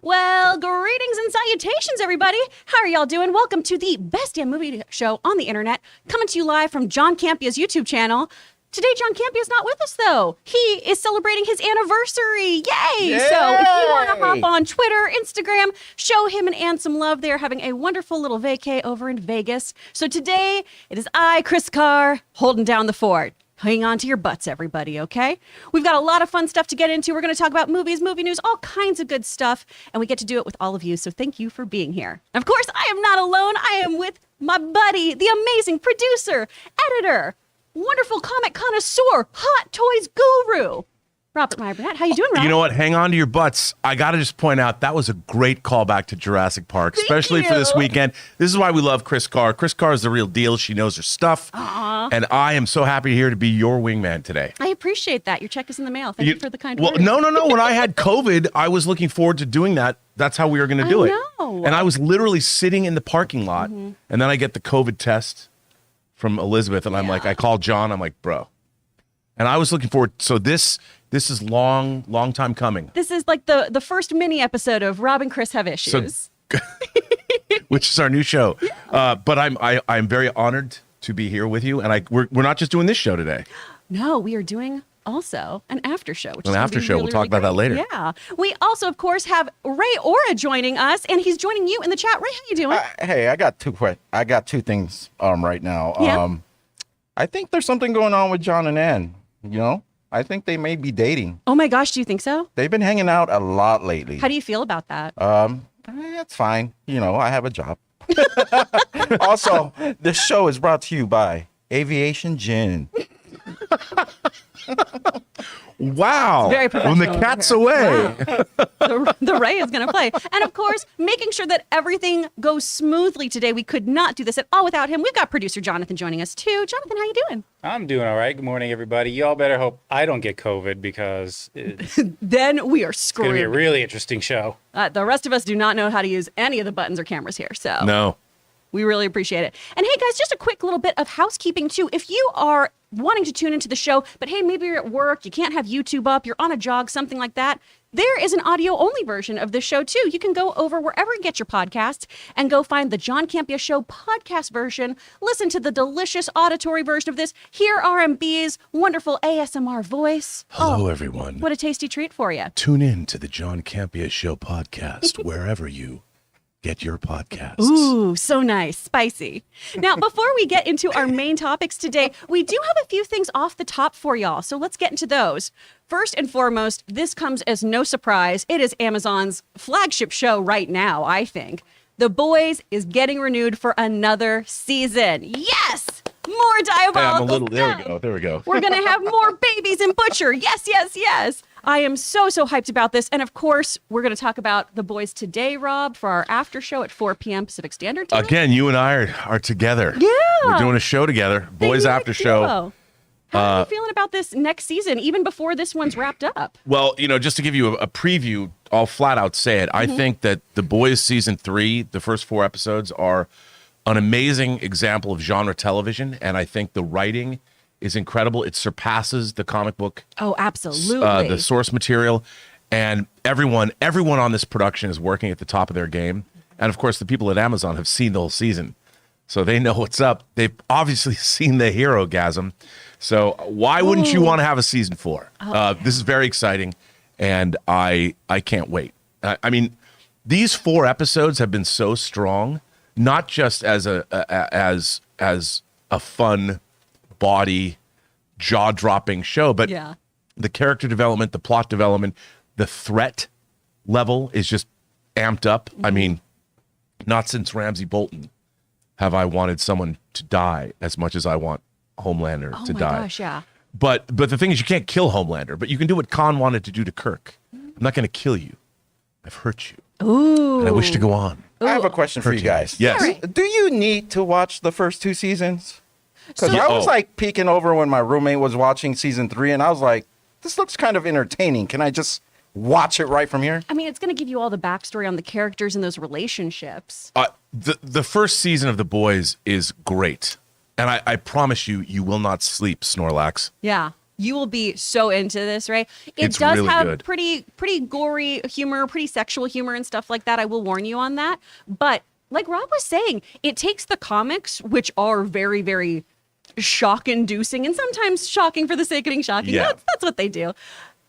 Well, greetings and salutations, everybody. How are y'all doing? Welcome to the best damn movie show on the internet, coming to you live from John Campea's YouTube channel. Today, John Campea's not with us, though. He is celebrating his anniversary. Yay! Yay! So if you want to hop on Twitter, Instagram, show him and Ann some love. They're having a wonderful little vacay over in Vegas. So today, it is I, Chris Carr, holding down the fort. Hang on to your butts, everybody, okay? We've got a lot of fun stuff to get into. We're going to talk about movies, movie news, all kinds of good stuff, and we get to do it with all of you, so thank you for being here. And of course, I am not alone. I am with my buddy, the amazing producer, editor, wonderful comic connoisseur, hot toys guru, Robert Meyer Burnett. How you doing, Rob? You know what? Hang on to your butts. I got to just point out that was a great callback to Jurassic Park, especially for this weekend. This is why we love Chris Carr. Chris Carr is the real deal. She knows her stuff. Aww. And I am so happy here to be your wingman today. I appreciate that. Your check is in the mail. Thank you for the kind words. No. When I had COVID, I was looking forward to doing that. That's how we were going to do it. know. And I was literally sitting in the parking lot, and then I get the COVID test from Elizabeth, and I'm like, I called John. I'm like, bro. And I was looking forward. So this is long time coming. This is like the first mini episode of Rob and Chris Have Issues. Which is our new show. But I'm very honored to be here with you. And we're not just doing this show today. No, we are doing also an after show. Which An is after be show. Really, We'll talk really about that great. later. Yeah. We also, of course, have Ray Ora joining us, and he's joining you in the chat. Ray, how you doing? Hey, I got two things right now. Yeah. I think there's something going on with John and Ann. You know, I think they may be dating. Oh my gosh, do you think so? They've been hanging out a lot lately. How do you feel about that? That's fine. You know, I have a job. Also, this show is brought to you by Aviation Gin. Wow. Very When the professional cat's over away. Wow. the Ray is going to play. And of course, making sure that everything goes smoothly today. We could not do this at all without him. We've got producer Jonathan joining us too. Jonathan, how you doing? I'm doing all right. Good morning, everybody. Y'all better hope I don't get COVID because it's Then we are going screwed. to be a really interesting show. The rest of us do not know how to use any of the buttons or cameras here. So No. we really appreciate it. And hey, guys, just a quick little bit of housekeeping, too. If you are wanting to tune into the show, but hey, maybe you're at work, you can't have YouTube up, you're on a jog, something like that, there is an audio-only version of this show, too. You can go over wherever you get your podcasts and go find the John Campea Show podcast version, listen to the delicious auditory version of this, hear RMB's wonderful ASMR voice. Hello, everyone. What a tasty treat for you. Tune in to the John Campea Show podcast wherever you get your podcasts. Ooh, so nice. Spicy. Now, before we get into our main topics today, we do have a few things off the top for y'all. So let's get into those. First and foremost, this comes as no surprise. It is Amazon's flagship show right now, I think. The Boys is getting renewed for another season. Yes! More diabolical. There we go. We're going to have more babies in Butcher. Yes. I am so hyped about this. And of course, we're going to talk about The Boys today, Rob, for our after show at 4 p.m. Pacific Standard Time. Again, you and I are together. Yeah. We're doing a show together. Boys The after unique show. duo. How are you feeling about this next season, even before this one's wrapped up? Well, just to give you a preview, I'll flat out say it. I think that The Boys season 3, the first 4 episodes, are an amazing example of genre television. And I think the writing is incredible. It surpasses the comic book. Oh, absolutely. The source material. And everyone on this production is working at the top of their game. And of course, the people at Amazon have seen the whole season. So they know what's up. They've obviously seen the hero-gasm. So why wouldn't you want to have a season 4? This is very exciting, and I can't wait. I mean, these 4 episodes have been so strong, not just as a fun, body, jaw-dropping show, but the character development, the plot development, the threat level is just amped up. I mean, not since Ramsay Bolton have I wanted someone to die as much as I want Homelander to die. Oh my gosh, yeah. But the thing is, you can't kill Homelander, but you can do what Khan wanted to do to Kirk. I'm not going to kill you. I've hurt you. Ooh. And I wish to go on. I have a question for you guys. Yes. Sorry. Do you need to watch the first 2 seasons? Because So- I was like peeking over when my roommate was watching season 3, and I was like, this looks kind of entertaining. Can I just watch it right from here? I mean, it's going to give you all the backstory on the characters and those relationships. The first season of The Boys is great. And I promise you, you will not sleep, Snorlax. Yeah. You will be so into this, right? It It's does really have good. pretty gory humor, pretty sexual humor and stuff like that. I will warn you on that. But like Rob was saying, it takes the comics, which are very, very shock-inducing and sometimes shocking for the sake of being shocking. Yeah. That's what they do.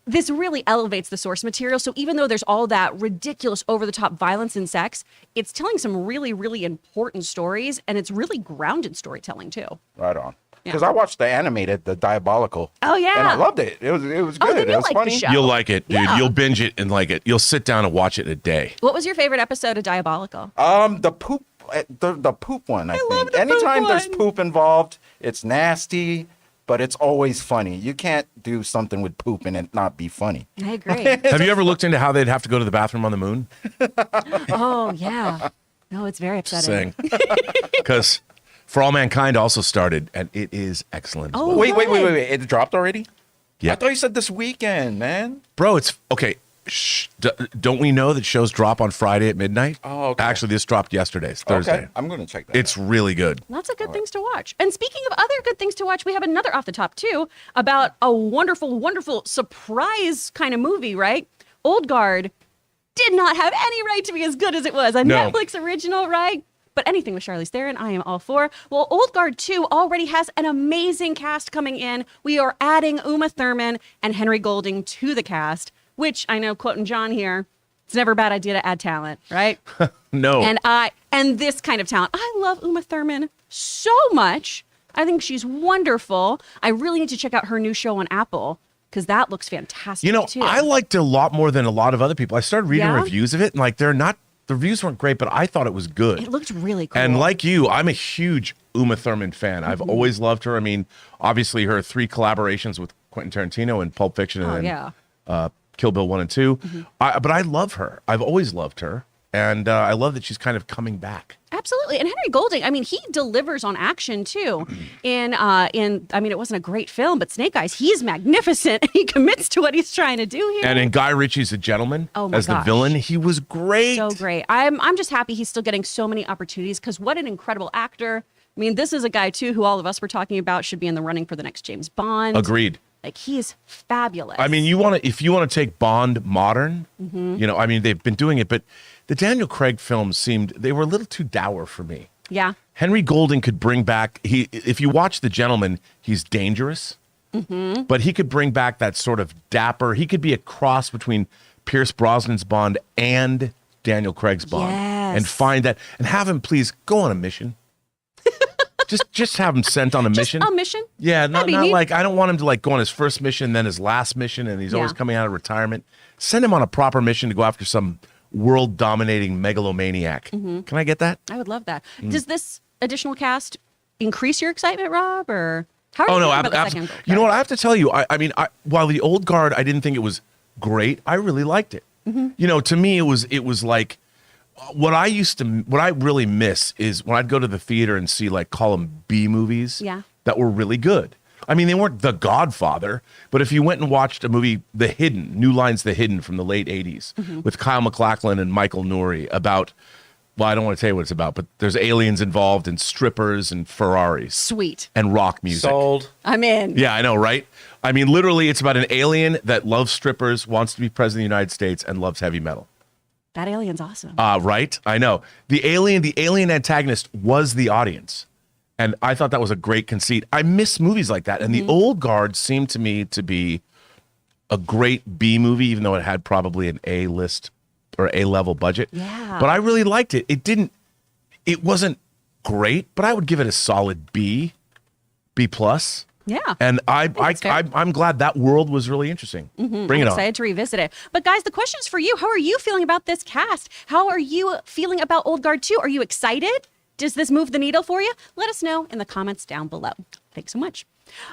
This really elevates the source material. So even though there's all that ridiculous over-the-top violence and sex, it's telling some really, really important stories, and it's really grounded storytelling too. Right on. Yeah. Because I watched the animated, the Diabolical. Oh, yeah. And I loved it. It was Oh, good. then It you'll was like the funny. show. You'll like it, dude. Yeah. You'll binge it and like it. You'll sit down and watch it in a day. What was your favorite episode of Diabolical? The poop, the poop one. I think. love the poop Anytime there's one. poop involved, it's nasty, but it's always funny. You can't do something with poop and it not be funny. I agree. Have you ever looked into how they'd have to go to the bathroom on the moon? Oh, yeah. No, it's very upsetting. Saying. Because For All Mankind also started, and it is excellent. As Oh, well. Wait. It dropped already? Yeah. I thought you said this weekend, man. Bro, it's okay. Don't we know that shows drop on Friday at midnight? Oh, okay. Actually, this dropped yesterday. It's Thursday. Okay, I'm going to check that It's out. really good. Lots of good things to watch. And speaking of other good things to watch, we have another off the top too about a wonderful, wonderful surprise kind of movie, right? Old Guard did not have any right to be as good as it was. A No. Netflix original, right? But anything with Charlize Theron, I am all for. Well, Old Guard 2 already has an amazing cast coming in. We are adding Uma Thurman and Henry Golding to the cast, which I know, quoting John here, it's never a bad idea to add talent, right? No. And this kind of talent. I love Uma Thurman so much. I think she's wonderful. I really need to check out her new show on Apple because that looks fantastic. You know, too. I liked it a lot more than a lot of other people. I started reading Yeah? reviews of it, and like the reviews weren't great, but I thought it was good. It looked really cool. And like you, I'm a huge Uma Thurman fan. I've Mm-hmm. always loved her. I mean, obviously her 3 collaborations with Quentin Tarantino in Pulp Fiction and yeah. Kill Bill 1 and 2. But I love her. I've always loved her. And I love that she's kind of coming back. Absolutely. And Henry Golding, I mean, he delivers on action too. I mean, it wasn't a great film, but Snake Eyes, he's magnificent. He commits to what he's trying to do here. And in Guy Ritchie's The Gentleman, Oh my as the gosh. villain, he was great. So great. I'm just happy he's still getting so many opportunities because what an incredible actor. I mean, this is a guy too who all of us were talking about should be in the running for the next James Bond. Agreed. Like he is fabulous. I mean, if you want to take Bond modern, Mm-hmm. I mean, they've been doing it, but the Daniel Craig films they were a little too dour for me. yeah. Henry Golding could bring back if you watch The Gentleman, he's dangerous, Mm-hmm. but he could bring back that sort of dapper. He could be a cross between Pierce Brosnan's Bond and Daniel Craig's Bond, and Yes. find that and have him please go on a mission. just have him sent on a mission. A mission? Yeah, not That'd be neat. like I don't want him to like go on his first mission, then his last mission, and he's always Yeah. coming out of retirement. Send him on a proper mission to go after some world-dominating megalomaniac. Mm-hmm. Can I get that? I would love that. Mm. Does this additional cast increase your excitement, Rob? Or how are Oh you no, feeling about the absolutely. second You know Guard? what? I have to tell you. I mean, while the Old Guard, I didn't think it was great. I really liked it. Mm-hmm. To me, it was like what I really miss is when I'd go to the theater and see like call them B movies. Yeah. That were really good. I mean, they weren't The Godfather, but if you went and watched a movie, The Hidden, New Lines, The Hidden from the late '80s with Kyle MacLachlan and Michael Nouri about. Well, I don't want to tell you what it's about, but there's aliens involved and strippers and Ferraris Sweet. and rock music. Sold. I'm in. Yeah, I know, right? I mean, literally, it's about an alien that loves strippers, wants to be president of the United States, and loves heavy metal. That alien's awesome. Right? I know. The alien antagonist was the audience. And I thought that was a great conceit. I miss movies like that. And The Old Guard seemed to me to be a great B movie, even though it had probably an A-list or A-level budget. Yeah. But I really liked it. It wasn't great, but I would give it a solid B plus. Yeah. And that's fair. I'm glad that world was really interesting. Bring I'm it on. excited to revisit it. But guys, the question's for you. How are you feeling about this cast? How are you feeling about Old Guard 2? Are you excited? Does this move the needle for you? Let us know in the comments down below. Thanks so much.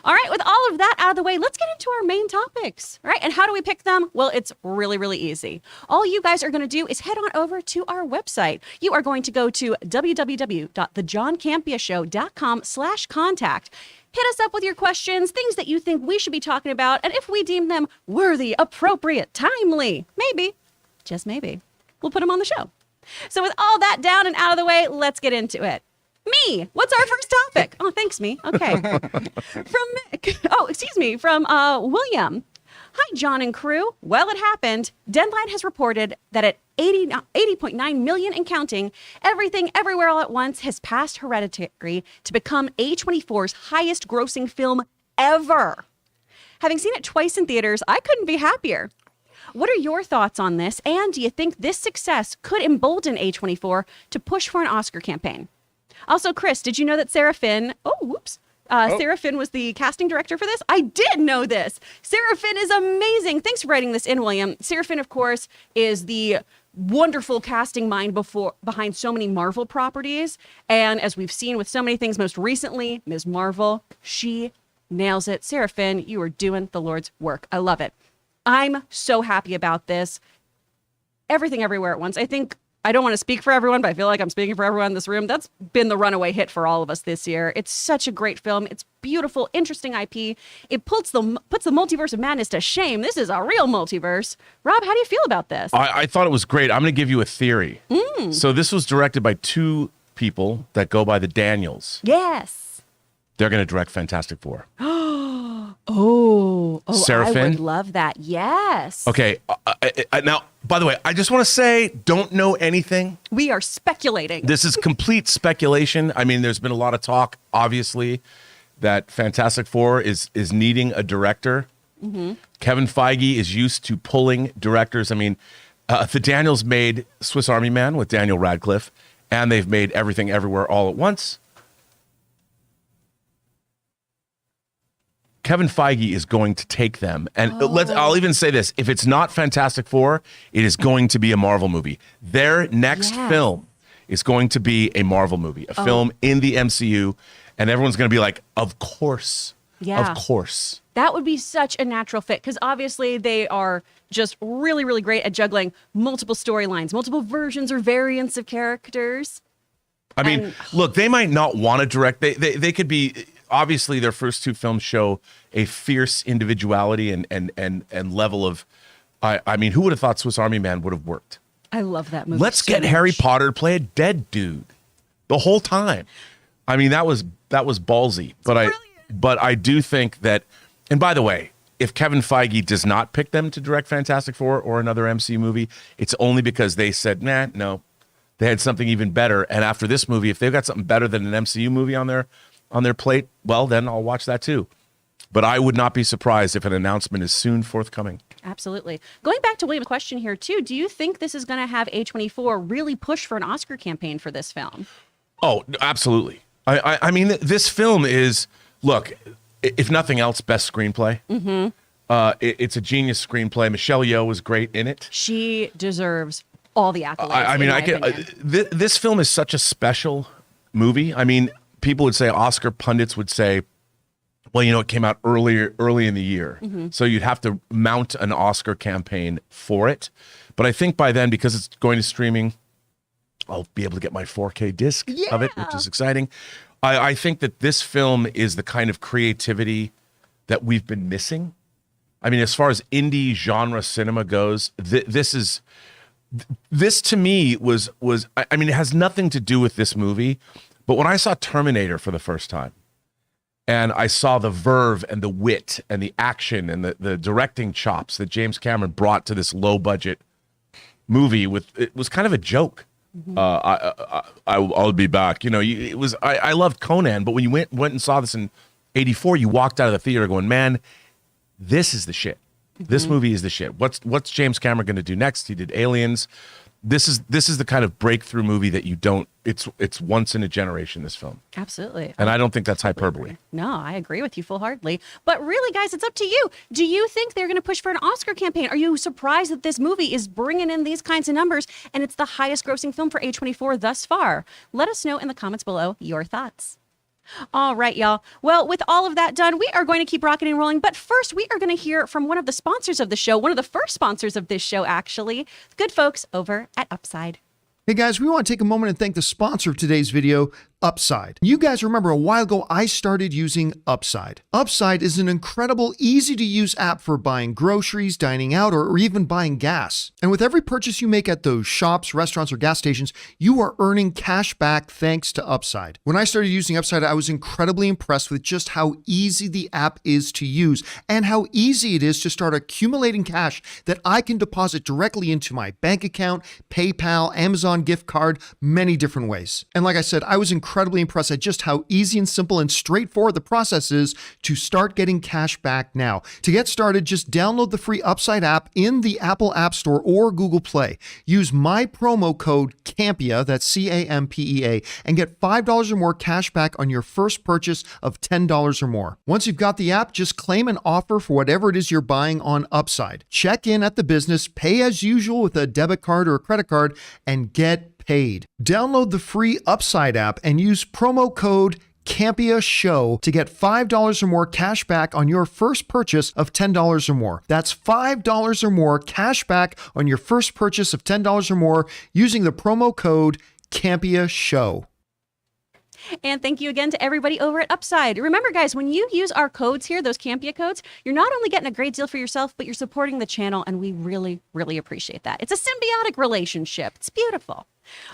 All right, with all of that out of the way, let's get into our main topics, right? And how do we pick them? Well, it's really, really easy. All you guys are going to do is head on over to our website. You are going to go to www.thejohncampeashow.com/contact. Hit us up with your questions, things that you think we should be talking about, and if we deem them worthy, appropriate, timely, maybe, just maybe, we'll put them on the show. So with all that down and out of the way, let's get into it. Me. What's our first topic? Oh, thanks, me. Okay. From Mick. Oh, excuse me. From William. Hi, John and crew. Well, it happened. Deadline has reported that at 80.9 million and counting, Everything Everywhere All at Once has passed Hereditary to become A24's highest grossing film ever. Having seen it twice in theaters, I couldn't be happier. What are your thoughts on this? And do you think this success could embolden A24 to push for an Oscar campaign? Also, Chris, did you know that Sarah Finn... Sarah Finn was the casting director for this. I did know this. Sarah Finn is amazing. Thanks for writing this in, William. Sarah Finn, of course, is the wonderful casting mind behind so many Marvel properties. And as we've seen with so many things, most recently, Ms. Marvel, she nails it. Sarah Finn, you are doing the Lord's work. I love it. I'm so happy about this. Everything Everywhere at Once. I don't want to speak for everyone, but I feel like I'm speaking for everyone in this room. That's been the runaway hit for all of us this year. It's such a great film. It's beautiful, interesting IP. It puts the multiverse of madness to shame. This is a real multiverse. Rob, how do you feel about this? I thought it was great. I'm going to give you a theory. So this was directed by two people that go by the Daniels. Yes. They're going to direct Fantastic Four. Sarah I Finn? would love that. Yes. Okay. Now, by the way, I just want to say, don't know anything. We are speculating. This is complete speculation. I mean, there's been a lot of talk, obviously, that Fantastic Four is needing a director. Kevin Feige is used to pulling directors. I mean, the Daniels made Swiss Army Man with Daniel Radcliffe, and they've made Everything Everywhere All at Once. Kevin Feige is going to take them. And I'll even say this. If it's not Fantastic Four, it is going to be a Marvel movie. Their next film is going to be a Marvel movie, a film in the MCU. And everyone's going to be like, of course. Yeah. Of course. That would be such a natural fit because obviously they are just really, really great at juggling multiple storylines, multiple versions or variants of characters. I mean, look, they might not want to direct. They could be... Obviously, their first two films show a fierce individuality and level of. I mean, who would have thought Swiss Army Man would have worked? I love that movie. Let's get Harry Potter to play a dead dude the whole time. I mean, that was ballsy. But I do think that. And by the way, if Kevin Feige does not pick them to direct Fantastic Four or another MCU movie, it's only because they said, no, they had something even better. And after this movie, if they've got something better than an MCU movie on their plate, well, then I'll watch that too. But I would not be surprised if an announcement is soon forthcoming. Absolutely. Going back to William's question here too, do you think this is going to have A24 really push for an Oscar campaign for this film? Oh, absolutely. I mean, this film is, look, if nothing else, best screenplay. It's a genius screenplay. Michelle Yeoh was great in it. She deserves all the accolades. This film is such a special movie. I mean, people would say, Oscar pundits would say, well, it came out early in the year. So you'd have to mount an Oscar campaign for it. But I think by then, because it's going to streaming, I'll be able to get my 4K disc of it, which is exciting. I think that this film is the kind of creativity that we've been missing. I mean, as far as indie genre cinema goes, this to me was, I mean, it has nothing to do with this movie. But when I saw Terminator for the first time, and I saw the verve and the wit and the action and the directing chops that James Cameron brought to this low-budget movie, it was kind of a joke. I'll be back. It was. I loved Conan, but when you went and saw this in '84, you walked out of the theater going, "Man, this is the shit. This movie is the shit." What's James Cameron going to do next? He did Aliens. This is the kind of breakthrough movie that you don't. It's once in a generation. This film, absolutely, and I don't think that's hyperbole. No, I agree with you full-heartedly. But really, guys, it's up to you. Do you think they're going to push for an Oscar campaign? Are you surprised that this movie is bringing in these kinds of numbers and it's the highest-grossing film for A24 thus far? Let us know in the comments below your thoughts. All right, y'all. Well, with all of that done, we are going to keep rocking and rolling. But first, we are going to hear from one of the sponsors of the show, one of the first sponsors of this show, actually, the good folks over at Upside. Hey guys, we want to take a moment and thank the sponsor of today's video, Upside. You guys remember a while ago, I started using Upside. Upside is an incredible, easy to use app for buying groceries, dining out, or even buying gas. And with every purchase you make at those shops, restaurants, or gas stations, you are earning cash back thanks to Upside. When I started using Upside, I was incredibly impressed with just how easy the app is to use and how easy it is to start accumulating cash that I can deposit directly into my bank account, PayPal, Amazon gift card, many different ways. And like I said, I was incredibly impressed at just how easy and simple and straightforward the process is to start getting cash back now. To get started, just download the free Upside app in the Apple App Store or Google Play. Use my promo code CAMPEA, that's CAMPEA, and get $5 or more cash back on your first purchase of $10 or more. Once you've got the app, just claim an offer for whatever it is you're buying on Upside. Check in at the business, pay as usual with a debit card or a credit card, and get paid. Download the free Upside app and use promo code Campea Show to get $5 or more cash back on your first purchase of $10 or more. That's $5 or more cash back on your first purchase of $10 or more using the promo code Campea Show. And thank you again to everybody over at Upside. Remember, guys, when you use our codes here, those Campea codes, you're not only getting a great deal for yourself, but you're supporting the channel, and we really, really appreciate that. It's a symbiotic relationship. It's beautiful.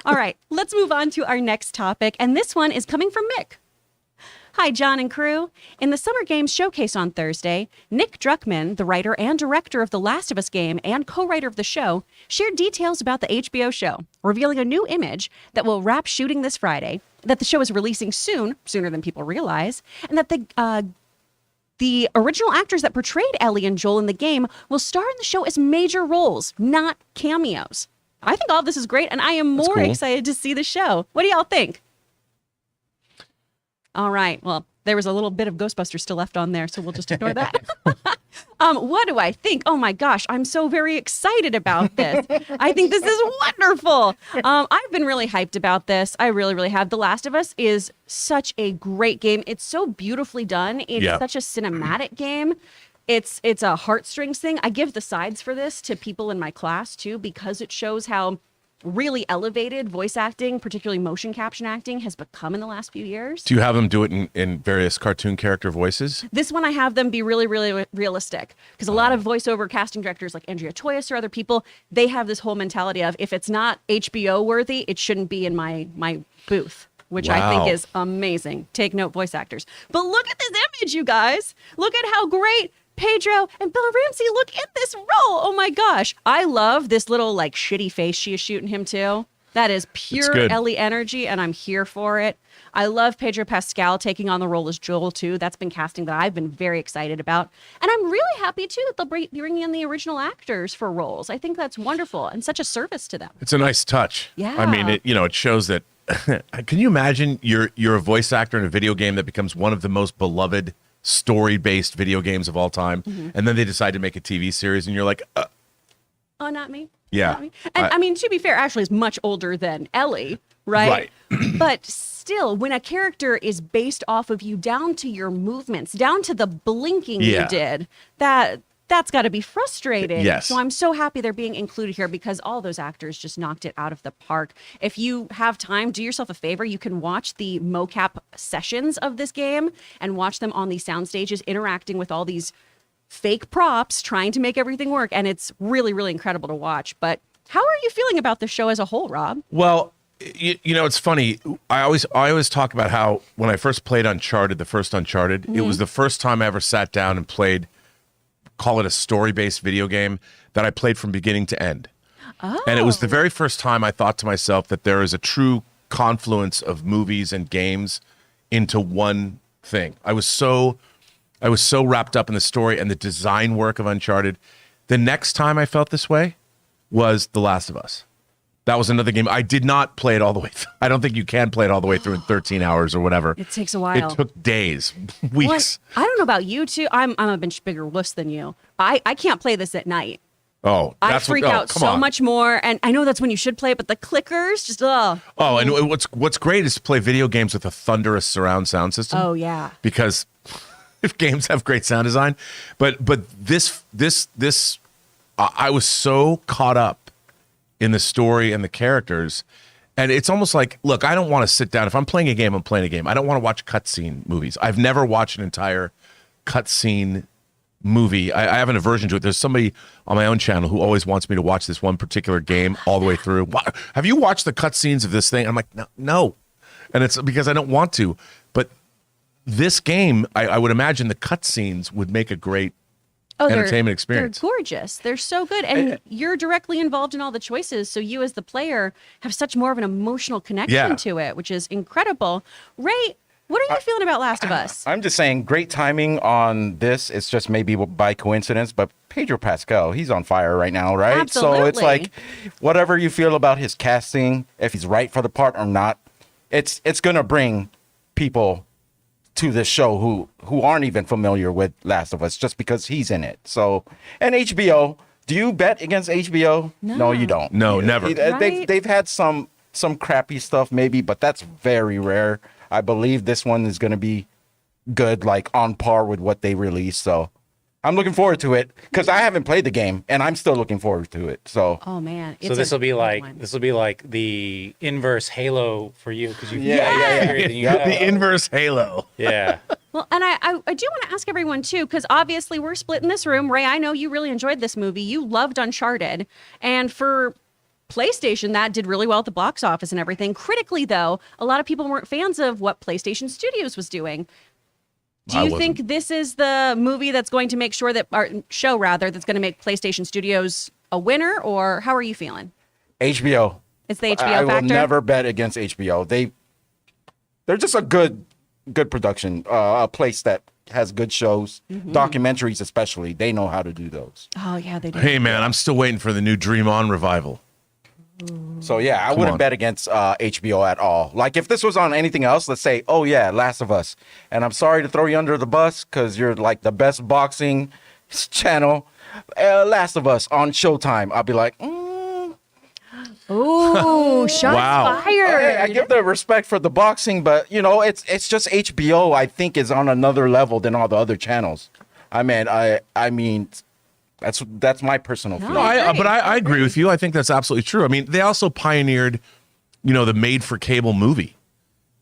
All right, let's move on to our next topic, and this one is coming from Mick. Hi, John and crew. In the Summer Games Showcase on Thursday, Nick Druckmann, the writer and director of The Last of Us game and co-writer of the show, shared details about the HBO show, revealing a new image that will wrap shooting this Friday, that the show is releasing soon, sooner than people realize, and that the original actors that portrayed Ellie and Joel in the game will star in the show as major roles, not cameos. I think all this is great, and I am more excited to see the show. What do y'all think? All right. Well, there was a little bit of Ghostbusters still left on there, so we'll just ignore that. What do I think? Oh my gosh, I'm so very excited about this. I think this is wonderful. I've been really hyped about this. I really, really have. The Last of Us is such a great game. It's so beautifully done. It's such a cinematic game. It's a heartstrings thing. I give the sides for this to people in my class too, because it shows how really elevated voice acting, particularly motion caption acting, has become in the last few years. Do you have them do it in various cartoon character voices? This one I have them be really, really realistic, because a lot of voiceover casting directors like Andrea Toyas or other people, they have this whole mentality of if it's not HBO worthy, it shouldn't be in my booth, which I think is amazing. Take note, voice actors. But look at this image, you guys. Look at how great Pedro and Bella Ramsey look in this role. Oh my gosh. I love this little like shitty face she is shooting him too. That is pure Ellie energy, and I'm here for it. I love Pedro Pascal taking on the role as Joel too. That's been casting that I've been very excited about. And I'm really happy too that they'll be bringing in the original actors for roles. I think that's wonderful and such a service to them. It's a nice touch. Yeah. I mean, it shows that. Can you imagine you're a voice actor in a video game that becomes one of the most beloved story-based video games of all time, and then they decide to make a TV series, and you're like, oh, not me. Yeah. Not me. And I mean, to be fair, Ashley is much older than Ellie, right? But still, when a character is based off of you down to your movements, down to the blinking you did, that's got to be frustrating. Yes. So I'm so happy they're being included here because all those actors just knocked it out of the park. If you have time, do yourself a favor. You can watch the mocap sessions of this game and watch them on these sound stages interacting with all these fake props, trying to make everything work. And it's really, really incredible to watch. But how are you feeling about the show as a whole, Rob? Well, you know, it's funny. I always talk about how when I first played Uncharted, the first Uncharted, it was the first time I ever sat down and played, call it a story-based video game, that I played from beginning to end. Oh. And it was the very first time I thought to myself that there is a true confluence of movies and games into one thing. I was so wrapped up in the story and the design work of Uncharted. The next time I felt this way was The Last of Us. That was another game. I did not play it all the way through. I don't think you can play it all the way through in 13 hours or whatever. It takes a while. It took days, weeks. Well, I don't know about you two. I'm a much bigger wuss than you. I can't play this at night. Oh, I freak out so much more. And I know that's when you should play it, but the clickers just, Oh, and what's great is to play video games with a thunderous surround sound system. Oh, yeah. Because if games have great sound design, but this I was so caught up in the story and the characters And it's almost like, look, I don't want to sit down. If I'm playing a game, I'm playing a game. I don't want to watch cutscene movies. I've never watched an entire cutscene movie. I have an aversion to it. There's somebody on my own channel who always wants me to watch this one particular game all the way through. Have you watched the cutscenes of this thing? I'm like, no. And it's because I don't want to. But this game, I would imagine the cutscenes would make a great entertainment experience. They're gorgeous. They're so good. And you're directly involved in all the choices. So you as the player have such more of an emotional connection to it, which is incredible. Ray, what are you feeling about Last of Us? I'm just saying, great timing on this. It's just maybe by coincidence, but Pedro Pascal, he's on fire right now, right? Absolutely. So it's like, whatever you feel about his casting, if he's right for the part or not, it's gonna bring people to this show who aren't even familiar with Last of Us just because he's in it. So, and HBO, do you bet against HBO? No, you don't. No, never. Right? They've had some crappy stuff maybe, but that's very rare. I believe this one is going to be good, like on par with what they released. So I'm looking forward to it because I haven't played the game and I'm still looking forward to it. So Oh man. So this will be like the inverse Halo for you because you The inverse Halo. yeah. Well, and I do want to ask everyone too, because obviously we're split in this room. Ray, I know you really enjoyed this movie. You loved Uncharted. And for PlayStation, that did really well at the box office and everything. Critically, though, a lot of people weren't fans of what PlayStation Studios was doing. Do you think this is the movie that's going to make sure that, or show rather, that's going to make PlayStation Studios a winner, or how are you feeling? HBO. It's the HBO I factor? will never bet against HBO. They're just a good production, a place that has good shows, documentaries especially. They know how to do those. Oh, yeah, they do. Hey, man, I'm still waiting for the new Dream On revival. So yeah, I wouldn't bet against HBO at all. Like if this was on anything else, let's say, oh yeah, Last of Us, and I'm sorry to throw you under the bus because you're like the best boxing channel, Last of Us on Showtime, I'll be like, Ooh, shots fired. I give the respect for the boxing, but you know, it's just HBO. I think is on another level than all the other channels. I mean. That's my personal feeling. No, I agree with you. I think that's absolutely true. I mean, they also pioneered, the made-for-cable movie.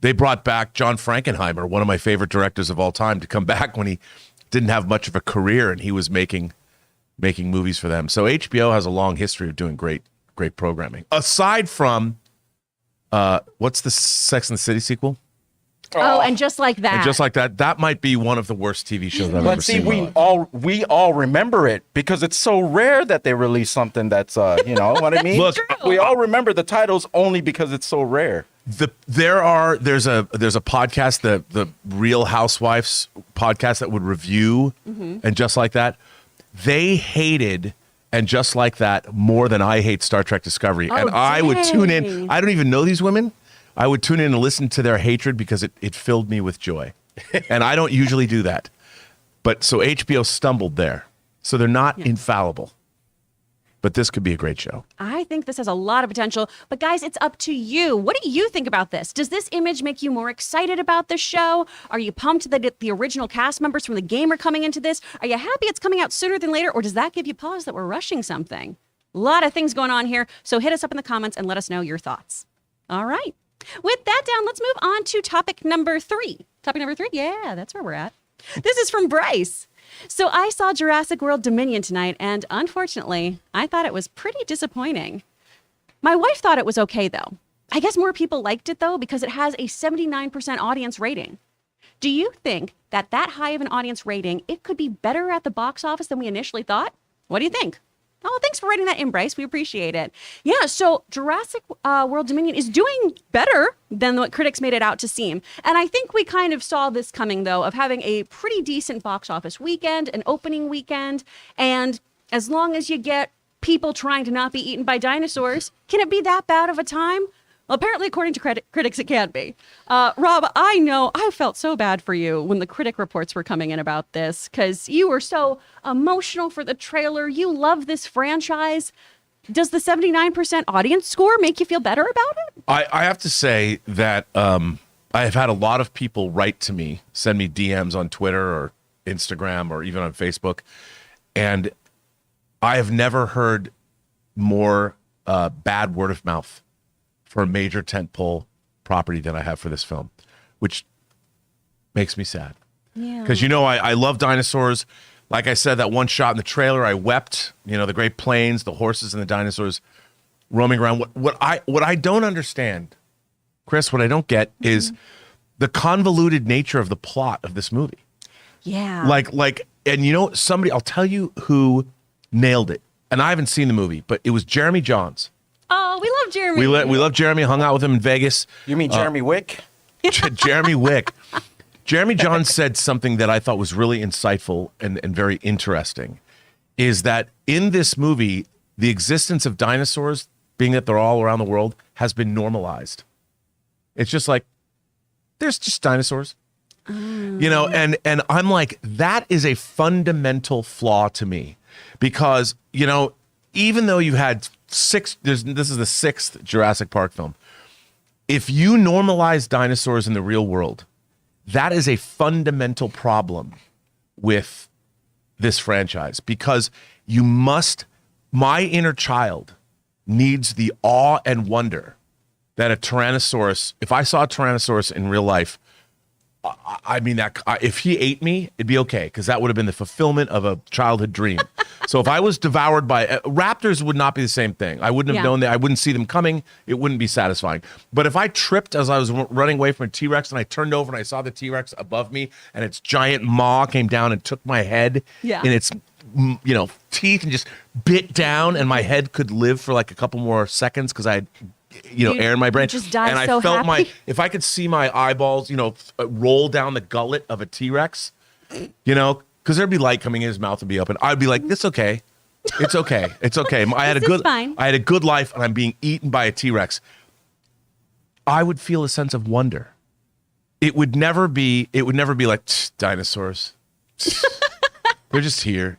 They brought back John Frankenheimer, one of my favorite directors of all time, to come back when he didn't have much of a career and he was making movies for them. So HBO has a long history of doing great programming. Aside from, what's the Sex and the City sequel? Oh, and just like that. And just like that, that might be one of the worst TV shows I've ever But see, seen. we all remember it because it's so rare that they release something that's you know what I mean? Look, we all remember the titles only because it's so rare. There's a podcast, the Real Housewives podcast that would review and just like that. They hated and just like that more than I hate Star Trek Discovery. And I would tune in. I don't even know these women. I would tune in and listen to their hatred because it filled me with joy. And I don't usually do that. But so HBO stumbled there. So they're not infallible. But this could be a great show. I think this has a lot of potential. But guys, it's up to you. What do you think about this? Does this image make you more excited about the show? Are you pumped that the original cast members from the game are coming into this? Are you happy it's coming out sooner than later? Or does that give you pause that we're rushing something? A lot of things going on here. So hit us up in the comments and let us know your thoughts. All right. With that down, let's move on to topic number 3. Topic number 3? Yeah, that's where we're at. This is from Bryce. So I saw Jurassic World Dominion tonight, and unfortunately, I thought it was pretty disappointing. My wife thought it was okay, though. I guess more people liked it, though, because it has a 79% audience rating. Do you think that high of an audience rating, it could be better at the box office than we initially thought? What do you think? Oh, thanks for writing that in, Bryce. We appreciate it. Yeah, so Jurassic World Dominion is doing better than what critics made it out to seem. And I think we kind of saw this coming, though, of having a pretty decent box office weekend, an opening weekend. And as long as you get people trying to not be eaten by dinosaurs, can it be that bad of a time? Well, apparently, according to critics, it can't be. Rob, I know I felt so bad for you when the critic reports were coming in about this because you were so emotional for the trailer. You love this franchise. Does the 79% audience score make you feel better about it? I have to say that I have had a lot of people write to me, send me DMs on Twitter or Instagram or even on Facebook, and I have never heard more bad word of mouth for a major tentpole property than I have for this film, which makes me sad. Yeah. Because, I love dinosaurs. Like I said, that one shot in the trailer, I wept. The Great Plains, the horses and the dinosaurs roaming around. What I don't understand, Chris, what I don't get is the convoluted nature of the plot of this movie. Yeah. And somebody, I'll tell you who nailed it. And I haven't seen the movie, but it was Jeremy Johns. Oh, we love Jeremy. We love Jeremy. Hung out with him in Vegas. You mean Jeremy Wick? Jeremy Wick. Jeremy Johns said something that I thought was really insightful and very interesting, is that in this movie, the existence of dinosaurs, being that they're all around the world, has been normalized. It's just like, there's just dinosaurs. And I'm like, that is a fundamental flaw to me, because, even though you had this is the 6th Jurassic Park film, if you normalize dinosaurs in the real world, that is a fundamental problem with this franchise, because my inner child needs the awe and wonder that a Tyrannosaurus, if I saw a Tyrannosaurus in real life, if he ate me, it'd be okay, because that would have been the fulfillment of a childhood dream. So if I was devoured by raptors, would not be the same thing. I wouldn't have known that. I wouldn't see them coming. It wouldn't be satisfying. But if I tripped as I was running away from a T-Rex and I turned over and I saw the T-Rex above me and its giant maw came down and took my head in its teeth and just bit down, and my head could live for like a couple more seconds because I had air in my brain. Just die and so I felt happy. if I could see my eyeballs, roll down the gullet of a T-Rex, because there'd be light coming in, his mouth would be open. I'd be like, "It's okay, it's okay, it's okay." I had a good life, and I'm being eaten by a T-Rex. I would feel a sense of wonder. It would never be like dinosaurs. They're just here,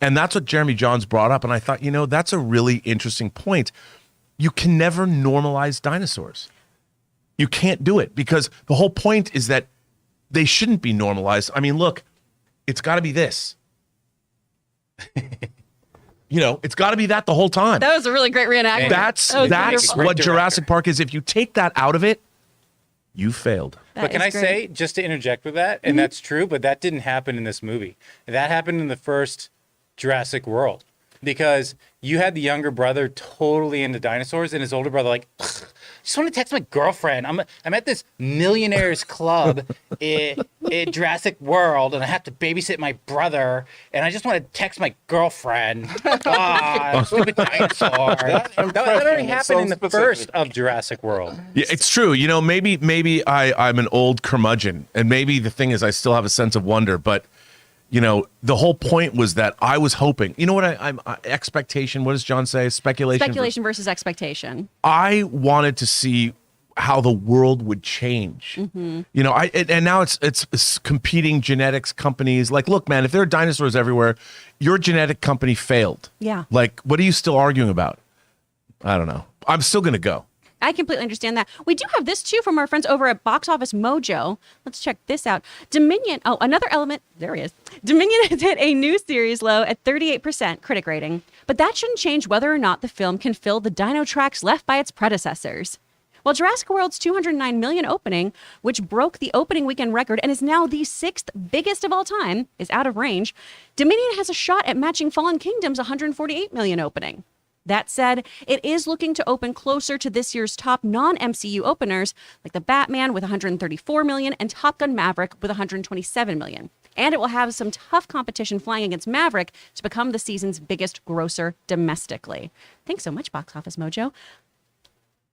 And that's what Jeremy Johns brought up, and I thought, that's a really interesting point. You can never normalize dinosaurs. You can't do it, because the whole point is that they shouldn't be normalized. I mean, look, it's got to be this. It's got to be that the whole time. That was a really great reenactment. That's wonderful. what Jurassic Park is. If you take that out of it, you failed. But can I say, just to interject with that, and that's true, but that didn't happen in this movie. That happened in the first Jurassic World, because you had the younger brother totally into dinosaurs, and his older brother like, just want to text my girlfriend. I'm at this millionaires club in Jurassic World, and I have to babysit my brother, and I just want to text my girlfriend. Stupid dinosaur. That already happened in the first of Jurassic World. Yeah, it's true. Maybe I'm an old curmudgeon, and maybe the thing is I still have a sense of wonder, but the whole point was that I was hoping, I'm expectation. What does John say? Speculation versus expectation. I wanted to see how the world would change. And now it's competing genetics companies. Like, look, man, if there are dinosaurs everywhere, your genetic company failed. Yeah. Like, what are you still arguing about? I don't know. I'm still going to go. I completely understand that. We do have this too from our friends over at Box Office Mojo. Let's check this out. Dominion. Oh, another element. There he is. Dominion has hit a new series low at 38% critic rating, but that shouldn't change whether or not the film can fill the dino tracks left by its predecessors. While Jurassic World's $209 million opening, which broke the opening weekend record and is now the 6th biggest of all time, is out of range, Dominion has a shot at matching Fallen Kingdom's $148 million opening. That said, it is looking to open closer to this year's top non-MCU openers, like The Batman with $134 million and Top Gun Maverick with $127 million. And it will have some tough competition flying against Maverick to become the season's biggest grosser domestically. Thanks so much, Box Office Mojo.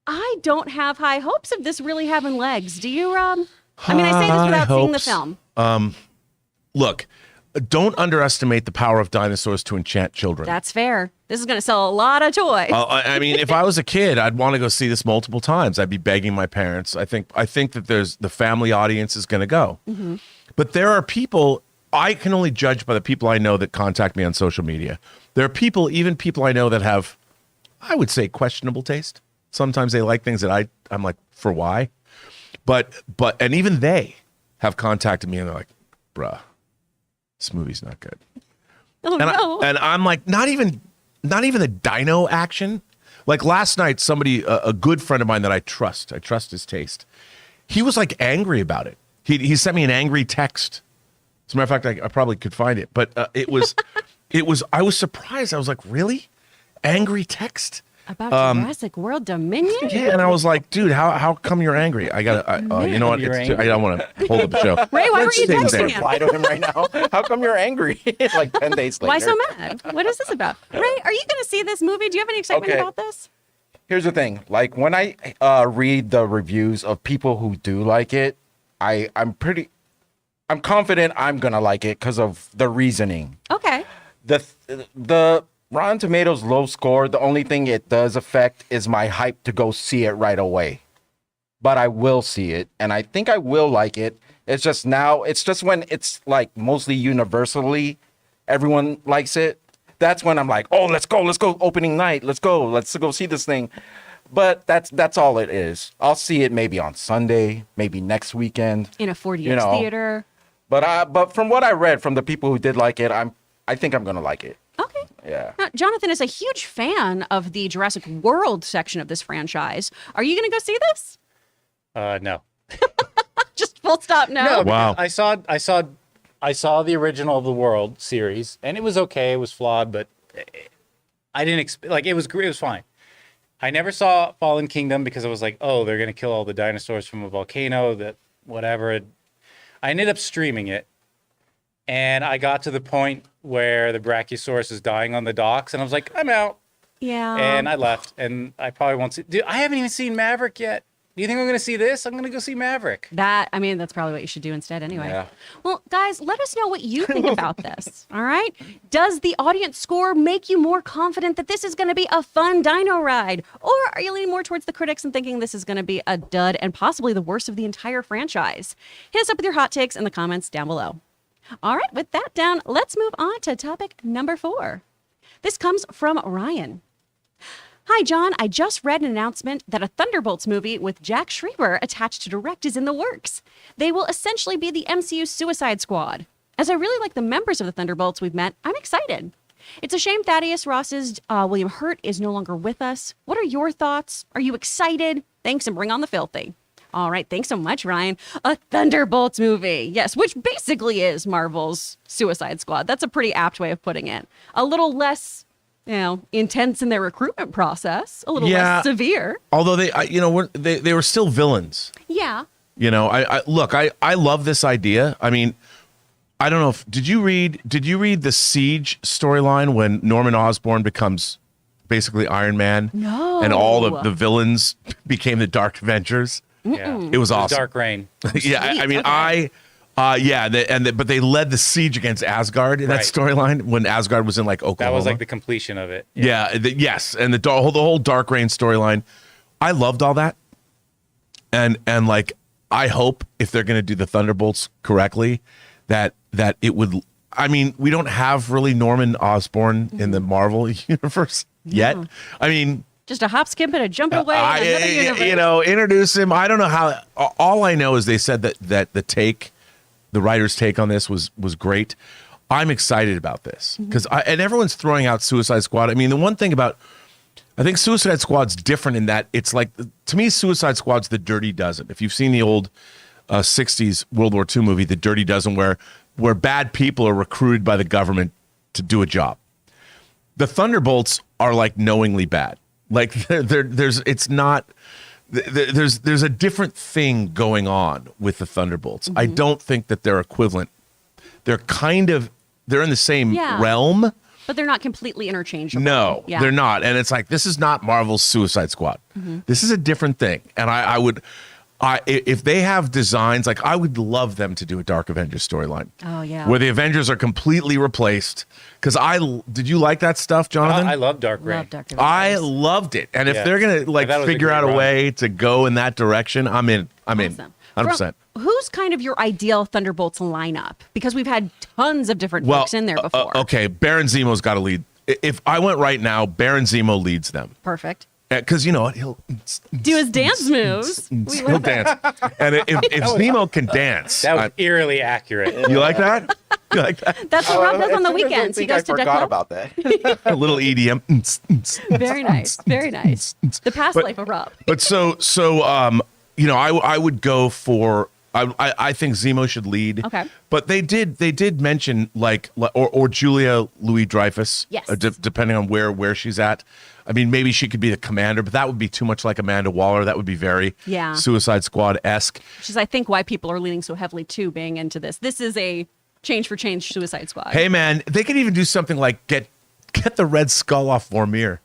I don't have high hopes of this really having legs. Do you, Rob? I mean, I say this without seeing the film. Look, don't underestimate the power of dinosaurs to enchant children. That's fair. This is going to sell a lot of toys. I mean, if I was a kid, I'd want to go see this multiple times. I'd be begging my parents. I think that the family audience is going to go. Mm-hmm. But there are people, I can only judge by the people I know that contact me on social media. There are people, even people I know that have, I would say, questionable taste. Sometimes they like things that I'm like, for why? But and even they have contacted me and they're like, bruh, this movie's not good. Oh, no. And I'm like, not even the dino action. Like last night, somebody, a good friend of mine that I trust his taste, he was like angry about it. He sent me an angry text. As a matter of fact, I probably could find it, but it was, I was surprised. I was like, really? Angry text? About Jurassic World Dominion? Yeah, and I was like, dude, how come you're angry? I gotta, you know what? I don't want to hold up the show. Ray, why were you texting him? Reply to him right now. How come you're angry? Like 10 days later. Why so mad? What is this about? Ray, are you going to see this movie? Do you have any excitement Okay. about this? Here's the thing. Like when I read the reviews of people who do like it, I'm confident I'm gonna like it because of the reasoning. Okay. The Rotten Tomatoes low score, the only thing it does affect is my hype to go see it right away. But I will see it, and I think I will like it. It's just when it's like mostly universally, everyone likes it. That's when I'm like, oh, let's go opening night. Let's go see this thing. But that's all it is. I'll see it maybe on Sunday, maybe next weekend. In a 4DX theater. But from what I read from the people who did like it, I think I'm gonna like it. Okay. Yeah. Now, Jonathan is a huge fan of the Jurassic World section of this franchise. Are you going to go see this? No. Just full stop no. No. Wow. I saw the original of the World series, and it was okay. It was flawed, but I didn't expect. Like it was great. It was fine. I never saw Fallen Kingdom because I was like, oh, they're gonna kill all the dinosaurs from a volcano. That whatever. I ended up streaming it, and I got to the point where the Brachiosaurus is dying on the docks, and I was like, I'm out. Yeah. And I left, and I probably won't see. Dude, I haven't even seen Maverick yet. Do you think I'm going to see this? I'm going to go see Maverick. That's probably what you should do instead anyway. Yeah. Well, guys, let us know what you think about this. All right. Does the audience score make you more confident that this is going to be a fun dino ride? Or are you leaning more towards the critics and thinking this is going to be a dud and possibly the worst of the entire franchise? Hit us up with your hot takes in the comments down below. All right. With that down, let's move on to topic number 4. This comes from Ryan. Hi, John. I just read an announcement that a Thunderbolts movie with Jack Schreiber attached to direct is in the works. They will essentially be the MCU Suicide Squad. As I really like the members of the Thunderbolts we've met, I'm excited. It's a shame Thaddeus Ross's William Hurt is no longer with us. What are your thoughts? Are you excited? Thanks, and bring on the filthy. All right, thanks so much, Ryan. A Thunderbolts movie. Yes, which basically is Marvel's Suicide Squad. That's a pretty apt way of putting it. A little less, intense in their recruitment process, a little less severe. Although they were still villains. Yeah. I love this idea. I mean, I don't know if did you read the Siege storyline when Norman Osborn becomes basically Iron Man? No. And all the villains became the Dark Avengers. Yeah. It was awesome. Dark Reign. Yeah, I mean, okay. but they led the siege against Asgard in that storyline when Asgard was in like Oklahoma. That was like the completion of it. Yeah, yes, and the whole Dark Reign storyline. I loved all that, and like I hope if they're going to do the Thunderbolts correctly, that it would. I mean, we don't have really Norman Osborn in the Marvel universe yet. I mean. Just a hop, skip, and a jump away. In another universe. Introduce him. I don't know how. All I know is they said that the writer's take on this was great. I'm excited about this because and everyone's throwing out Suicide Squad. I mean, the one thing about I think Suicide Squad's different in that it's like, to me, Suicide Squad's the Dirty Dozen. If you've seen the old 60s World War II movie, The Dirty Dozen, where bad people are recruited by the government to do a job. The Thunderbolts are like knowingly bad. Like there's a different thing going on with the Thunderbolts. I don't think that they're equivalent. They're in the same realm. But they're not completely interchangeable. No, they're not. And it's like, this is not Marvel's Suicide Squad. This is a different thing. And if they have designs, like I would love them to do a Dark Avengers storyline. Oh, yeah. Where the Avengers are completely replaced. Because did you like that stuff, Jonathan? I love Dark Reign. I loved it. And if they're going to figure out a way to go in that direction, I'm in. Awesome. 100%. Who's kind of your ideal Thunderbolts lineup? Because we've had tons of different folks in there before. Okay, Baron Zemo's got to lead. If I went right now, Baron Zemo leads them. Perfect. Because you know what, he'll do his dance moves. He'll dance, and if Zemo can dance, that was eerily accurate. You like that? like that? That's what Rob does on the weekends. He goes to forgot Duck about that. A little EDM. Very nice. Very nice. The past life of Rob. But so you know, I would go for. I think Zemo should lead. Okay. But they did mention or Julia Louis-Dreyfus. Yes. Depending on where she's at. I mean, maybe she could be the commander, but that would be too much like Amanda Waller. That would be very Suicide Squad-esque. Which is, I think, why people are leaning so heavily to being into this. This is a change for change Suicide Squad. Hey, man, they could even do something like get the Red Skull off Vormir.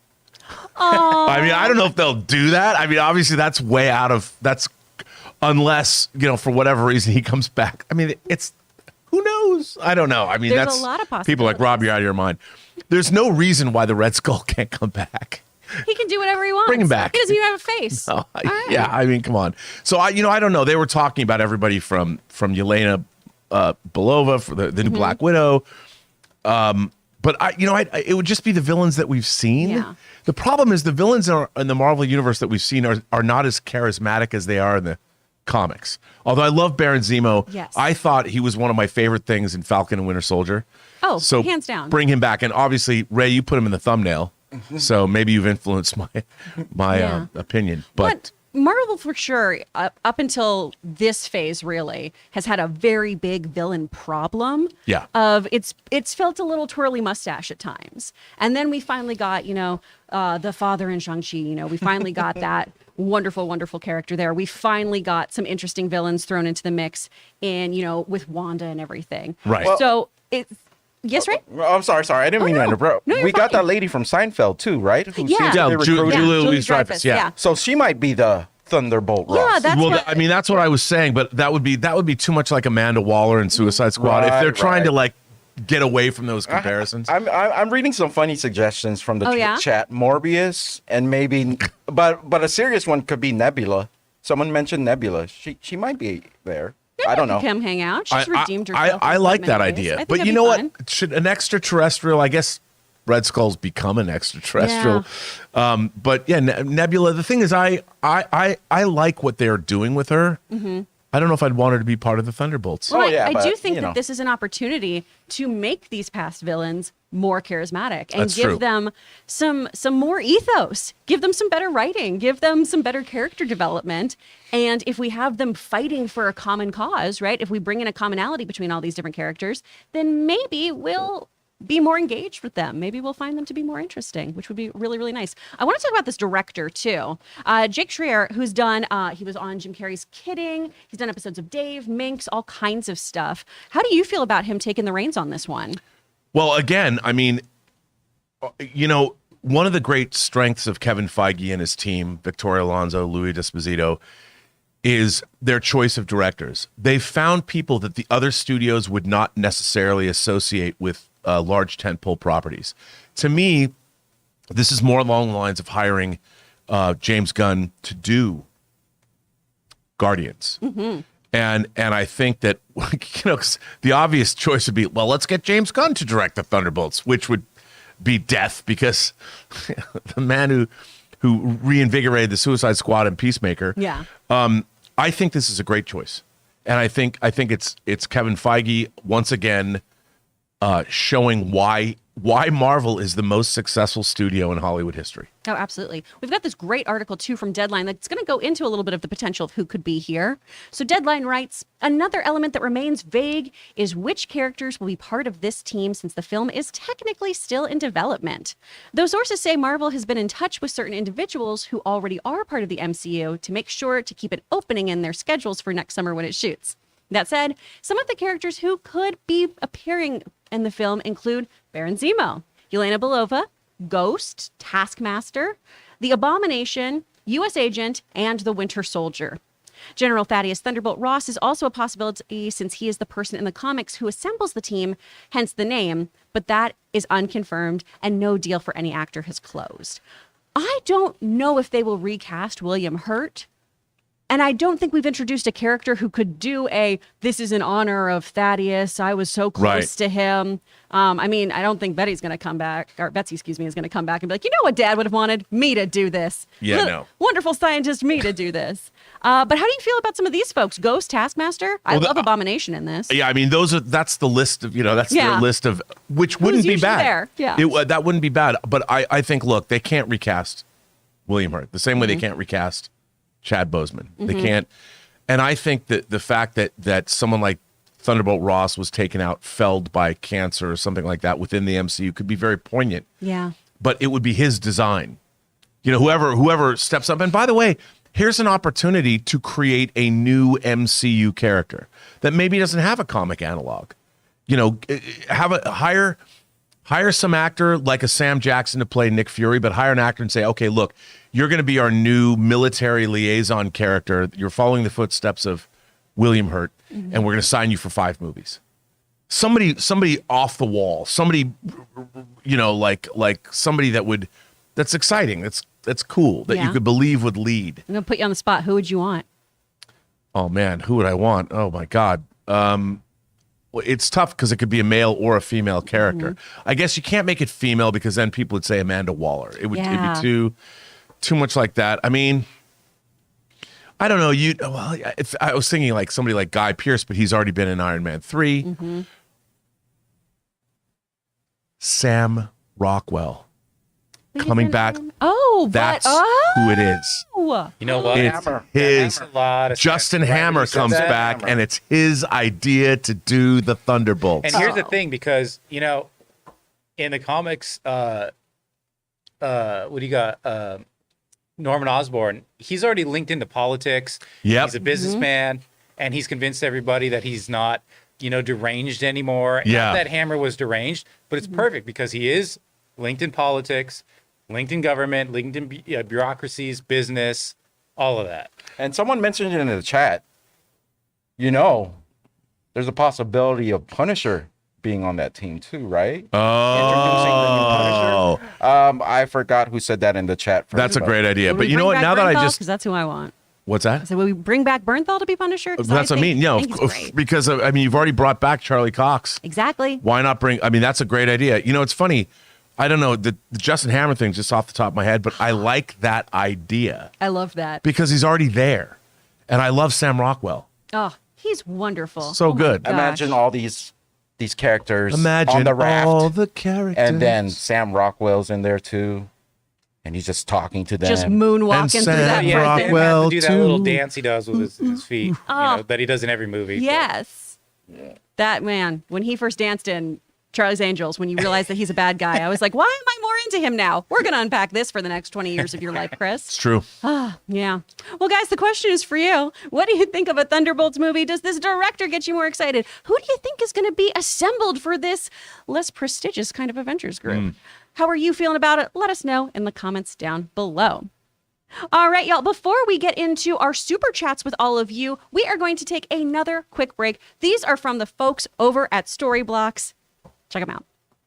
Oh. I mean, I don't know if they'll do that. I mean, obviously, that's way out of that's. Unless, you know, for whatever reason he comes back. I mean, it's who knows? I don't know. I mean, There's that's a lot of possibilities. people are like, Rob, you're out of your mind. There's no reason why the Red Skull can't come back. He can do whatever he wants. Bring him back. He doesn't even have a face. No, right. Yeah, I mean, come on. So I don't know. They were talking about everybody from Yelena Belova for the new Black Widow. But it would just be the villains that we've seen. Yeah. The problem is the villains in the Marvel universe that we've seen are not as charismatic as they are in the comics. Although I love Baron Zemo, yes. I thought he was one of my favorite things in Falcon and Winter Soldier. Oh, so hands down. Bring him back. And obviously, Ray, you put him in the thumbnail. So maybe you've influenced my opinion. But Marvel, for sure, up until this phase, really, has had a very big villain problem. Yeah. Of it's felt a little twirly mustache at times. And then we finally got, the father in Shang-Chi, we finally got that wonderful, wonderful character there. We finally got some interesting villains thrown into the mix with Wanda and everything. Right. Well, so it's, yes, right? I'm sorry. I didn't mean to interrupt. No, you're we got fine. that lady from Seinfeld too, right? Who Yeah. seems to Yeah, be recruiting. Julia Julie Louis-Dreyfus. Yeah. So she might be the Thunderbolt Ross. Yeah, that's what, I mean, that's what I was saying, but that would be too much like Amanda Waller and Suicide Squad if they're trying to get away from those comparisons. I'm reading some funny suggestions from the yeah? chat. Morbius and maybe, but a serious one could be Nebula. Someone mentioned Nebula. She might be there. I don't know. Come hang out. She's redeemed herself. I in like so that many ways. idea, I think but it'd you be know fun. what? Should an extraterrestrial? I guess Red Skull's become an extraterrestrial. But yeah, Nebula. The thing is, I like what they're doing with her. Mm-hmm. I don't know if I'd want her to be part of the Thunderbolts. Well, yeah, I but, do think you that know. this is an opportunity to make these past villains more charismatic and That's give true. them some more ethos, give them some better writing, give them some better character development. And if we have them fighting for a common cause, right? If we bring in a commonality between all these different characters, then maybe we'll be more engaged with them. Maybe we'll find them to be more interesting, which would be really, really nice. I want to talk about this director too. Jake Schreier, who's done, he was on Jim Carrey's Kidding. He's done episodes of Dave, Minx, all kinds of stuff. How do you feel about him taking the reins on this one? Well, again, I mean, one of the great strengths of Kevin Feige and his team, Victoria Alonso, Louis D'Esposito, is their choice of directors. They've found people that the other studios would not necessarily associate with large tentpole properties. To me, this is more along the lines of hiring James Gunn to do Guardians. Mm-hmm. And I think that 'cause the obvious choice would be, well, let's get James Gunn to direct the Thunderbolts, which would be death because the man who reinvigorated the Suicide Squad and Peacemaker. Yeah. I think this is a great choice, and I think it's Kevin Feige once again showing why Marvel is the most successful studio in Hollywood history. Oh, absolutely. We've got this great article, too, from Deadline that's going to go into a little bit of the potential of who could be here. So Deadline writes, another element that remains vague is which characters will be part of this team since the film is technically still in development. Though sources say Marvel has been in touch with certain individuals who already are part of the MCU to make sure to keep an opening in their schedules for next summer when it shoots. That said, some of the characters who could be appearing in the film include Baron Zemo, Yelena Belova, Ghost, Taskmaster, the Abomination, U.S. Agent, and the Winter Soldier. General Thaddeus Thunderbolt Ross is also a possibility since he is the person in the comics who assembles the team, hence the name, but that is unconfirmed and no deal for any actor has closed. I don't know if they will recast William Hurt And I don't think we've introduced a character who could do this is in honor of Thaddeus. I was so close Right. to him. I mean, I don't think Betsy, is going to come back and be like, you know what Dad would have wanted? Me to do this. Yeah, no. Wonderful scientist, me to do this. But how do you feel about some of these folks? Ghost, Taskmaster? I love Abomination in this. Yeah, I mean, that's the list of, that's Yeah. their list of, which wouldn't be usually bad. there? Yeah. That wouldn't be bad. But I think, look, they can't recast William Hurt the same way they can't recast Chad Boseman. They can't. And I think that the fact that someone like Thunderbolt Ross was taken out, felled by cancer or something like that within the MCU could be very poignant. Yeah. But it would be his design. Whoever steps up. And by the way, here's an opportunity to create a new MCU character that maybe doesn't have a comic analog. Hire some actor like a Sam Jackson to play Nick Fury, but hire an actor and say, okay, look, you're going to be our new military liaison character. You're following the footsteps of William Hurt, and we're going to sign you for 5 movies. Somebody off the wall. Somebody, like somebody that's exciting. That's cool. That you could believe would lead. I'm going to put you on the spot. Who would you want? Oh man, who would I want? Oh my God. It's tough because it could be a male or a female character. I guess you can't make it female because then people would say Amanda Waller. It'd be too much like that. I mean, I don't know. I was thinking like somebody like Guy Pearce, but he's already been in Iron Man 3. Sam Rockwell coming back. Oh, That's who it is. You know what? It's his. A lot of Justin sense. Right, Hammer you said comes that. back, and it's his idea to do the Thunderbolts. And here's the thing, because in the comics, what do you got? Norman Osborn. He's already linked into politics. Yep. He's a businessman, and he's convinced everybody that he's not, deranged anymore. Yeah. Not that Hammer was deranged, but it's perfect because he is linked in politics, linked in government, linked in bureaucracies, business, all of that. And someone mentioned it in the chat. There's a possibility of Punisher being on that team too, right? Oh, Introducing the new Punisher. I forgot who said that in the chat. that's a great idea. Would But we you know bring what? back Now that I Bernthal? just 'Cause that's who I want. what's that? So will we bring back Bernthal to be Punisher? 'Cause That's what I mean. think he's great. Because you've already brought back Charlie Cox. Exactly. Why not bring? I mean, that's a great idea. It's funny. I don't know the Justin Hammer thing just off the top of my head, but I like that idea I love that. because he's already there, and I love Sam Rockwell. Oh, he's wonderful. So Oh my good. gosh. Imagine all these characters Imagine on the raft, all the characters, and then Sam Rockwell's in there too, and he's just talking to them. Just moonwalking And through Sam that Yeah, prison. Sam Rockwell, has to do that little too. dance he does with his feet, that he does in every movie. Yes. That man, when he first danced in Charlie's Angels, when you realize that he's a bad guy, I was like, why am I more into him now? We're going to unpack this for the next 20 years of your life, Chris. It's true. Yeah. Well, guys, the question is for you. What do you think of a Thunderbolts movie? Does this director get you more excited? Who do you think is going to be assembled for this less prestigious kind of Avengers group? How are you feeling about it? Let us know in the comments down below. All right, y'all. Before we get into our super chats with all of you, we are going to take another quick break. These are from the folks over at Storyblocks. Check them out.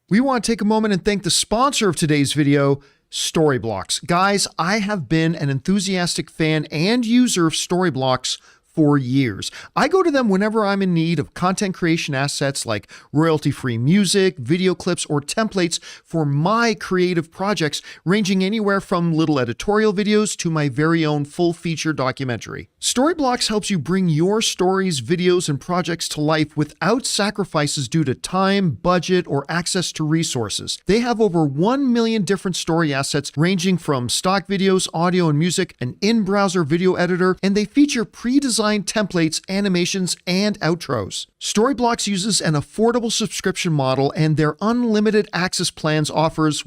We want to take a moment and thank the sponsor of today's video, Storyblocks. Guys, I have been an enthusiastic fan and user of Storyblocks for years. I go to them whenever I'm in need of content creation assets like royalty-free music, video clips, or templates for my creative projects, ranging anywhere from little editorial videos to my very own full-feature documentary. Storyblocks helps you bring your stories, videos, and projects to life without sacrifices due to time, budget, or access to resources. They have over 1 million different story assets ranging from stock videos, audio and music, an in-browser video editor, and they feature pre-designed templates, animations, and outros. Storyblocks uses an affordable subscription model, and their unlimited access plans offers,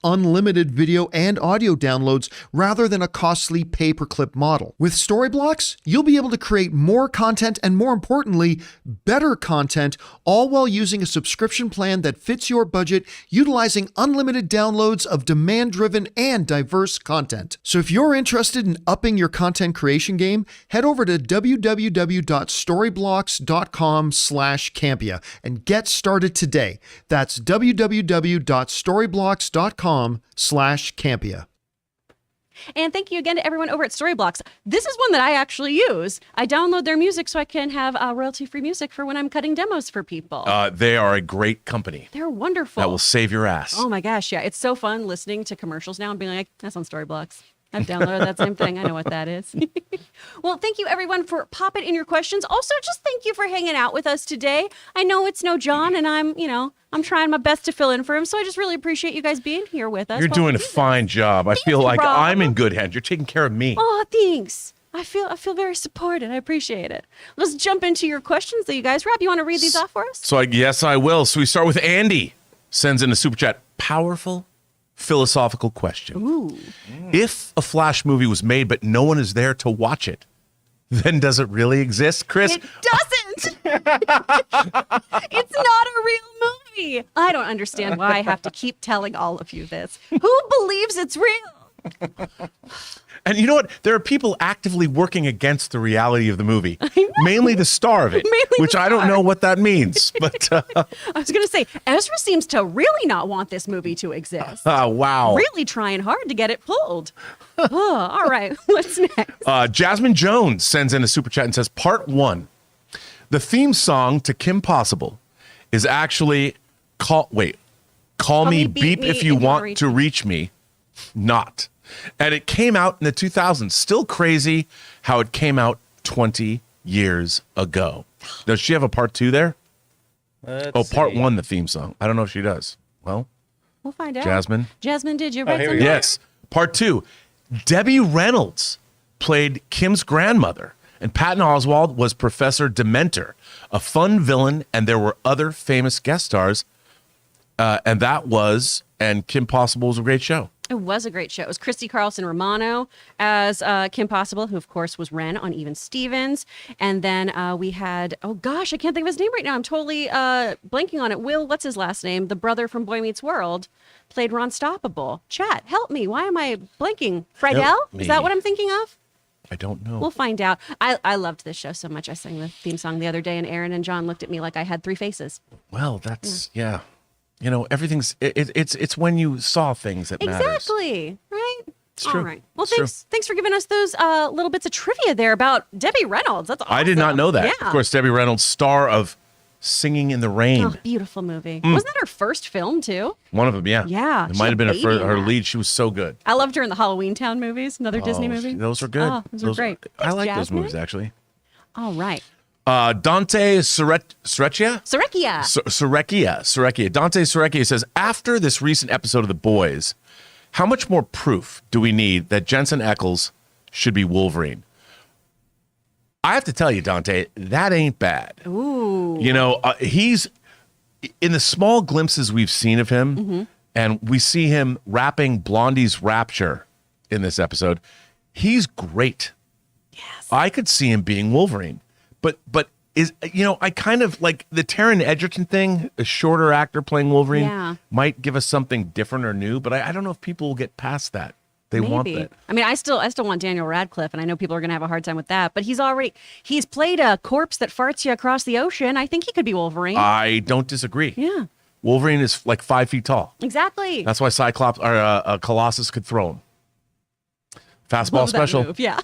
unlimited video and audio downloads rather than a costly pay-per-clip model. With Storyblocks, you'll be able to create more content and, more importantly, better content, all while using a subscription plan that fits your budget, utilizing unlimited downloads of demand-driven and diverse content. So if you're interested in upping your content creation game, head over to www.storyblocks.com/Campea and get started today. That's www.storyblocks.com/Campea. And thank you again to everyone over at Storyblocks. This is one that I actually use. I download their music so I can have royalty-free music for when I'm cutting demos for people. They are a great company. They're wonderful. That will save your ass. Oh my gosh, yeah. It's so fun listening to commercials now and being like, that's on Storyblocks. I've downloaded that same thing. I know what that is. Well, thank you everyone for popping in your questions. Also, just thank you for hanging out with us today. I know it's no John, and I'm trying my best to fill in for him. So I just really appreciate you guys being here with us. You're doing a fine job. I feel like Rob. I'm in good hands. You're taking care of me. Oh, thanks. I feel very supported. I appreciate it. Let's jump into your questions that you guys. Rob, you want to read these off for us? So yes, I will. So we start with Andy. Sends in a super chat. Powerful philosophical question. Ooh. If a Flash movie was made but no one is there to watch it, then does it really exist, Chris? It doesn't. It's not a real movie. I don't understand why I have to keep telling all of you this. Who believes it's real? And you know what? There are people actively working against the reality of the movie. Mainly the star of it, which I don't know what that means. But I was going to say, Ezra seems to really not want this movie to exist. wow. Really trying hard to get it pulled. Oh, all right. What's next? Jasmine Jones sends in a super chat and says, Part 1. The theme song to Kim Possible is actually Call Me Beep If You Want to Reach Me, not. And it came out in the 2000s. Still crazy how it came out 20 years ago. Does she have a part 2 there? Part 1, the theme song. I don't know if she does. Well, we'll find out. Jasmine, did you write something? yes. Part 2. Debbie Reynolds played Kim's grandmother, and Patton Oswalt was Professor Dementor, a fun villain, and there were other famous guest stars. And Kim Possible was a great show. It was a great show. It was Christy Carlson Romano as Kim Possible, who, of course, was Ren on Even Stevens. And then we had, oh, gosh, I can't think of his name right now. I'm totally blanking on it. Will, what's his last name? The brother from Boy Meets World played Ron Stoppable. Chat, help me. Why am I blanking? Friedel? Is that what I'm thinking of? I don't know. We'll find out. I loved this show so much. I sang the theme song the other day, and Aaron and John looked at me like I had 3 faces. Well, that's, yeah. You know, everything's it's when you saw things that matters. Exactly, right? It's true. All right. Well, It's thanks for giving us those little bits of trivia there about Debbie Reynolds. That's awesome. I did not know that. Yeah. Of course, Debbie Reynolds, star of Singing in the Rain. Oh, beautiful movie. Wasn't that her first film too? One of them, yeah. Yeah, It she might had have been a baby in her that. lead. She was so good. I loved her in the Halloween Town movies, another Disney movie. Those are good. Oh, those are great. I Thanks, like those Jasmine. movies, actually. All right. Dante Sorecchia? Sorecchia. Sorecchia. Dante Sorecchia says, after this recent episode of The Boys, how much more proof do we need that Jensen Ackles should be Wolverine? I have to tell you, Dante, that ain't bad. Ooh. You know, he's in the small glimpses we've seen of him, and we see him rapping Blondie's Rapture in this episode. He's great. Yes. I could see him being Wolverine. But is, you know, I kind of like the Taron Egerton thing, a shorter actor playing Wolverine might give us something different or new, but I don't know if people will get past that. They want that. I mean, I still want Daniel Radcliffe, and I know people are going to have a hard time with that, but he's played a corpse that farts you across the ocean. I think he could be Wolverine. I don't disagree. Yeah. Wolverine is like 5 feet tall. Exactly. That's why Cyclops or Colossus could throw him. Fastball Love that special. move, yeah.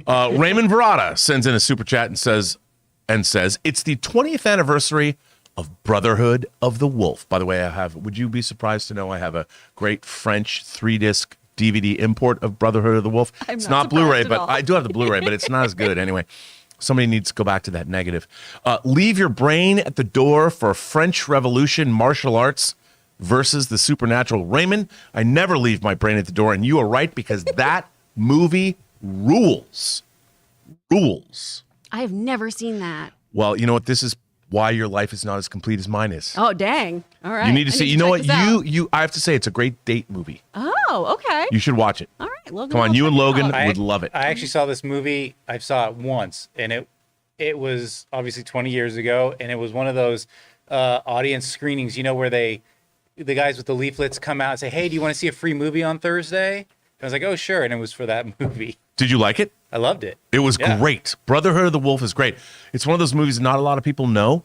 Raymond Verada sends in a super chat and says, it's the 20th anniversary of Brotherhood of the Wolf. By the way, would you be surprised to know I have a great French 3-disc DVD import of Brotherhood of the Wolf? It's not Blu-ray, but I do have the Blu-ray, but it's not as good anyway. Somebody needs to go back to that negative. Leave your brain at the door for French Revolution martial arts versus the supernatural. Raymond, I never leave my brain at the door, and you are right, because that movie rules. I have never seen that. Well, you know what? This is why your life is not as complete as mine is. Oh, dang. All right. You need to see. You know what? check this out. I have to say, it's a great date movie. Oh, okay. You should watch it. All right. Logan, Come on, I'll you and check it Logan out. would love it. I actually saw this movie. I saw it once, and it was obviously 20 years ago, and it was one of those audience screenings, you know, where the guys with the leaflets come out and say, "Hey, do you want to see a free movie on Thursday?" And I was like, "Oh, sure," and it was for that movie. Did you like it? I loved it. It was great. Brotherhood of the Wolf is great. It's one of those movies not a lot of people know.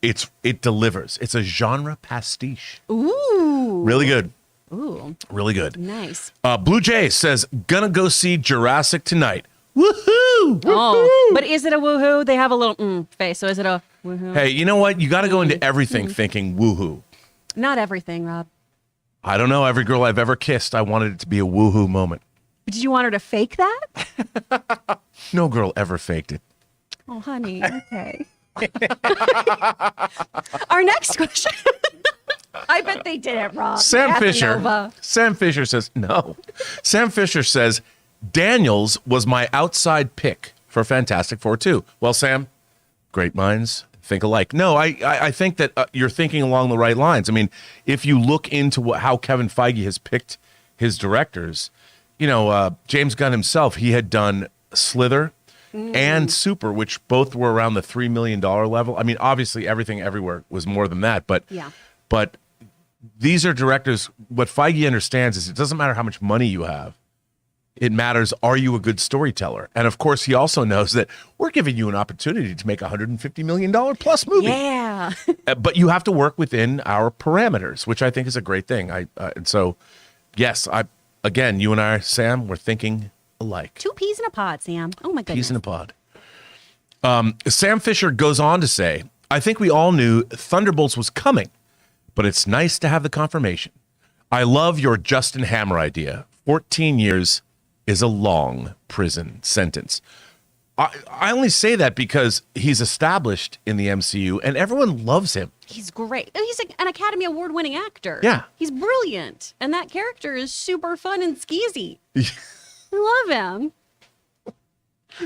It delivers. It's a genre pastiche. Ooh. Really good. Ooh, Really good. nice. Blue Jay says, gonna go see Jurassic tonight. Woohoo! Oh, but is it a woohoo? They have a little face, so is it a woohoo? Hey, you know what? You got to go into everything thinking woohoo. Not everything, Rob. I don't know. Every girl I've ever kissed, I wanted it to be a woohoo moment. But did you want her to fake that? No girl ever faked it. Oh, honey. Okay. Our next question. I bet they did it, Rob. Sam Ask Fisher. Nova. Sam Fisher says no. Sam Fisher says Daniels was my outside pick for Fantastic Four 2. Well, Sam, great minds think alike. No, I think that you're thinking along the right lines. I mean, if you look into how Kevin Feige has picked his directors, you know, James Gunn himself, he had done Slither and Super, which both were around the $3 million level. I mean, obviously, Everything Everywhere was more than that, but Yeah. but these are directors. What Feige understands is it doesn't matter how much money you have. It matters, are you a good storyteller? And of course, he also knows that we're giving you an opportunity to make a $150 million plus movie. Yeah. But you have to work within our parameters, which I think is a great thing. And so, yes, again, you and I, Sam, we're thinking alike. 2 peas in a pod, Sam. Oh, my goodness. Peas in a pod. Sam Fisher goes on to say, I think we all knew Thunderbolts was coming, but it's nice to have the confirmation. I love your Justin Hammer idea. 14 years is a long prison sentence. I only say that because he's established in the MCU and everyone loves him. He's great. He's an Academy Award-winning actor. Yeah. He's brilliant. And that character is super fun and skeezy. I love him.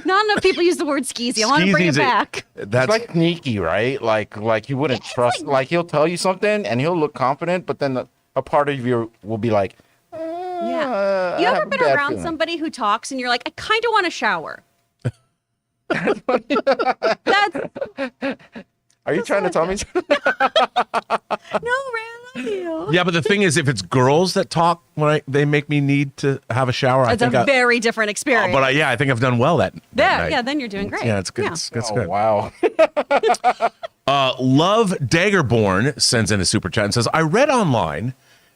Not enough people use the word skeezy. I want to bring it Skeezy's back. It's like sneaky, right? Like you wouldn't trust. Like he'll tell you something and he'll look confident, but then a part of you will be like, Yeah. You I have ever a been bad around feeling. somebody who talks and you're like, I kind of want to shower? That's Are you trying to tell me? no, Ray, I love you. Yeah, but the thing is, if it's girls that talk when they make me need to have a shower, It's a very different experience. but I think I've done well that night. yeah, then you're doing great. Yeah, it's good. Yeah. It's Oh, good. wow. Love Daggerborn sends in a super chat and says, I read online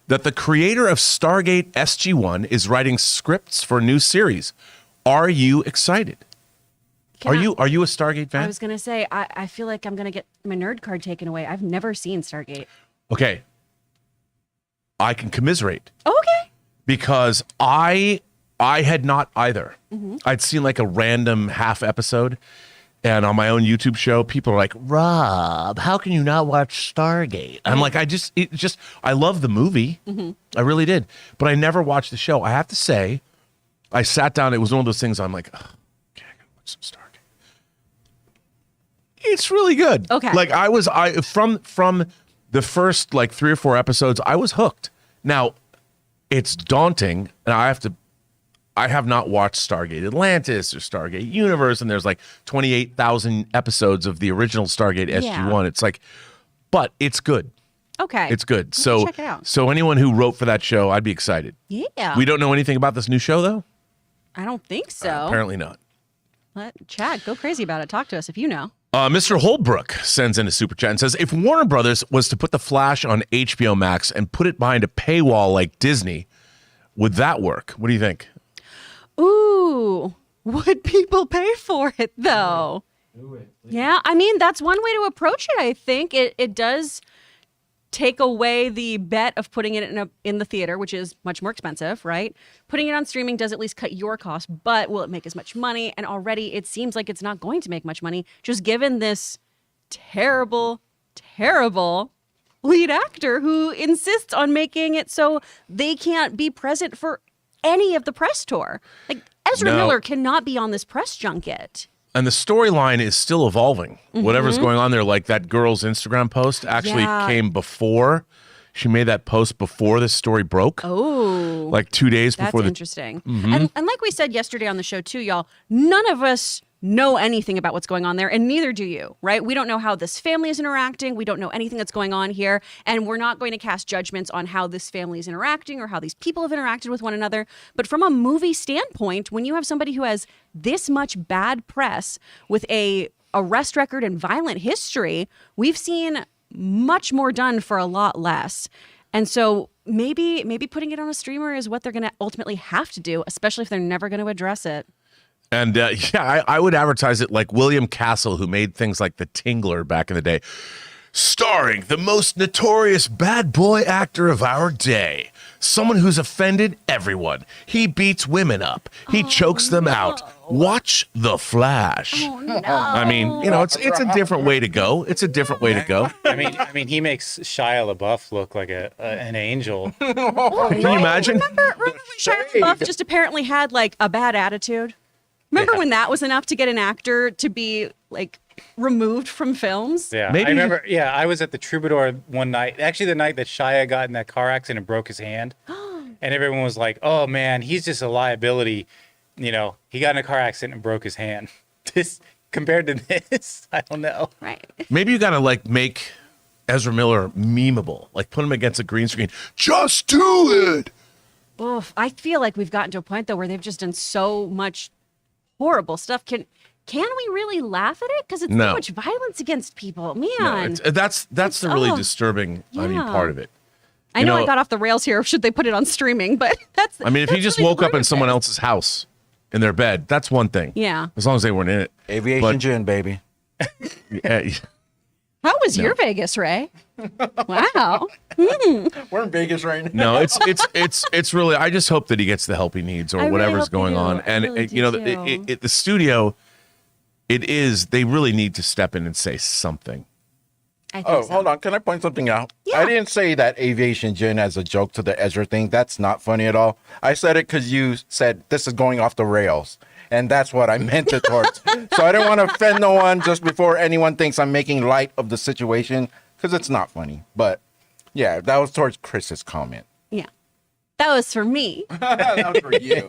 that the creator of Stargate SG-1 is writing scripts for a new series. Are you excited? Are you a Stargate fan? I was going to say, I feel like I'm going to get my nerd card taken away. I've never seen Stargate. Okay. I can commiserate Okay. because I had not either. Mm-hmm. I'd seen like a random half episode, and on my own YouTube show, people are like, Rob, how can you not watch Stargate? I'm like, I love the movie. Mm-hmm. I really did. But I never watched the show. I have to say, I sat down. It was one of those things I'm like, oh, okay, I gotta watch some Stargate. It's really good. Okay. Like from the first like 3 or 4 episodes, I was hooked. Now, it's daunting, and I have not watched Stargate Atlantis or Stargate Universe, and there's like 28,000 episodes of the original Stargate SG-1. It's like, but it's good. Okay. It's good. I'll So check it out. So anyone who wrote for that show, I'd be excited. Yeah. We don't know anything about this new show, though? I don't think so. Apparently not. Chad, go crazy about it. Talk to us if you know. Mr. Holbrook sends in a super chat and says, if Warner Brothers was to put The Flash on HBO Max and put it behind a paywall like Disney, would that work? What do you think? Ooh, would people pay for it though? Yeah, I mean, that's one way to approach it. I think it does take away the bet of putting it in the theater, which is much more expensive, right? Putting it on streaming does at least cut your costs, but will it make as much money? And already it seems like it's not going to make much money, just given this terrible, terrible lead actor who insists on making it so they can't be present for any of the press tour. Like Ezra No. Miller cannot be on this press junket. And the storyline is still evolving. Whatever's going on there, like that girl's Instagram post actually Yeah. came before. She made that post before this story broke. Oh, Like 2 days that's before the interesting. And like we said yesterday on the show too, y'all, none of us know anything about what's going on there, and neither do you, right? We don't know how this family is interacting. We don't know anything that's going on here, and we're not going to cast judgments on how this family is interacting or how these people have interacted with one another. But from a movie standpoint, when you have somebody who has this much bad press with a arrest record and violent history, we've seen much more done for a lot less. And so maybe putting it on a streamer is what they're going to ultimately have to do, especially if they're never going to address it. And I would advertise it like William Castle, who made things like The Tingler back in the day, starring the most notorious bad boy actor of our day. Someone who's offended everyone. He beats women up. He chokes them out. Watch The Flash. Oh, no. I mean, it's a different way to go. It's a different way to go. I mean, he makes Shia LaBeouf look like an angel. Can you imagine? Remember when Shia LaBeouf just apparently had like a bad attitude? Remember when that was enough to get an actor to be like removed from films? Yeah, Maybe- I remember. Yeah, I was at the Troubadour one night. Actually, the night that Shia got in that car accident and broke his hand, and everyone was like, "Oh man, he's just a liability." He got in a car accident and broke his hand. This compared to this, I don't know. Right. Maybe you got to like make Ezra Miller memeable, like put him against a green screen. Just do it. Oof, I feel like we've gotten to a point though where they've just done so much horrible stuff. Can we really laugh at it? Because it's No. so much violence against people. Man. No, that's the really disturbing. I mean, yeah. part of it. I know I got off the rails here. Should they put it on streaming? But that's. I mean, if you that's just really woke up in hilarious. someone else's house in their bed, that's one thing. Yeah. As long as they weren't in it. Aviation But- gin, baby. Yeah, How was your Vegas, Ray? Wow. We're in Vegas right now. no, it's really. I just hope that he gets the help he needs or I really whatever's hope they going do. on. I And really it, you know, do the studio. They really need to step in and say something. I think Oh, so. hold on. Can I point something out? Yeah. I didn't say that aviation gin as a joke to the Ezra thing. That's not funny at all. I said it because you said this is going off the rails. And that's what I meant it towards. So I didn't want to offend no one just before anyone thinks I'm making light of the situation because it's not funny. But yeah, that was towards Chris's comment. Yeah. That was for me. That was for you.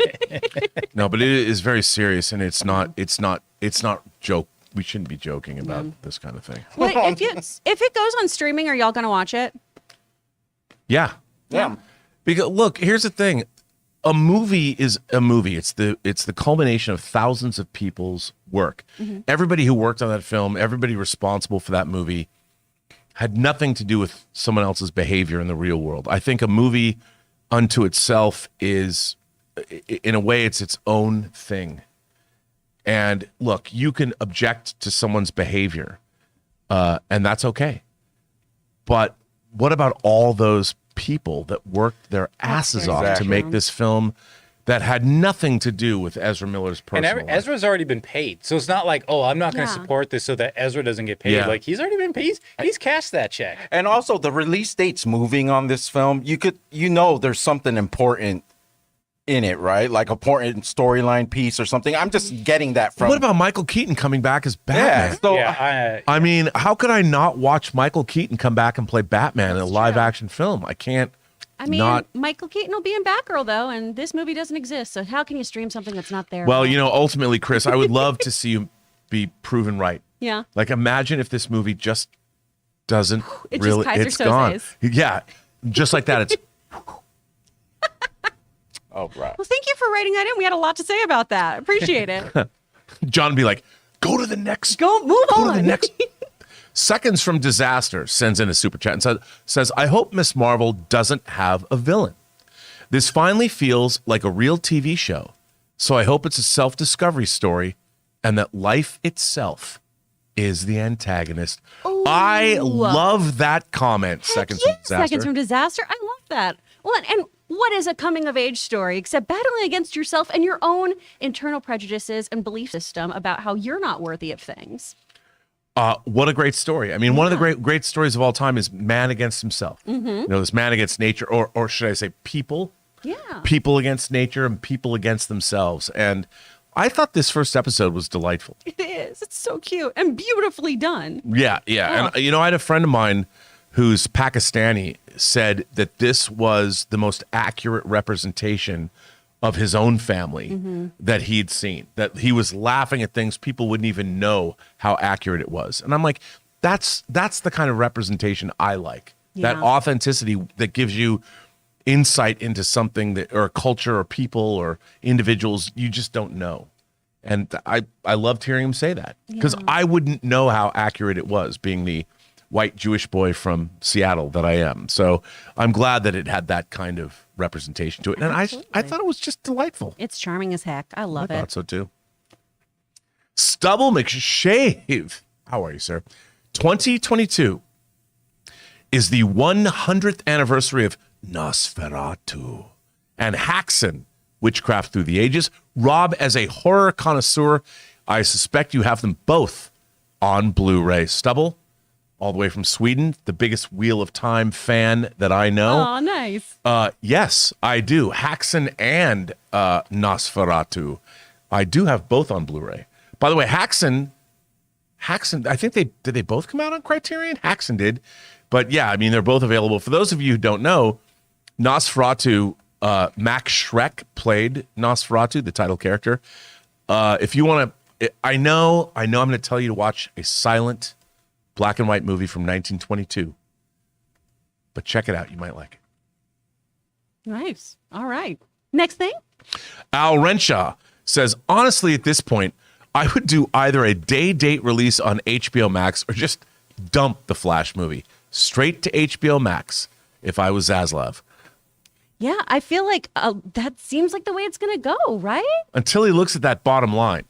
No, but it is very serious, and it's not joke. We shouldn't be joking about this kind of thing. Well, if it goes on streaming, are y'all gonna watch it? Yeah. Yeah. Because look, here's the thing. A movie is a movie. It's the culmination of thousands of people's work. Everybody who worked on that film, everybody responsible for that movie had nothing to do with someone else's behavior in the real world. I think a movie unto itself is, in a way, it's its own thing. And look, you can object to someone's behavior, and that's okay. But what about all those people that worked their asses off to Exactly. make this film that had nothing to do with Ezra Miller's And personal life? Ezra's already been paid, so it's not like, oh, I'm not going to Yeah. support this so that Ezra doesn't get paid. Yeah. Like he's already been paid. He's cashed that check. And also the release date's moving on this film. There's something important in it, right? Like a important storyline piece or something. I'm just getting that from. What about Michael Keaton coming back as Batman? Yeah. So Yeah, I mean, how could I not watch Michael Keaton come back and play Batman in a live action film? I can't. I mean, not. Michael Keaton will be in Batgirl though, and this movie doesn't exist. So how can you stream something that's not there? Well, ultimately, Chris, I would love to see you be proven right. Yeah. Like, imagine if this movie just doesn't It's just really. Kaiser It's gone. Soze's. Yeah, just like that. It's oh, right. Well, thank you for writing that in. We had a lot to say about that. Appreciate it. John would be like, go to the next. Move Go on. to the next. Seconds from Disaster sends in a super chat and says, I hope Miss Marvel doesn't have a villain. This finally feels like a real TV show, so I hope it's a self-discovery story and that life itself is the antagonist. I love that comment, Seconds from Disaster. Seconds from Disaster. I love that. Well, and what is a coming of age story except battling against yourself and your own internal prejudices and belief system about how you're not worthy of things? What a great story. I mean, one of the great stories of all time is man against himself. This man against nature, or should I say people? Yeah. People against nature and people against themselves. And I thought this first episode was delightful. It is. It's so cute and beautifully done. Yeah. And, I had a friend of mine who's Pakistani said that this was the most accurate representation of his own family that he'd seen, that he was laughing at things people wouldn't even know how accurate it was. And I'm like, that's the kind of representation I like. That Yeah. authenticity that gives you insight into something that, or a culture or people or individuals you just don't know. And I loved hearing him say that because I wouldn't know how accurate it was, being the white Jewish boy from Seattle that I am. So I'm glad that it had that kind of representation to it. And I thought it was just delightful. It's charming as heck. I love I it. thought so too. Stubble McShave. How are you, sir? 2022 is the 100th anniversary of Nosferatu and Haxan, Witchcraft Through the Ages. Rob, as a horror connoisseur, I suspect you have them both on Blu-ray. Stubble, all the way from Sweden, the biggest Wheel of Time fan that I know. Oh, nice. Yes, I do. Haxan and Nosferatu. I do have both on Blu-ray. By the way, Haxan, I think did they both come out on Criterion? Haxan did. But yeah, I mean, they're both available. For those of you who don't know, Nosferatu, Max Schreck played Nosferatu, the title character. If you want to, I know I'm going to tell you to watch a silent black and white movie from 1922. But check it out. You might like it. Nice. All right. Next thing. Al Renshaw says, honestly, at this point, I would do either a day-date release on HBO Max or just dump the Flash movie straight to HBO Max if I was Zaslav. Yeah, I feel like that seems like the way it's going to go, right? Until he looks at that bottom line.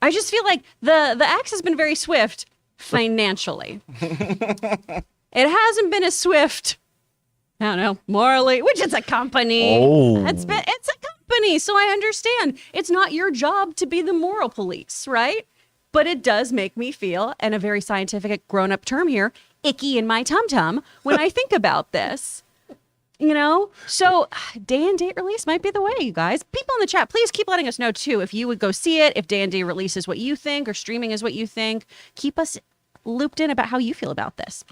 I just feel like the axe has been very swift financially. It hasn't been as swift, I don't know, morally, which is a company. Oh. It's a company, so I understand. It's not your job to be the moral police, right? But it does make me feel, and a very scientific grown-up term here, icky in my tum-tum when I think about this. You know, so day and date release might be the way, you guys. People in the chat, please keep letting us know too if you would go see it, if day and date release is what you think or streaming is what you think. Keep us looped in about how you feel about this.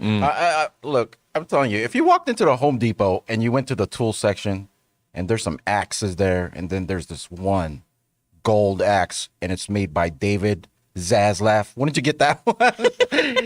Look, I'm telling you, if you walked into the Home Depot and you went to the tool section and there's some axes there, and then there's this one gold axe and it's made by David Zaslav. Wouldn't you get that one?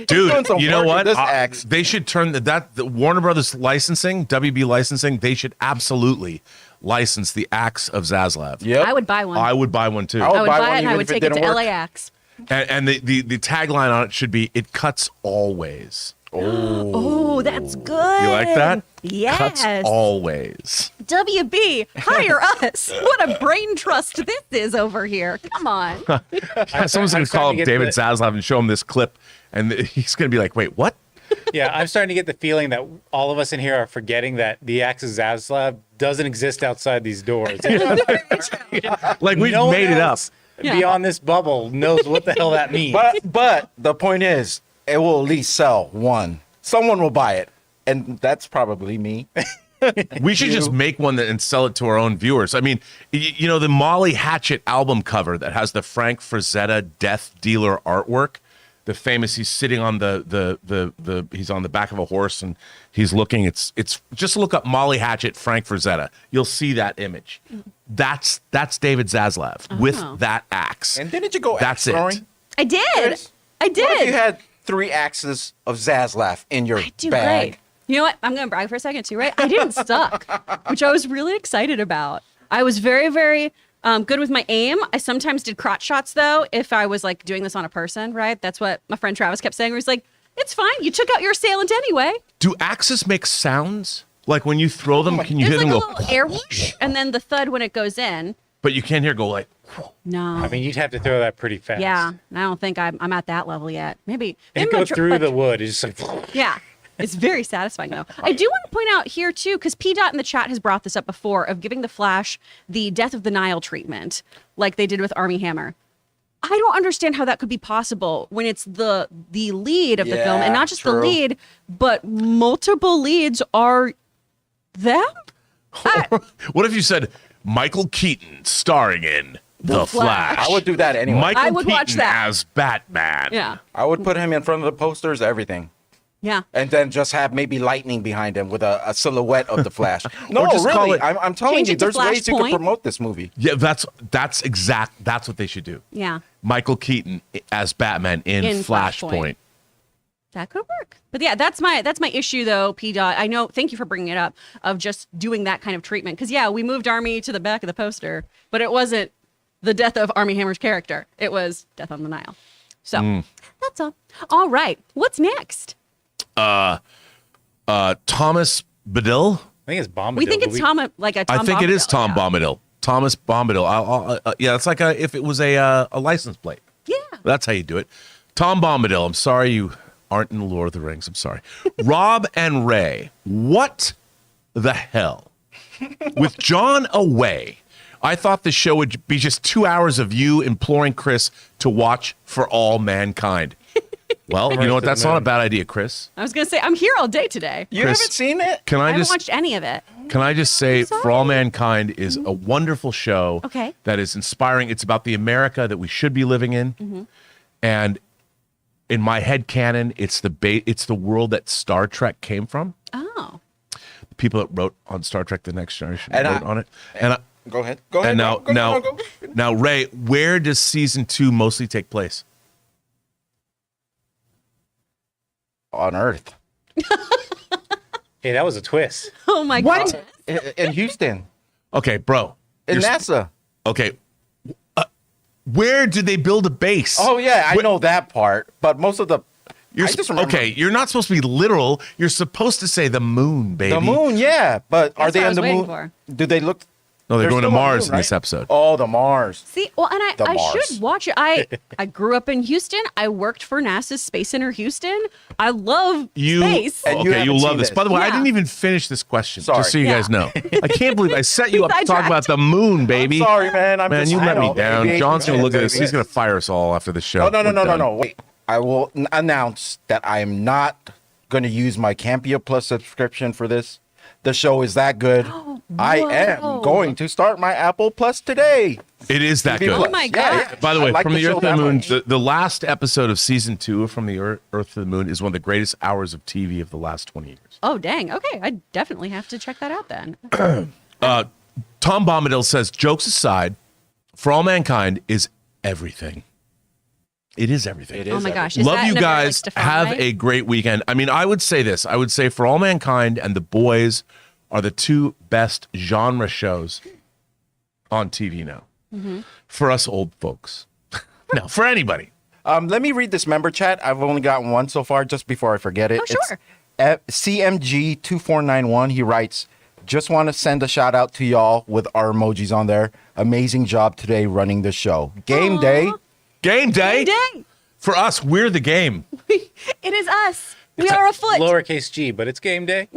Dude, you know what? This axe. They should turn the Warner Brothers licensing, WB licensing, they should absolutely license the axe of Zaslav. Yep. I would buy one. I would buy one too. I would buy it and even I would if it take it to didn't work. LAX. And the tagline on it should be, it cuts always. Oh, that's good. You like that? Yes. Cuts always. WB, hire us. What a brain trust this is over here. Come on. Someone's going to call starting up to get David Zaslav and show him this clip, and he's going to be like, wait, what? Yeah, I'm starting to get the feeling that all of us in here are forgetting that the axe of Zaslav doesn't exist outside these doors. Like, we've No one made it up. else beyond this bubble knows what the hell that means. But the point is, it will at least sell one. Someone will buy it, and that's probably me. We should just make one and sell it to our own viewers. I mean, you know, the Molly Hatchet album cover that has the Frank Frazetta Death Dealer artwork, the famous, he's sitting on he's on the back of a horse and he's looking, it's just look up Molly Hatchet, Frank Frazetta. You'll see that image. That's David Zaslav with that axe. And didn't you go That's axe throwing? it. I did. Chris? I did. What if you had 3 axes of Zaslav in your do bag? great. You know what? I'm going to brag for a second too, right? I didn't suck, which I was really excited about. I was very, very good with my aim. I sometimes did crotch shots though, if I was like doing this on a person, right? That's what my friend Travis kept saying. Where he's like, it's fine. You took out your assailant anyway. Do axes make sounds? Like when you throw them, can you There's hear like them a go? little air whoosh and then the thud when it goes in. But you can't hear go like. No. I mean, you'd have to throw that pretty fast. Yeah. I don't think I'm at that level yet. Maybe And my go tr- through but- the wood. It's just like, Yeah. It's very satisfying, though. I do want to point out here, too, because P. Dot in the chat has brought this up before, of giving the Flash the Death of the Nile treatment, like they did with Armie Hammer. I don't understand how that could be possible when it's the lead of the film, and Yeah, not just the true. lead, but multiple leads are them? What if you said Michael Keaton starring in The Flash? I would do that anyway. Michael I would Keaton watch that. as Batman. Yeah. I would put him in front of the posters, everything. Yeah. And then just have maybe lightning behind him with a silhouette of the Flash. No, Or just call really. it- I'm telling Change you, it to there's ways you Flashpoint. could promote this movie. Yeah, that's what they should do. Yeah. Michael Keaton as Batman in In Flashpoint. Flashpoint. That could work. But yeah, that's my issue though, P. Dot. I know, thank you for bringing it up, of just doing that kind of treatment. Because yeah, we moved Armie to the back of the poster, but it wasn't the death of Armie Hammer's character. It was Death on the Nile. So that's all. All right. What's next? Thomas Badil. I think it's Bombadil. We think it's Tom, like a Tom I think it is Bombadil, Tom yeah. Bombadil. Thomas Bombadil. Yeah, it's like if it was a license plate. Yeah. That's how you do it. Tom Bombadil. I'm sorry you aren't in the Lord of the Rings. I'm sorry. Rob and Ray. What the hell? With John away, I thought the show would be just 2 hours of you imploring Chris to watch For All Mankind. Well, you know what? That's not a bad idea, Chris. I was going to say, I'm here all day today. You Chris, haven't seen it? Can I I haven't just watched any of it. Can I just say, sorry. For All Mankind is a wonderful show Okay. that is inspiring. It's about the America that we should be living in. And in my head canon, it's the world that Star Trek came from. Oh. The people that wrote on Star Trek The Next Generation And wrote on it. And Go ahead. Go ahead. and go. now, Ray, where does season 2 mostly take place? On Earth. Hey, that was a twist. Oh, my goodness. In Houston. Okay, bro. In You're- NASA. Okay. Where did they build a base? Oh, yeah. I know that part. But most of the... You're I just remember okay, you're not supposed to be literal. You're supposed to say the moon, baby. the moon, yeah. But are That's they what I on was the waiting moon? for. Do they look... No, they're going to still on the Mars moon, in this right? episode. Oh, the Mars. See, well, and The I Mars. should watch it. I grew up in Houston. I worked for NASA's Space Center Houston. I love space. And you Okay, haven't you'll love seen this. this. By the way, I Yeah. didn't even finish this question. Sorry. Just so you Yeah. guys know. I can't believe I set you up to talk about the moon, baby. I'm sorry, man. Man, you let me down. Baby. John's going to look at this. Baby. He's going to fire us all after the show. No. We're done. Wait. I will announce that I am not going to use my Campea Plus subscription for this. The show is that good. I am going to start my Apple Plus today. It is that TV good. Plus. Oh my Yeah, God. By the I way, like From the show Earth to the that Moon, much. the last episode of season 2 of From the Earth to the Moon is one of the greatest hours of TV of the last 20 years. Oh, dang. Okay. I definitely have to check that out then. Tom Bombadil says, jokes aside, For All Mankind is everything. It is everything. It is Oh my gosh. Is Love that you in a very, like, guys. Stefan Have way? a great weekend. I mean, I would say this. I would say For All Mankind and The Boys are the 2 best genre shows on TV now. For us old folks. No, for anybody. Let me read this member chat. I've only gotten one so far, just before I forget it. Oh, sure. It's CMG2491. He writes, just want to send a shout out to y'all with our emojis on there. Amazing job today running the show. Game day. Game day. Dang. For us, we're the game. It is us. We are afoot. Lowercase g, but it's game day.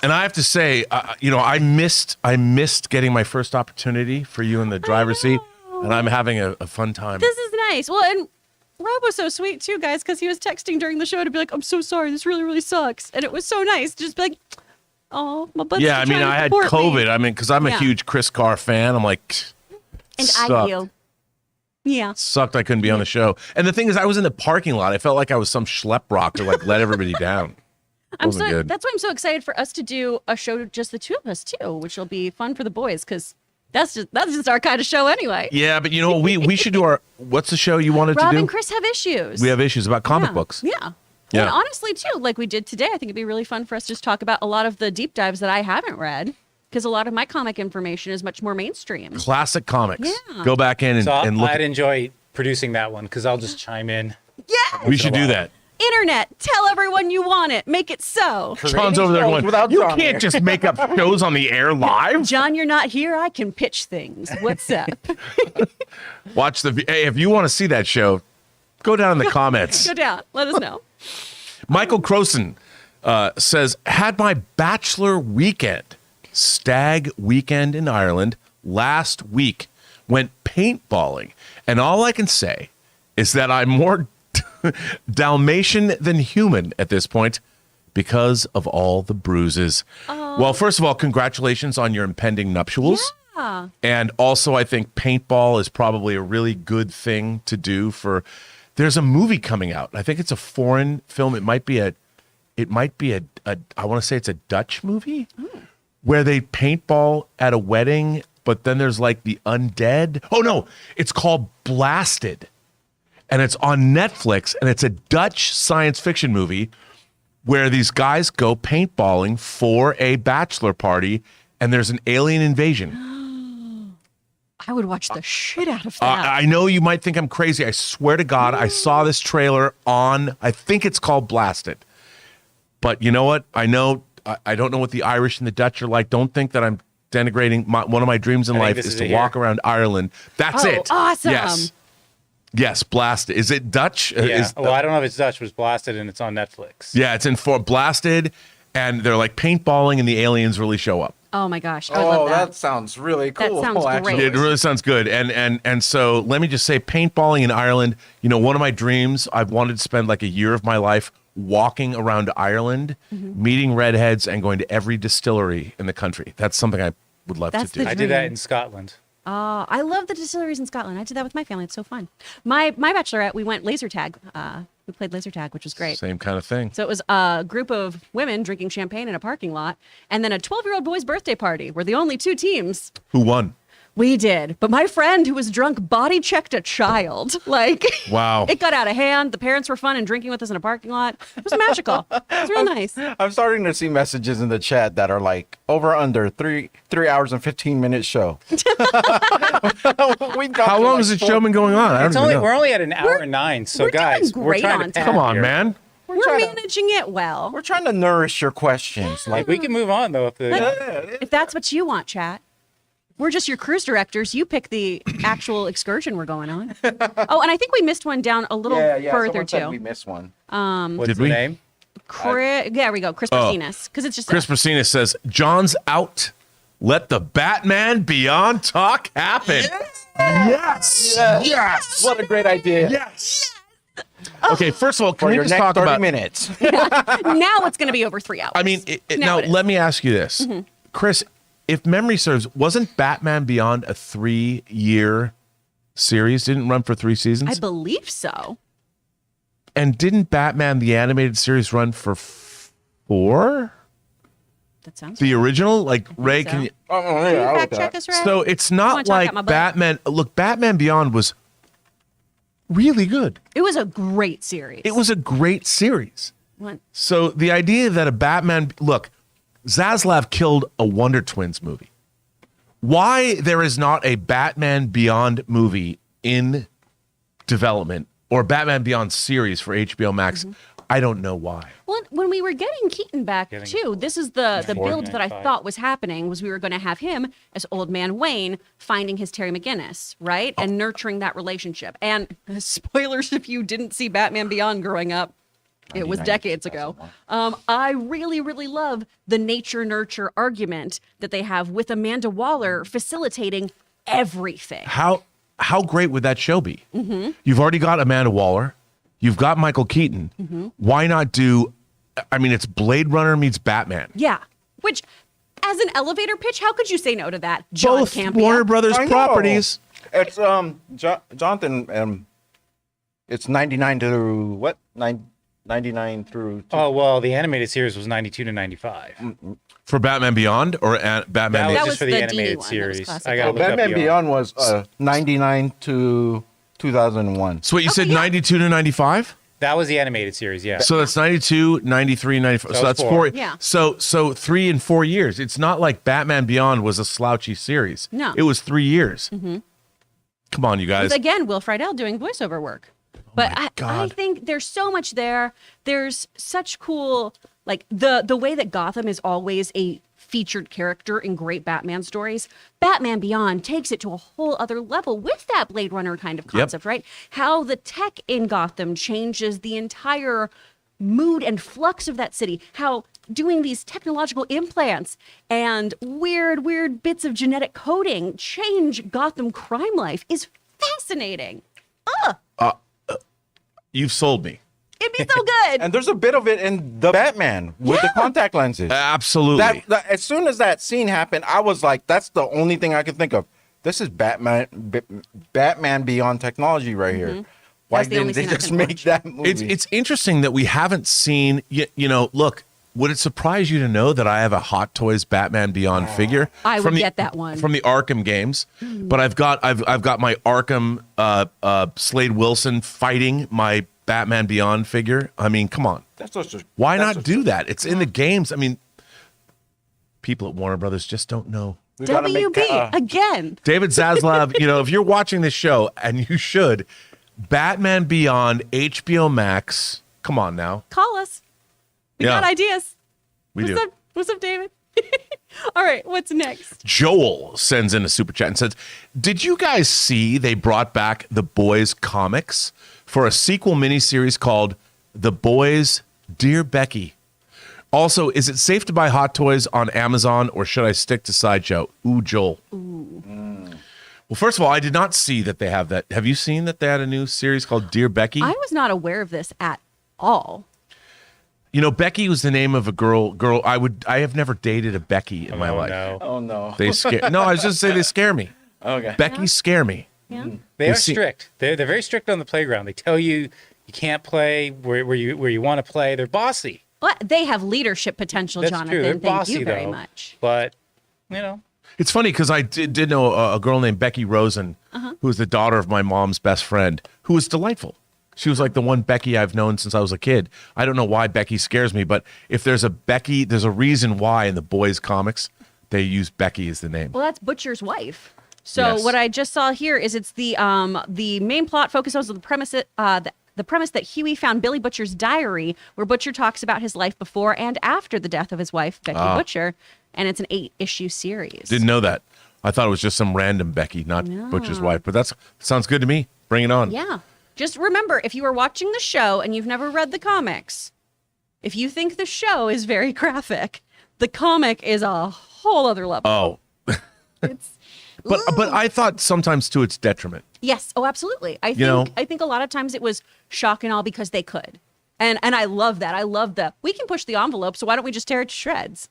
And I have to say, I missed getting my first opportunity for you in the driver's seat, and I'm having a fun time. This is nice. Well, and Rob was so sweet too, guys, because he was texting during the show to be like, I'm so sorry. This really, really sucks. And it was so nice. Just be like, oh, my buddy's Yeah, I mean, trying to I had support me." COVID. I mean, because I'm a Yeah. huge Chris Carr fan. I'm like, And sucked. I do. Yeah. Sucked I couldn't be on the show. And the thing is, I was in the parking lot. I felt like I was some schlep rock to like let everybody down. Wasn't good. That's why I'm so excited for us to do a show just the 2 of us too, which will be fun for the boys because that's just our kind of show anyway. Yeah, but you know, we should do our, what's the show you wanted Rob to do? and Chris have issues. We have issues about comic Yeah. books. Yeah. Yeah. And honestly, too, like we did today, I think it'd be really fun for us to just talk about a lot of the deep dives that I haven't read because a lot of my comic information is much more mainstream. Classic comics. Yeah. Go back in and, So and look. I'd enjoy producing that one because I'll just chime in. Yeah. We should do that. Internet, tell everyone you want it. Make it so. John's over there shows going, without you John can't here." just make up shows on the air live. John, you're not here. I can pitch things. What's up? Watch the, hey, if you want to see that show, go down in the comments. Go down. Let us know. Michael Croson says, had my bachelor weekend, stag weekend in Ireland last week, went paintballing. And all I can say is that I'm more Dalmatian than human at this point because of all the bruises. Well, first of all, congratulations on your impending nuptials. Yeah. And also, I think paintball is probably a really good thing to do for. There's a movie coming out. I think it's a foreign film. It might be a I want to say it's a Dutch movie where they paintball at a wedding, but then there's like the undead. Oh no, it's called Blasted. And it's on Netflix, and it's a Dutch science fiction movie where these guys go paintballing for a bachelor party, and there's an alien invasion. I would watch the shit out of that. I know you might think I'm crazy. I swear to God, I saw this trailer on, I think it's called Blasted. But you know what? I don't know what the Irish and the Dutch are like. Don't think that I'm denigrating. One of my dreams in life is to walk around Ireland. That's it. Awesome. Yes, Blasted. Is it Dutch? Yeah. Well, I don't know if it's Dutch, but it's Blasted and it's on Netflix. Yeah, it's in Blasted, and they're like paintballing, and the aliens really show up. Oh my gosh, I would love that. That sounds really cool. That sounds actually. great. It really sounds good. And so let me just say, paintballing in Ireland, one of my dreams, I've wanted to spend like a year of my life walking around Ireland, meeting redheads, and going to every distillery in the country. That's something I would love That's to do. the I did that in Scotland. I love the distilleries in Scotland. I did that with my family. It's so fun. My bachelorette, we went laser tag. We played laser tag, which was great. Same kind of thing. So it was a group of women drinking champagne in a parking lot, and then a 12-year-old boy's birthday party. We're the only two teams. Who won? We did. But my friend who was drunk body checked a child. Like, Wow. It got out of hand. The parents were fun and drinking with us in a parking lot. It was magical. It was real nice. I'm starting to see messages in the chat that are like over under 3 hours and 15 minutes show. How long has the show been going on? I don't even know. We're only at an hour and 9. So we're doing guys, we're great trying on to time. Come on, man. We're managing it well. We're trying to nourish your questions. Like we can move on though If that's what you want, chat. We're just your cruise directors. You pick the actual excursion we're going on. Oh, and I think we missed one down a little further someone said too. we missed one. What's Did the we? name? There we go. Chris Martinez. Because it's just Chris Brasinas says, John's out. Let the Batman Beyond talk happen. Yes. Yes. What a great idea. Yes. Okay, first of all, can For we your just next talk 30 about minutes. now it's going to be over 3 hours. I mean, Now now it is. let me ask you this. Chris, if memory serves, wasn't Batman Beyond a 3-year series? Didn't run for 3 seasons? I believe so. And didn't Batman the animated series run for 4? That sounds The original? Like, Ray, so. can you... Oh, Can you fact check us, Ray? So it's wanna not talk like out my butt? Batman... Look, Batman Beyond was really good. It was a great series. It was a great series. What? So the idea that a Batman... Look, Zaslav killed a Wonder Twins movie. Why there is not a Batman Beyond movie in development or Batman Beyond series for HBO Max, I don't know why. Well, when we were getting Keaton back too, this is the build that I 95. thought was happening was we were going to have him as Old Man Wayne finding his Terry McGinnis, right, and nurturing that relationship. And spoilers if you didn't see Batman Beyond growing up, it was decades ago. I really, really love the nature nurture argument that they have with Amanda Waller facilitating everything. How great would that show be? You've already got Amanda Waller. You've got Michael Keaton. Why not do... I mean, it's Blade Runner meets Batman. Yeah, which as an elevator pitch, how could you say no to that? John Both Campea. Warner Brothers I know. properties. It's Jonathan. It's 99 through what? 99 through. Oh well, the animated series was 92 to 95. For Batman Beyond or Batman... That That was was just for the the Dini animated one. That was series. classic. I got to look Batman up the Beyond was 99 to 2001. So what you said, 92 to 95? That was the animated series. Yeah. So that's 92, 93, 94. So that's that's 4. 4. Yeah. So 3 and 4 years. It's not like Batman Beyond was a slouchy series. No. It was 3 years. Come on, you guys. With, again, Will Friedle doing voiceover work. But I God. think there's so much there. There's such cool, like the way that Gotham is always a featured character in great Batman stories. Batman Beyond takes it to a whole other level with that Blade Runner kind of concept, right? How the tech in Gotham changes the entire mood and flux of that city. How doing these technological implants and weird bits of genetic coding change Gotham crime life is fascinating. You've sold me. It'd be so good. And there's a bit of it in the Batman with the contact lenses. Absolutely. That as soon as that scene happened, I was like, that's the only thing I could think of. This is Batman Beyond technology right here. Why That's the only didn't they scene I just can make watch. that movie? It's interesting that we haven't seen, you know, look, would it surprise you to know that I have a Hot Toys Batman Beyond figure? I would from get that one. from the Arkham games, but I've got my Arkham Slade Wilson fighting my Batman Beyond figure. I mean, come on. Why not do that? It's in the games. I mean, people at Warner Brothers just don't know We gotta make, WB again. David Zaslav, if you're watching this show, and you should, Batman Beyond, HBO Max. Come on now. Call us. We Yeah. got ideas. We What's do. up? What's up, David? All right, what's next? Joel sends in a super chat and says, did you guys see they brought back The Boys comics for a sequel miniseries called The Boys Dear Becky? Also, is it safe to buy Hot Toys on Amazon or should I stick to Sideshow? Ooh, Joel. Ooh. Well, first of all, I did not see that they have that. Have you seen that they had a new series called Dear Becky? I was not aware of this at all. Becky was the name of a girl. I have never dated a Becky in my life. No. Oh no. They scare. No, I was just saying they scare me. Okay. Becky scare me. Yeah. They are see- strict. They're very strict on the playground. They tell you can't play where you want to play. They're bossy. Well, they have leadership potential, That's Jonathan. true. They're Thank bossy you very though. much. But It's funny because I did know a girl named Becky Rosen, who was the daughter of my mom's best friend, who was delightful. She was like the one Becky I've known since I was a kid. I don't know why Becky scares me, but if there's a Becky, there's a reason why in the boys' comics they use Becky as the name. Well, that's Butcher's wife. So Yes. what I just saw here is it's the main plot focuses on the premise that Huey found Billy Butcher's diary, where Butcher talks about his life before and after the death of his wife, Becky Butcher, and it's an 8-issue series. Didn't know that. I thought it was just some random Becky, not Butcher's wife. But that sounds good to me. Bring it on. Yeah. Just remember, if you are watching the show and you've never read the comics, if you think the show is very graphic, the comic is a whole other level. Oh, It's but I thought sometimes to its detriment. yes. Oh, absolutely. I think know? I think a lot of times it was shock and all because they could. And I love that. I love we can push the envelope, so why don't we just tear it to shreds?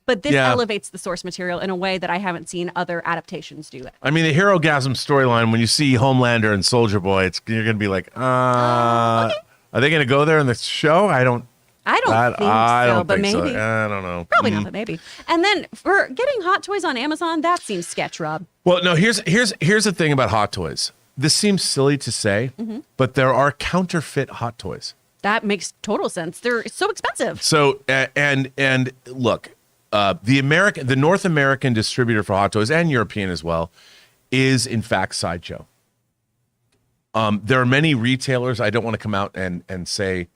But this Yeah. elevates the source material in a way that I haven't seen other adaptations do it. I mean, the Hero-gasm storyline, when you see Homelander and Soldier Boy, you're going to be like, are they going to go there in the show? I don't I don't think I so, don't but think maybe. so. I don't know. Probably not, but maybe. And then for getting Hot Toys on Amazon, that seems sketch, Rob. Well, no, here's the thing about Hot Toys. This seems silly to say, but there are counterfeit Hot Toys. That makes total sense. They're so expensive. So and look, the North American distributor for Hot Toys and European as well is in fact Sideshow. There are many retailers. I don't want to come out and say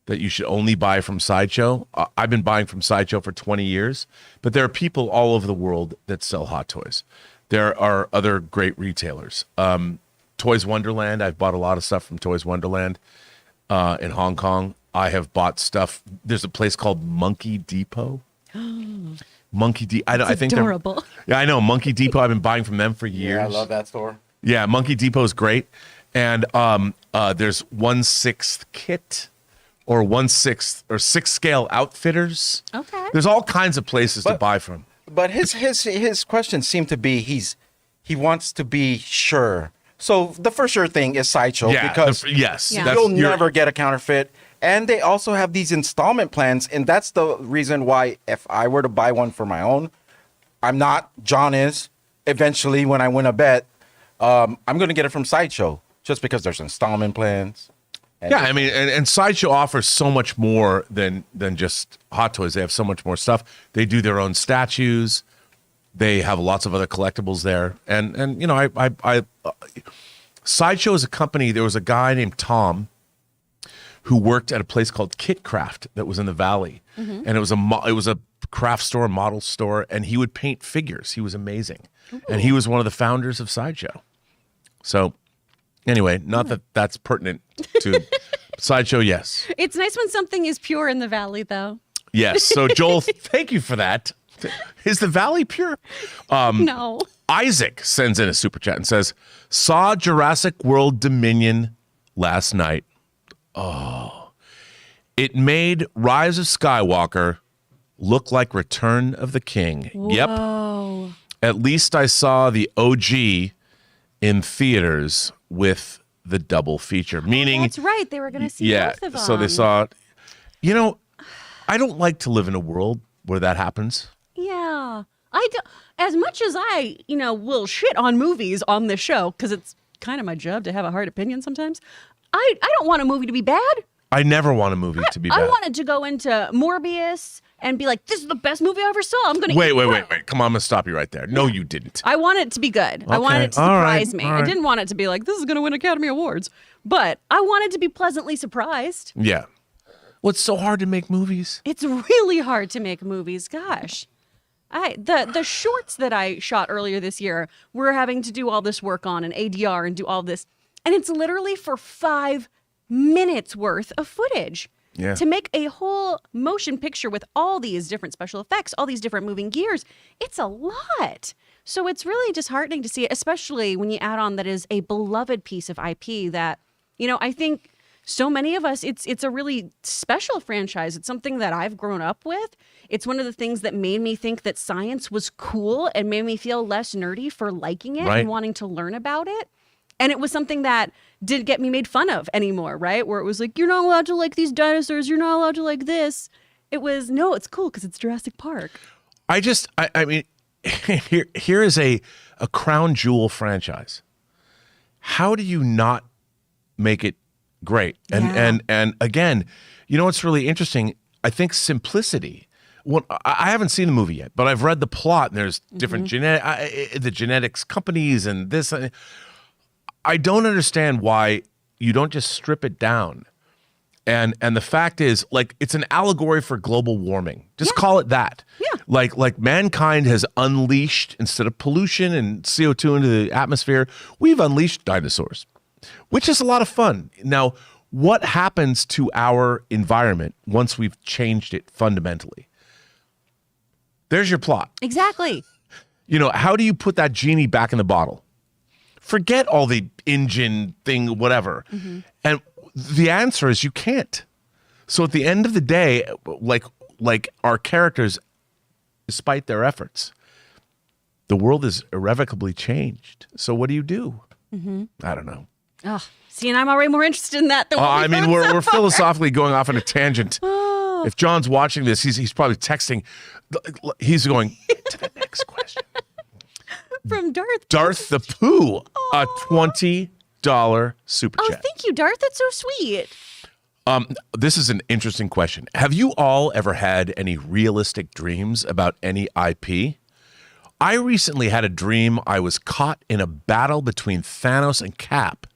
that you should only buy from Sideshow. I've been buying from Sideshow for 20 years, but there are people all over the world that sell Hot Toys. There are other great retailers. Toys Wonderland. I've bought a lot of stuff from Toys Wonderland in Hong Kong. I have bought stuff. There's a place called Monkey Depot. Monkey Depot. I think adorable. Yeah, I know Monkey Depot. I've been buying from them for years. Yeah, I love that store. Yeah, Monkey Depot is great. And there's 1/6 kit or 1/6 or 6 scale outfitters. Okay. There's all kinds of places to buy from. But his question seemed to be he wants to be sure. So the for sure thing is Sideshow because yes, Yeah. that's- you'll you're- never get a counterfeit. And they also have these installment plans, and that's the reason why if I were to buy one for my own, I'm not. John is. Eventually, when I win a bet, I'm going to get it from Sideshow just because there's installment plans. And Yeah, I mean, and Sideshow offers so much more than just Hot Toys. They have so much more stuff. They do their own statues. They have lots of other collectibles there. And you know, I Sideshow is a company. There was a guy named Tom who worked at a place called Kitcraft that was in the Valley, and it was a craft store, model store, and he would paint figures. He was amazing, and he was one of the founders of Sideshow. So, anyway, not that that's pertinent to Sideshow. Yes, It's nice when something is pure in the valley, though. yes. So, Joel, thank you for that. Is the Valley pure? No. Isaac sends in a super chat and says, "Saw Jurassic World Dominion last night. Oh, it made Rise of Skywalker look like Return of the King. Yep. Oh. At least I saw the OG in theaters with the double feature." Meaning, That's right. They were going to see yeah. both of them. So they saw. You know, I don't like to live in a world where that happens. Yeah. I do, as much as I, will shit on movies on this show, because it's kind of my job to have a hard opinion sometimes, I don't want a movie to be bad. I never want a movie to be bad. I wanted to go into Morbius and be like, this is the best movie I ever saw. I'm going to Wait. Come on, I'm gonna stop you right there. No, you didn't. I want it to be good. I wanted it to All right. surprise me. All I right. didn't want it to be like, this is going to win Academy Awards. But I wanted to be pleasantly surprised. Yeah. Well, it's so hard to make movies. It's really hard to make movies. Gosh. The shorts that I shot earlier this year, we're having to do all this work on and ADR and do all this. And it's literally for 5 minutes worth of footage. Yeah. To make a whole motion picture with all these different special effects, all these different moving gears, it's a lot. So it's really disheartening to see it, especially when you add on that is a beloved piece of IP that, I think so many of us, it's a really special franchise. It's something that I've grown up with. It's one of the things that made me think that science was cool and made me feel less nerdy for liking it Right. and wanting to learn about it. And it was something that didn't get me made fun of anymore, right? Where it was like, you're not allowed to like these dinosaurs. You're not allowed to like this. It was, no, it's cool because it's Jurassic Park. I mean, here is a crown jewel franchise. How do you not make it great? And again, what's really interesting? I think simplicity. Well, I haven't seen the movie yet, but I've read the plot, and there's different the genetics companies and this. I don't understand why you don't just strip it down. And the fact is, like, it's an allegory for global warming. Just call it that. Yeah. Like mankind has unleashed, instead of pollution and CO2 into the atmosphere, we've unleashed dinosaurs, which is a lot of fun. Now, what happens to our environment once we've changed it fundamentally? There's your plot. Exactly. How do you put that genie back in the bottle? Forget all the engine thing, whatever. And the answer is you can't. So at the end of the day, like our characters, despite their efforts, the world is irrevocably changed. So what do you do? I don't know. Oh, see, and I'm already more interested in that than what I mean, we're philosophically going off on a tangent. Oh. If John's watching this, he's probably texting. He's going to the next question. From Darth. Darth the Pooh, a $20 super Oh, chat. thank you, Darth. That's so sweet. This is an interesting question. Have you all ever had any realistic dreams about any IP? I recently had a dream I was caught in a battle between Thanos and Cap,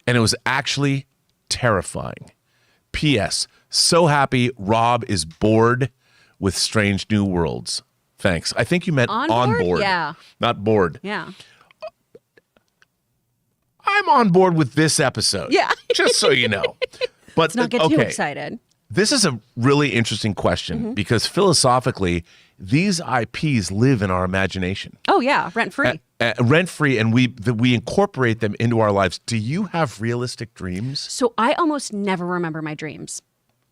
and it was actually terrifying. P.S. So happy Rob is bored with Strange New Worlds. Thanks. I think you meant on board. Yeah. Not bored. Yeah. I'm on board with this episode. Yeah. Just so you know. But Let's not get too excited. This is a really interesting question because philosophically, these IPs live in our imagination. Oh, yeah. Rent free. Rent free, and we incorporate them into our lives. Do you have realistic dreams? So I almost never remember my dreams.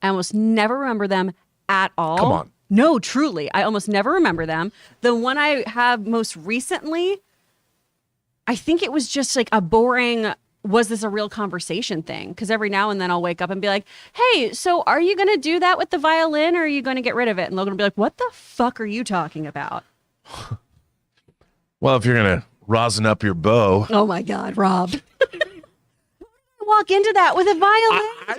I almost never remember them at all. Come on. No, truly. I almost never remember them. The one I have most recently, I think it was just like a boring, was this a real conversation thing? Because every now and then I'll wake up and be like, hey, so are you going to do that with the violin or are you going to get rid of it? And Logan will be like, what the fuck are you talking about? Well, if you're going to rosin up your bow. Oh my God, Rob. Walk into that with a violin. I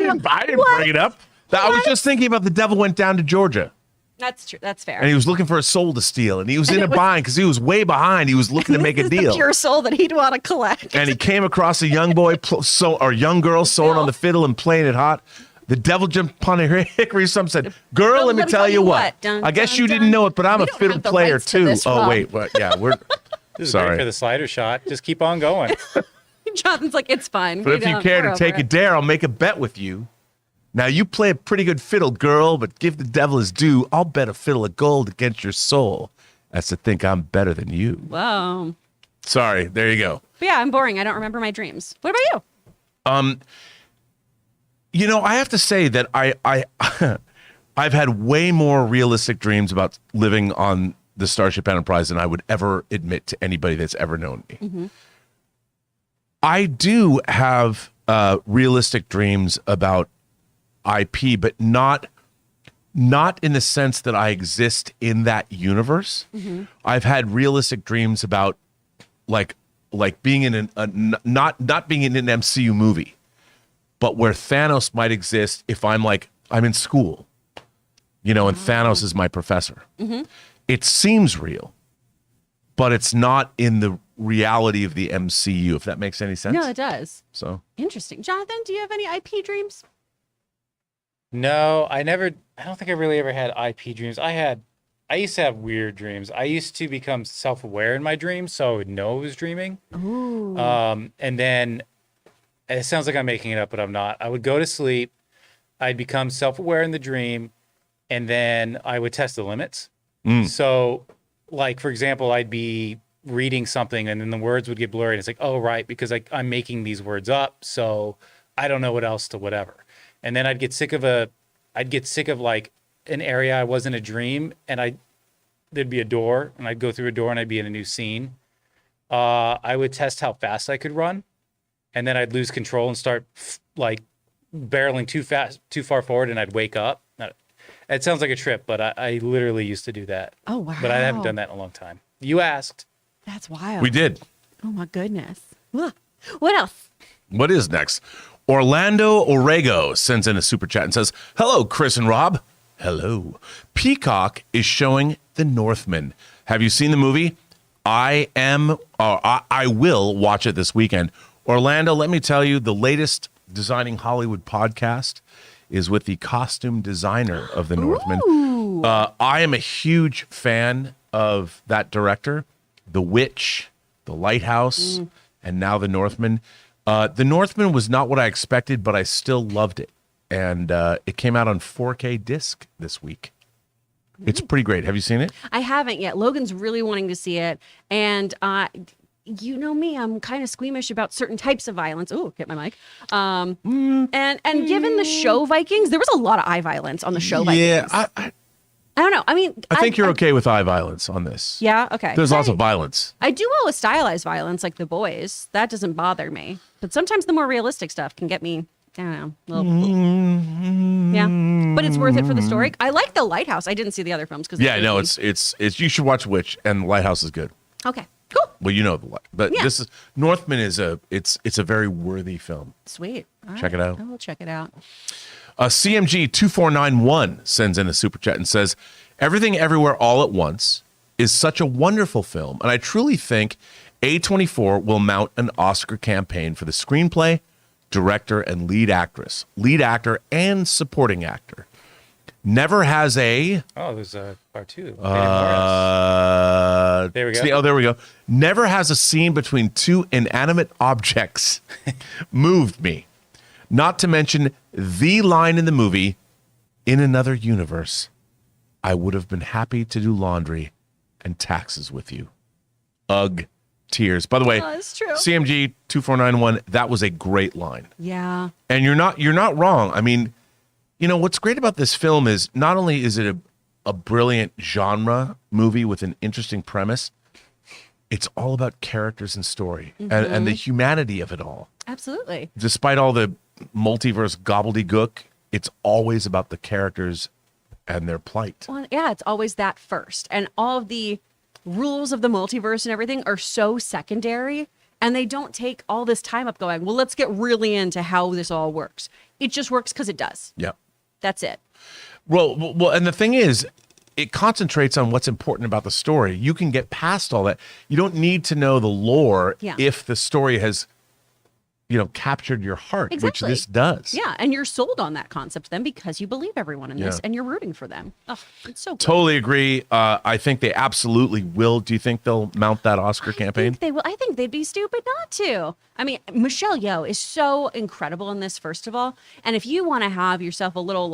didn't bring it up. I was just thinking about The Devil Went Down to Georgia. That's true. That's fair. And he was looking for a soul to steal. And he was in a bind because he was way behind. He was looking to make a This is deal. the pure soul that he'd want to collect. And he came across a young boy or young girl sewing on the fiddle and playing it hot. The devil jumped upon a hickory stump and said, girl, let me tell you what. Dun, I guess dun, you dun. didn't know it, but I'm We a don't fiddle have the player rights to too. this, Oh, Rob. wait. Well, yeah, we're This is sorry. great for the slider shot. Just keep on going. Jonathan's like, it's fine. But if you care to take a dare, I'll make a bet with you. Now, you play a pretty good fiddle, girl, but give the devil his due. I'll bet a fiddle of gold against your soul. That's to think I'm better than you. Whoa. Sorry. There you go. But yeah, I'm boring. I don't remember my dreams. What about you? You know, I have to say that I've had way more realistic dreams about living on the Starship Enterprise than I would ever admit to anybody that's ever known me. I do have realistic dreams about IP, but not in the sense that I exist in that universe. I've had realistic dreams about like being in not being in an MCU movie, but where Thanos might exist if I'm in school and Thanos is my professor. It seems real, but it's not in the reality of the MCU, if that makes any sense. No, it does. So Interesting. Jonathan, do you have any IP dreams? No, I don't think I really ever had IP dreams. I used to have weird dreams. I used to become self-aware in my dreams, so I would know I was dreaming. Ooh. And then it sounds like I'm making it up, but I'm not. I would go to sleep. I'd become self-aware in the dream, and then I would test the limits. So, like, for example, I'd be reading something, and then the words would get blurry, and it's like, oh, right, because I'm making these words up, so I don't know what else to whatever. And then I'd get sick of like an area I was in a dream, and there'd be a door, and I'd go through a door, and I'd be in a new scene. I would test how fast I could run, and then I'd lose control and start like barreling too far forward, and I'd wake up. It sounds like a trip, but I literally used to do that. Oh, wow. But I haven't done that in a long time. You asked. That's wild. we did. Oh, my goodness. Ugh. What else? What is next? Orlando Orego sends in a super chat and says, "Hello, Chris and Rob." Hello. Peacock is showing The Northman. Have you seen the movie? I will watch it this weekend. Orlando, let me tell you, the latest Designing Hollywood podcast is with the costume designer of The Northman. I am a huge fan of that director, The Witch, The Lighthouse, and now The Northman. The Northman was not what I expected, but I still loved it. And it came out on 4K disc this week. It's pretty great. Have you seen it? I haven't yet. Logan's really wanting to see it. And you know me, I'm kind of squeamish about certain types of violence. Oh, hit my mic. And given the show Vikings, there was a lot of eye violence on the show Vikings. Yeah, I don't know. I mean, I think you're okay with eye violence on this. Yeah, okay. There's lots of violence. I do well with stylized violence like The Boys. That doesn't bother me. But sometimes the more realistic stuff can get me, I don't know. Yeah. But it's worth it for the story. I like The Lighthouse. I didn't see the other films because it's you should watch Witch, and Lighthouse is good. Okay. Cool. Well, you know but Yeah. this is Northman is a very worthy film. Sweet. All Check it out. I will check it out. CMG 2491 sends in a super chat and says, "Everything Everywhere All at Once is such a wonderful film, and I truly think A24 will mount an Oscar campaign for the screenplay, director, and lead actor, and supporting actor. Never has a There's a part two. there we go. There we go. Never has a scene between two inanimate objects moved me. Not to mention the line in the movie, 'In another universe, I would have been happy to do laundry and taxes with you.' Ugh, tears. By the way, that's true. CMG 2491, that was a great line. Yeah. And you're not wrong. I mean, what's great about this film is not only is it a brilliant genre movie with an interesting premise, it's all about characters and story and the humanity of it all. Absolutely. Despite all the multiverse gobbledygook, it's always about the characters and their plight. Well, yeah, it's always that first. And all of the rules of the multiverse and everything are so secondary. And they don't take all this time up going, well, let's get really into how this all works. It just works because it does. Yep. That's it. Well, and the thing is, it concentrates on what's important about the story. You can get past all that. You don't need to know the lore if the story has, captured your heart, Exactly. which this does. Yeah, and you're sold on that concept then because you believe everyone in this and you're rooting for them. Oh, it's so good. Totally agree. I think they absolutely will. Do you think they'll mount that Oscar campaign? I think they will. I think they'd be stupid not to. I mean, Michelle Yeoh is so incredible in this, first of all. And if you want to have yourself a little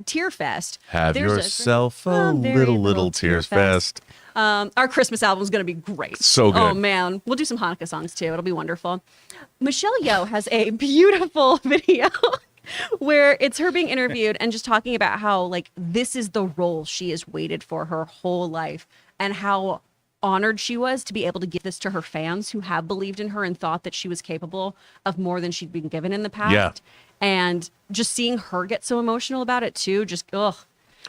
tear fest, have yourself a little tears fest. Our Christmas album is going to be great. So good. Oh, man. We'll do some Hanukkah songs, too. It'll be wonderful. Michelle Yeoh has a beautiful video where it's her being interviewed and just talking about how, this is the role she has waited for her whole life and how honored she was to be able to give this to her fans who have believed in her and thought that she was capable of more than she'd been given in the past. Yeah. And just seeing her get so emotional about it, too, just, ugh.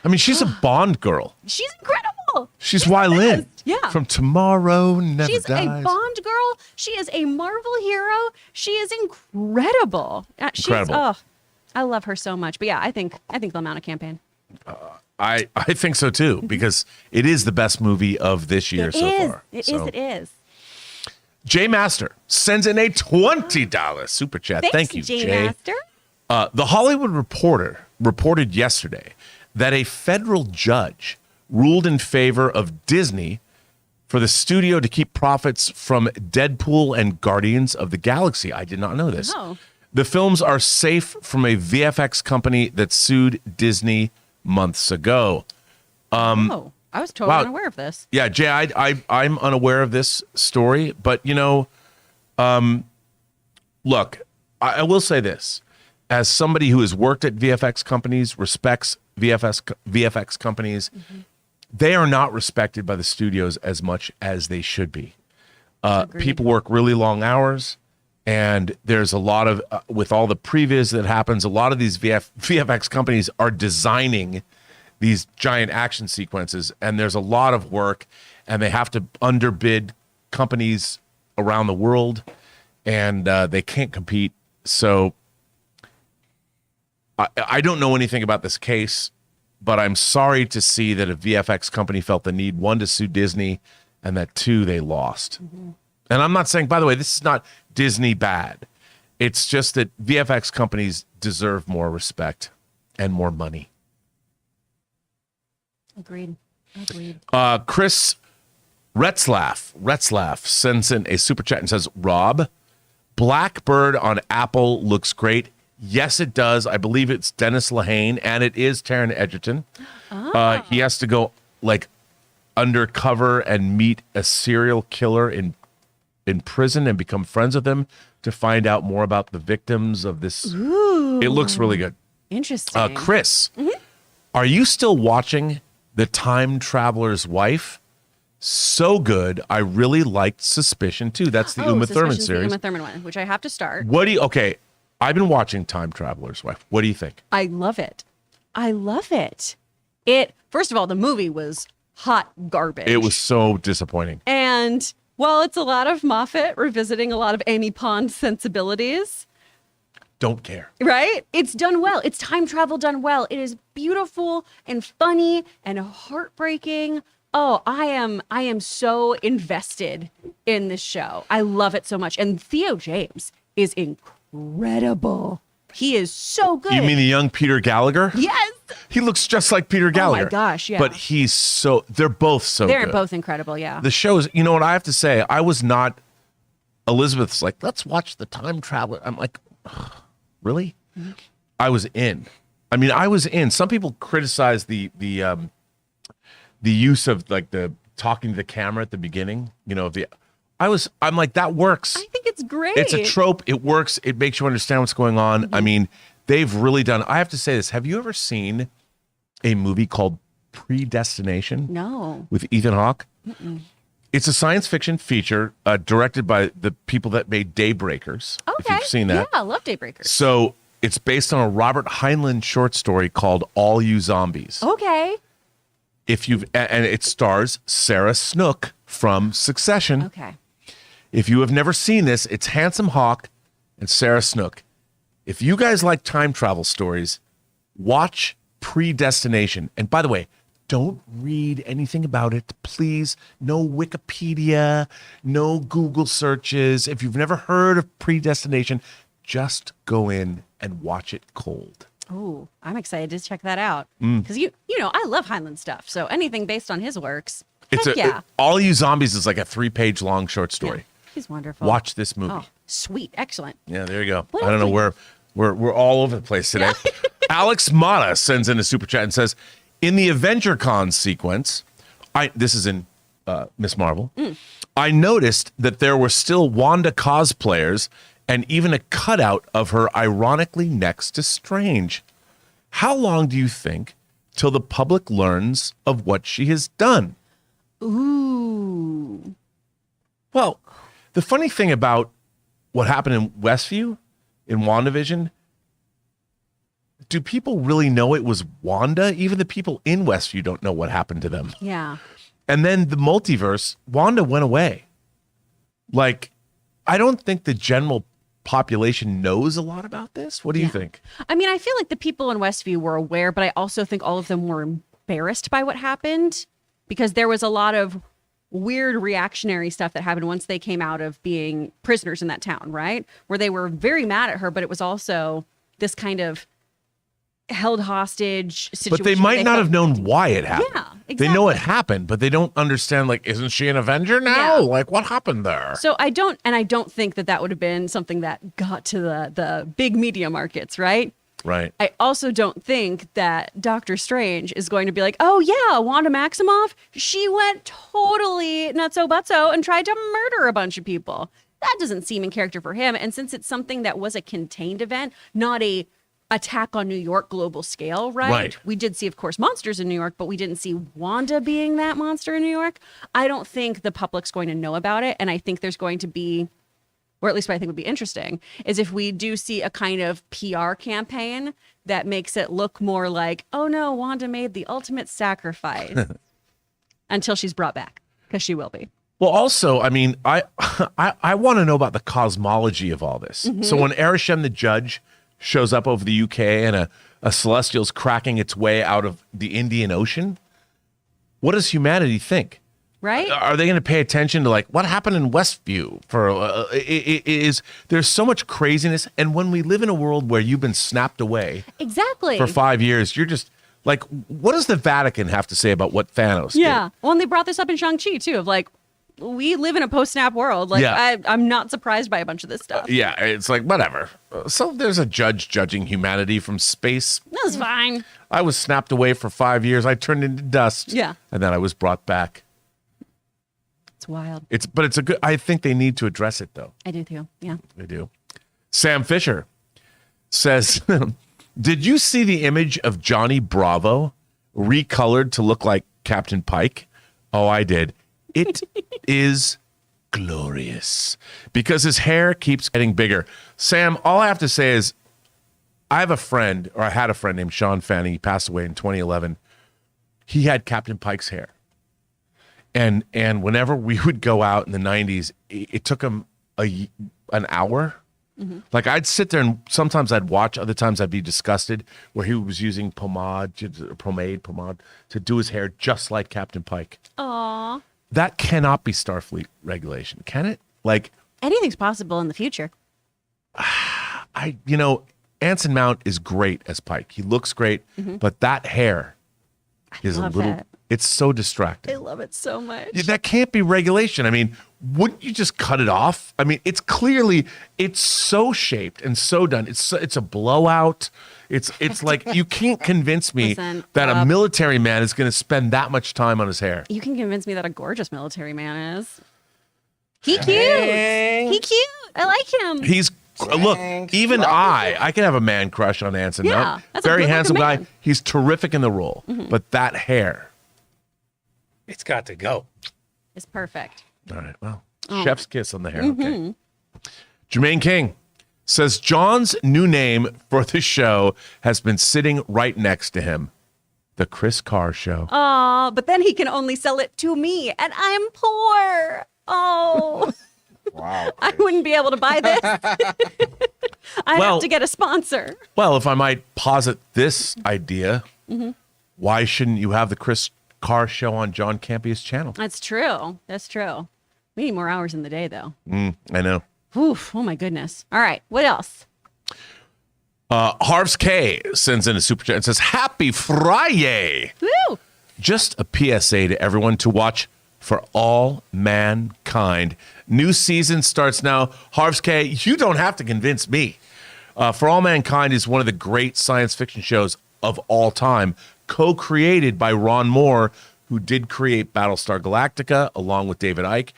I mean, she's a Bond girl. She's incredible. She's Wylin. Yeah. From Tomorrow Never She's Dies. a Bond girl. She is a Marvel hero. She is incredible. Incredible. I love her so much. But yeah, I think they'll mount a campaign. I think so too, because it is the best movie of this year so far. It is. Jay Master sends in a $20 super chat. Thanks, Thank you, Jay. Master. The Hollywood Reporter reported yesterday that a federal judge ruled in favor of Disney for the studio to keep profits from Deadpool and Guardians of the Galaxy. I did not know this. Oh. The films are safe from a VFX company that sued Disney months ago. I was totally wow. unaware of this. Yeah, Jay, I'm unaware of this story, but look, I will say this. As somebody who has worked at VFX companies, respects VFX companies, they are not respected by the studios as much as they should be. People work really long hours, and there's a lot of, with all the previs that happens, a lot of these VFX companies are designing these giant action sequences, and there's a lot of work, and they have to underbid companies around the world, and they can't compete. So I don't know anything about this case, but I'm sorry to see that a VFX company felt the need, one, to sue Disney, and that, two, they lost. And I'm not saying, by the way, this is not Disney bad. It's just that VFX companies deserve more respect and more money. Agreed. Chris Retzlaff sends in a super chat and says, Rob, Blackbird on Apple looks great. Yes, it does. I believe it's Dennis Lehane, and it is Taron Egerton. He has to go undercover and meet a serial killer in prison and become friends with him to find out more about the victims of this. Ooh. It looks really good. Interesting. Chris, are you still watching The Time Traveler's Wife? So good. I really liked Suspicion too. That's the Uma Thurman Suspicion's series. The Uma Thurman one, which I have to start. Okay, I've been watching Time Traveler's Wife. What do you think? I love it. First of all, the movie was hot garbage. It was so disappointing. And while it's a lot of Moffat revisiting a lot of Amy Pond sensibilities, Don't care. right? It's done well. It's time travel done well. It is beautiful and funny and heartbreaking. Oh, I am so invested in this show. I love it so much. And Theo James is incredible. He is so good. You mean the young Peter Gallagher? Yes. He looks just like Peter Gallagher. Oh my gosh, yeah. But they're both so They're good. both incredible, yeah. The shows, you know what I have to say, I was not, Elizabeth's like, let's watch The Time Traveler. I'm like, really? I was in. Some people criticize the use of like the talking to the camera at the beginning, I'm like, that works. I think it's great. It's a trope. It works. It makes you understand what's going on. I mean, they've really done, I have to say this. Have you ever seen a movie called Predestination? No. With Ethan Hawke? It's a science fiction feature directed by the people that made Daybreakers. Okay. If you've seen that. Yeah, I love Daybreakers. So it's based on a Robert Heinlein short story called All You Zombies. Okay. And it stars Sarah Snook from Succession. Okay. If you have never seen this, it's Handsome Hawk and Sarah Snook. If you guys like time travel stories, watch Predestination. And by the way, don't read anything about it, please. No Wikipedia, no Google searches. If you've never heard of Predestination, just go in and watch it cold. Oh, I'm excited to check that out. Because I love Heinlein stuff. So anything based on his works. Yeah. All You Zombies is like a 3-page long short story. Yeah, he's wonderful. Watch this movie. Oh, sweet. Excellent. Yeah, there you go. What I don't else know where we're all over the place today. Alex Mata sends in a super chat and says, in the AvengerCon sequence, this is in Miss Marvel, I noticed that there were still Wanda cosplayers and even a cutout of her ironically next to Strange. How long do you think till the public learns of what she has done? Ooh. Well, the funny thing about what happened in Westview, in WandaVision, do people really know it was Wanda? Even the people in Westview don't know what happened to them. Yeah. And then the multiverse, Wanda went away. Like, I don't think the general population knows a lot about this. What do you think? I mean, I feel like the people in Westview were aware, but I also think all of them were embarrassed by what happened because there was a lot of weird reactionary stuff that happened once they came out of being prisoners in that town, right? Where they were very mad at her, but it was also this kind of held hostage situation. But they might not have known why it happened. Yeah, exactly. They know it happened, but they don't understand, like, isn't she an Avenger now? Yeah. Like, what happened there? So I don't think that would have been something that got to the big media markets, right? Right. I also don't think that Doctor Strange is going to be like, oh yeah, Wanda Maximoff, she went totally nutso-butso and tried to murder a bunch of people. That doesn't seem in character for him. And since it's something that was a contained event, not a attack on New York global scale, right? Right. We did see, of course, monsters in New York, but we didn't see Wanda being that monster in New York. I don't think the public's going to know about it. And I think there's going to be, or at least what I think would be interesting, is if we do see a kind of PR campaign that makes it look more like, oh no, Wanda made the ultimate sacrifice until she's brought back, because she will be. Well, also, I mean, I want to know about the cosmology of all this. Mm-hmm. So when Arishem the Judge shows up over the UK and a Celestial's cracking its way out of the Indian Ocean, what does humanity think? Right? Are they going to pay attention to, like, what happened in Westview? There's so much craziness, and when we live in a world where you've been snapped away Exactly. for 5 years, you're just like, what does the Vatican have to say about what Thanos did? Yeah. Well, and they brought this up in Shang-Chi too, of like, we live in a post-snap world. Like, Yeah. I'm not surprised by a bunch of this stuff. Yeah, it's like, whatever. So there's a judge judging humanity from space. That's fine. I was snapped away for 5 years. I turned into dust. Yeah. And then I was brought back. It's wild. But it's a good, I think they need to address it, though. I do too. Yeah. They do. Sam Fisher says, did you see the image of Johnny Bravo recolored to look like Captain Pike? Oh, I did. It is glorious because his hair keeps getting bigger. Sam, all I have to say is I had a friend named Sean Fanning. He passed away in 2011. He had Captain Pike's hair. And whenever we would go out in the 90s, it took him an hour. Mm-hmm. Like, I'd sit there and sometimes I'd watch, other times I'd be disgusted, where he was using pomade to do his hair just like Captain Pike. Aw. That cannot be Starfleet regulation, can it? Like, Anything's possible in the future. Anson Mount is great as Pike. He looks great, but that hair is a love little, it. it's so distracting. I love it so much. That can't be regulation. I mean, wouldn't you just cut it off? I mean, it's so shaped and so done. It's a blowout. It's like, you can't convince me Listen, that a military man is going to spend that much time on his hair. You can convince me that a gorgeous military man is. He cute. He cute. I like him. He's look, even I can have a man crush on Anson Yeah, Mount. that's a Very good-looking handsome guy. man. He's terrific in the role. But that hair. It's got to go. It's perfect. All right. Well, chef's kiss on the hair. Okay. Jermaine King says John's new name for the show has been sitting right next to him. The Chris Carr Show. Aw, but then he can only sell it to me, and I'm poor. Oh. Wow. I wouldn't be able to buy this. I have to get a sponsor. Well, if I might posit this idea, why shouldn't you have the Chris Carr Show on John Campea's channel? That's true. That's true. We need more hours in the day, though. I know. Oof. Oh, my goodness. All right. What else? Harvs K sends in a super chat and says, Happy Friday. Woo! Just a PSA to everyone to watch For All Mankind. New season starts now. Harvs K, you don't have to convince me. For All Mankind is one of the great science fiction shows of all time, co-created by Ron Moore, who did create Battlestar Galactica along with David Icke,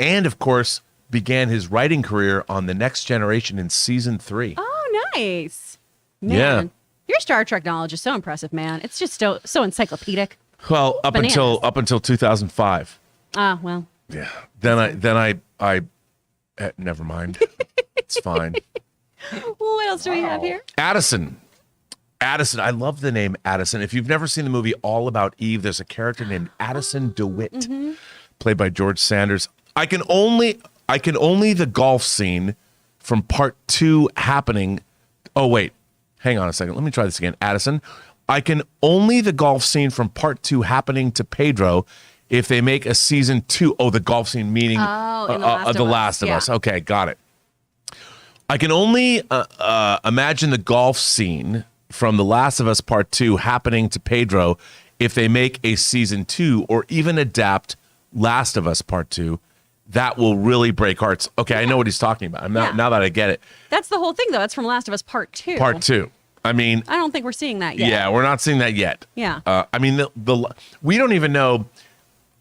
and of course began his writing career on The Next Generation in season 3. Oh, nice. Man, Yeah. your Star Trek knowledge is so impressive, man. It's just so encyclopedic. Well, up Bananas. until 2005. Ah, well. Yeah. Then I never mind. It's fine. What else do we have here? Addison, I love the name Addison. If you've never seen the movie All About Eve, there's a character named Addison DeWitt, played by George Sanders. I can only the golf scene from part 2 happening. Oh wait, hang on a second. Let me try this again. Addison, I can only the golf scene from part 2 happening to Pedro if they make a season 2. Oh, the golf scene meaning in The Last of Us. Okay, got it. I can only imagine the golf scene from The Last of Us Part 2 happening to Pedro if they make a season 2 or even adapt Last of Us Part 2. That will really break hearts. Okay, I know what he's talking about. Now that I get it. That's the whole thing, though. It's from Last of Us Part 2. Part 2. I mean, I don't think we're seeing that yet. Yeah, we're not seeing that yet. Yeah. I mean, we don't even know.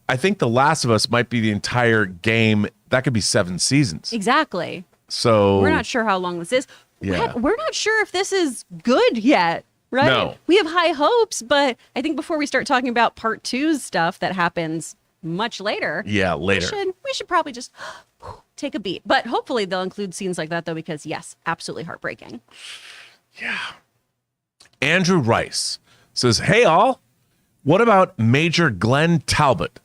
I think The Last of Us might be the entire game. That could be 7 seasons. Exactly. So we're not sure how long this is. Yeah. We're not sure if this is good yet, right? No. We have high hopes, but I think before we start talking about Part 2's stuff that happens much later. Yeah, later. We should probably just take a beat. But hopefully they'll include scenes like that, though, because yes, absolutely heartbreaking. Yeah. Andrew Rice says, "Hey all, what about Major Glenn Talbot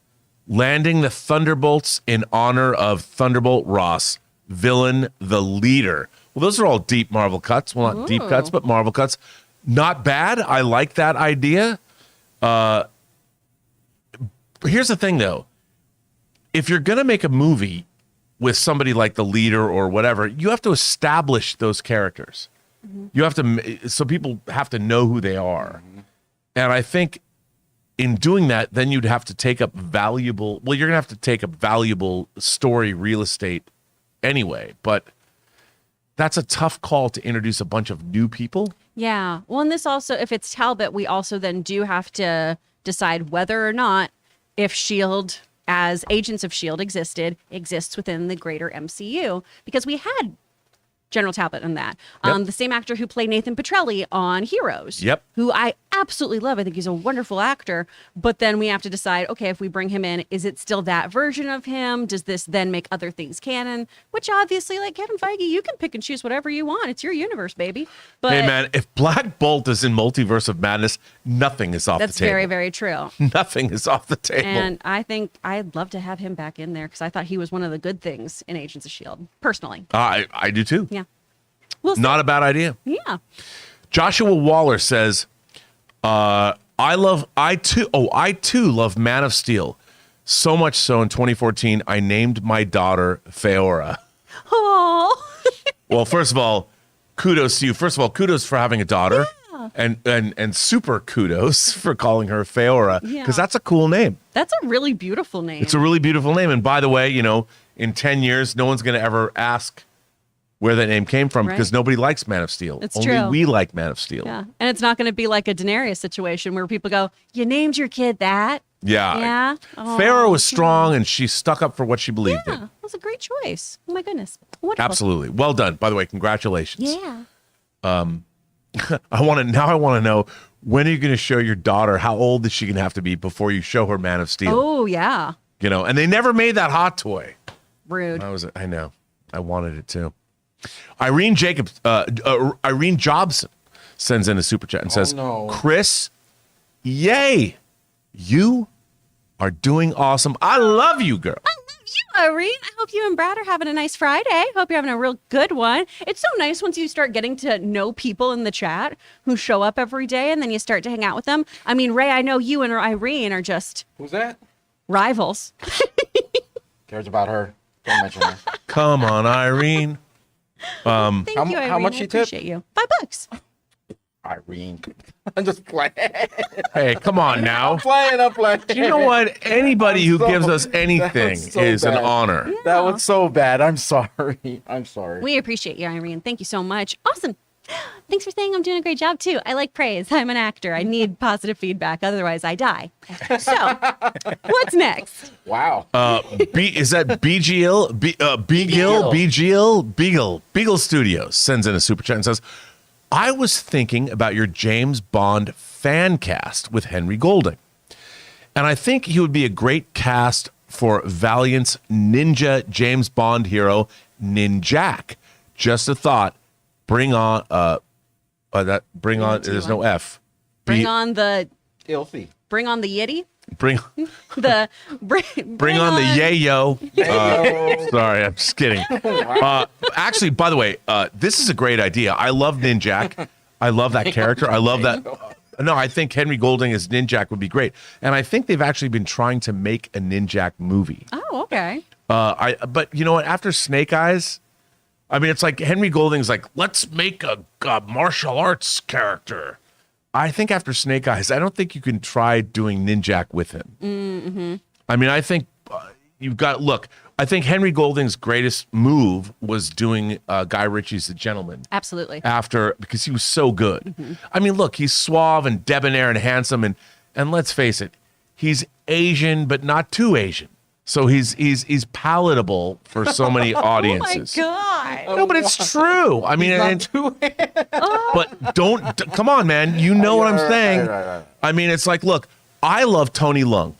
landing the Thunderbolts in honor of Thunderbolt Ross, villain the leader?" Well, those are all deep Marvel cuts. Well, not deep cuts, but Marvel cuts. Not bad. I like that idea. Here's the thing, though. If you're going to make a movie with somebody like the leader or whatever, you have to establish those characters. You have to, so people have to know who they are. And I think in doing that, then you'd have to take up you're going to have to take up valuable story real estate anyway. But that's a tough call to introduce a bunch of new people. Yeah. Well, and this also, if it's Talbot, we also then do have to decide whether or not if S.H.I.E.L.D., as agents of S.H.I.E.L.D. exists within the greater MCU, because we had General Talbot in that. Yep. The same actor who played Nathan Petrelli on Heroes. Yep. Who I absolutely love. I think he's a wonderful actor. But then we have to decide, okay, if we bring him in, is it still that version of him? Does this then make other things canon? Which obviously, like Kevin Feige, you can pick and choose whatever you want. It's your universe, baby. But hey, man, if Black Bolt is in Multiverse of Madness, nothing is off the table. that's very, very true. Nothing is off the table. And I think I'd love to have him back in there because I thought he was one of the good things in Agents of S.H.I.E.L.D., personally. I do too. Yeah. We'll see. Not a bad idea. Yeah. Joshua Waller says, I too love Man of Steel. So much so in 2014, I named my daughter Feora. Oh. Well, first of all, kudos to you. First of all, kudos for having a daughter. Yeah. And super kudos for calling her Feora, because that's a cool name. That's a really beautiful name. It's a really beautiful name. And by the way, in 10 years, no one's going to ever ask where that name came from, because nobody likes Man of Steel. It's Only true. we like Man of Steel. Yeah. And it's not going to be like a Daenerys situation where people go, you named your kid that? Yeah. Yeah. Pharaoh was strong, and she stuck up for what she believed in. Yeah. That was a great choice. Oh, my goodness. Wonderful. Absolutely. Well done. By the way, congratulations. Yeah. I want to know, when are you going to show your daughter, how old is she going to have to be before you show her Man of Steel? Oh, yeah. And they never made that hot toy. Rude. I know. I wanted it too. Irene Jobson sends in a super chat and says, Chris, yay, you are doing awesome. I love you, girl. I love you, Irene. I hope you and Brad are having a nice Friday. Hope you're having a real good one. It's so nice once you start getting to know people in the chat who show up every day, and then you start to hang out with them. I mean, Ray, I know you and Irene are just Who's that? rivals. Cares about her. Don't mention her. Come on, Irene. Thank you, Irene. how much I she tip? appreciate you. $5. Irene. I'm just playing. Hey, come on now. I'm playing. You know what? Anybody who gives us that anything was so is an bad. honor. That was so bad. I'm sorry. I'm sorry. We appreciate you, Irene. Thank you so much. Awesome. Thanks for saying I'm doing a great job, too. I like praise. I'm an actor. I need positive feedback. Otherwise, I die. So, what's next? Wow. Is that BGL? Beagle Studios sends in a super chat and says, I was thinking about your James Bond fan cast with Henry Golding. And I think he would be a great cast for Valiant's ninja James Bond hero, Ninjak. Just a thought. Bring on, there's no F. Bring on the Filthy. Yitty. Bring Bring on the yayo. Sorry, I'm just kidding. Actually, by the way, this is a great idea. I love Ninjak. I love that character. I love that. No, I think Henry Golding as Ninjak would be great. And I think they've actually been trying to make a Ninjak movie. Oh, okay. But you know what? After Snake Eyes, I mean, it's like Henry Golding's like, let's make a martial arts character. I think after Snake Eyes, I don't think you can try doing Ninjak with him. Mm-hmm. I mean, I think you've got, look, I think Henry Golding's greatest move was doing Guy Ritchie's The Gentleman. Absolutely. Because he was so good. Mm-hmm. I mean, look, he's suave and debonair and handsome. And let's face it, he's Asian, but not too Asian. So he's palatable for so many audiences. Oh my God. No, but it's true. I mean, but come on, man. You know what I'm saying. Right. I mean, it's like, look, I love Tony Leung.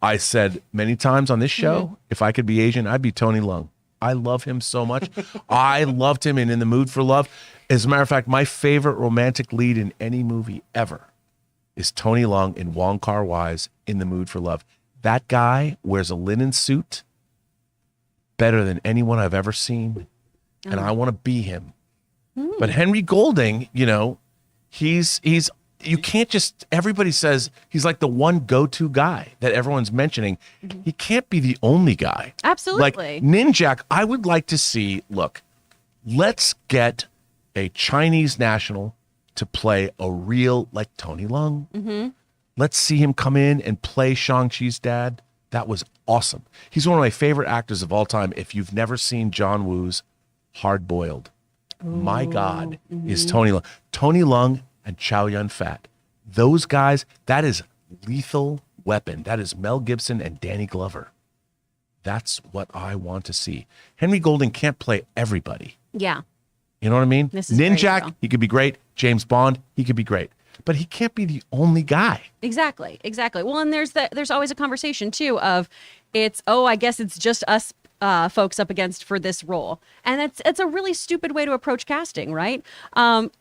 I said many times on this show, if I could be Asian, I'd be Tony Leung. I love him so much. I loved him in the Mood for Love. As a matter of fact, my favorite romantic lead in any movie ever is Tony Leung in Wong Kar-wai's In the Mood for Love. That guy wears a linen suit better than anyone I've ever seen. And I want to be him. But Henry Golding, you know, he's you can't just, everybody says he's like the one go-to guy that everyone's mentioning. He can't be the only guy. Absolutely. Like Ninjak, I would like to see, look, let's get a Chinese national to play a real, like Tony Leung. Mm-hmm. Let's see him come in and play Shang-Chi's dad. That was awesome. He's one of my favorite actors of all time. If you've never seen John Woo's Hard Boiled, my God, is Tony Leung. Tony Leung and Chow Yun-fat. Those guys, that is Lethal Weapon. That is Mel Gibson and Danny Glover. That's what I want to see. Henry Golding can't play everybody. Yeah. You know what I mean? Ninjak, he could be great. James Bond, he could be great. But he can't be the only guy. Exactly. Well, and there's always a conversation too of I guess it's just us folks up against for this role. And it's a really stupid way to approach casting, right?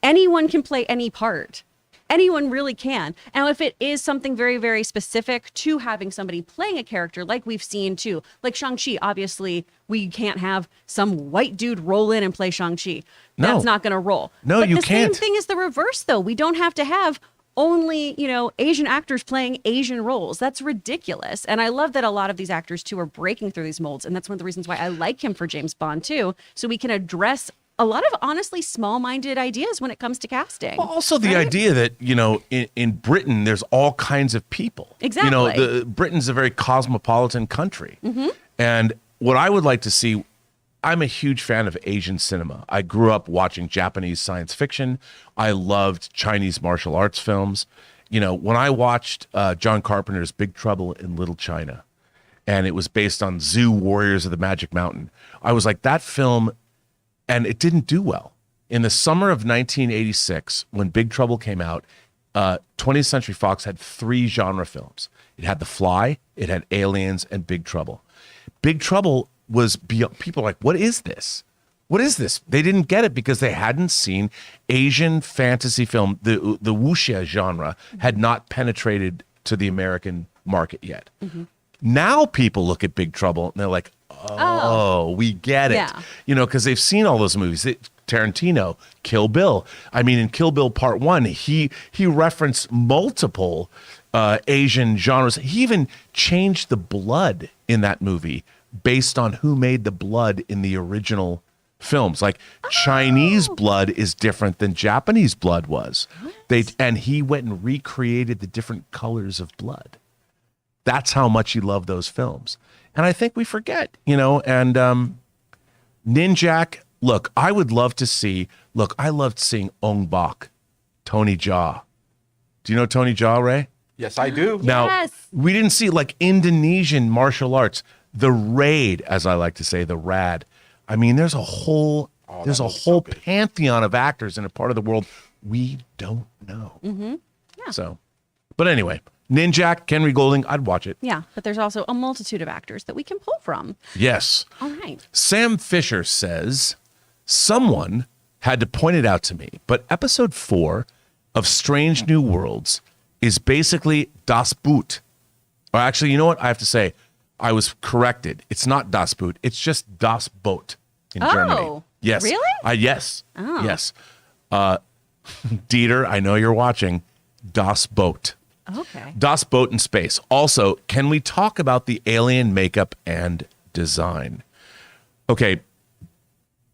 Anyone can play any part. Anyone really can. And if it is something very, very specific to having somebody playing a character like we've seen too, like Shang-Chi, obviously we can't have some white dude roll in and play Shang-Chi. No. That's not going to roll. No, but you the can't. same thing is the reverse though. We don't have to have only, Asian actors playing Asian roles. That's ridiculous. And I love that a lot of these actors too are breaking through these molds. And that's one of the reasons why I like him for James Bond too. So we can address a lot of honestly small-minded ideas when it comes to casting. Well, also the idea that, in Britain, there's all kinds of people. Exactly. Britain's a very cosmopolitan country. Mm-hmm. And what I would like to see, I'm a huge fan of Asian cinema. I grew up watching Japanese science fiction. I loved Chinese martial arts films. When I watched John Carpenter's Big Trouble in Little China, and it was based on Zoo Warriors of the Magic Mountain, I was like, that film... And it didn't do well. In the summer of 1986, when Big Trouble came out, 20th Century Fox had 3 genre films. It had The Fly, it had Aliens, and Big Trouble. Big Trouble was beyond, people were like, what is this? What is this? They didn't get it because they hadn't seen Asian fantasy film. The wuxia genre had not penetrated to the American market yet. Mm-hmm. Now people look at Big Trouble and they're like, oh, we get it. Yeah. Because they've seen all those movies. Tarantino, Kill Bill. I mean, in Kill Bill Part 1, he referenced multiple Asian genres. He even changed the blood in that movie based on who made the blood in the original films. Like Chinese blood is different than Japanese blood was. And he went and recreated the different colors of blood. That's how much he loved those films. And I think we forget, and Ninjak, look, I would love to see, I loved seeing Ong Bak, Tony Jaa. Do you know Tony Jaa, Ray? Yes, I do. Now, we didn't see Indonesian martial arts, the raid, as I like to say, the rad. I mean, there's a whole pantheon of actors in a part of the world we don't know. Mm-hmm. Yeah. So, but anyway, Ninjak, Henry Golding, I'd watch it. Yeah, but there's also a multitude of actors that we can pull from. Yes. All right. Sam Fisher says, someone had to point it out to me, but episode 4 of Strange New Worlds is basically Das Boot. Or actually, you know what? I have to say, I was corrected. It's not Das Boot. It's just Das Boot in Germany. Yes. Really? Yes. Oh. Yes. Dieter, I know you're watching. Das Boot. Okay. Das Boot in space. Also, can we talk about the alien makeup and design? Okay,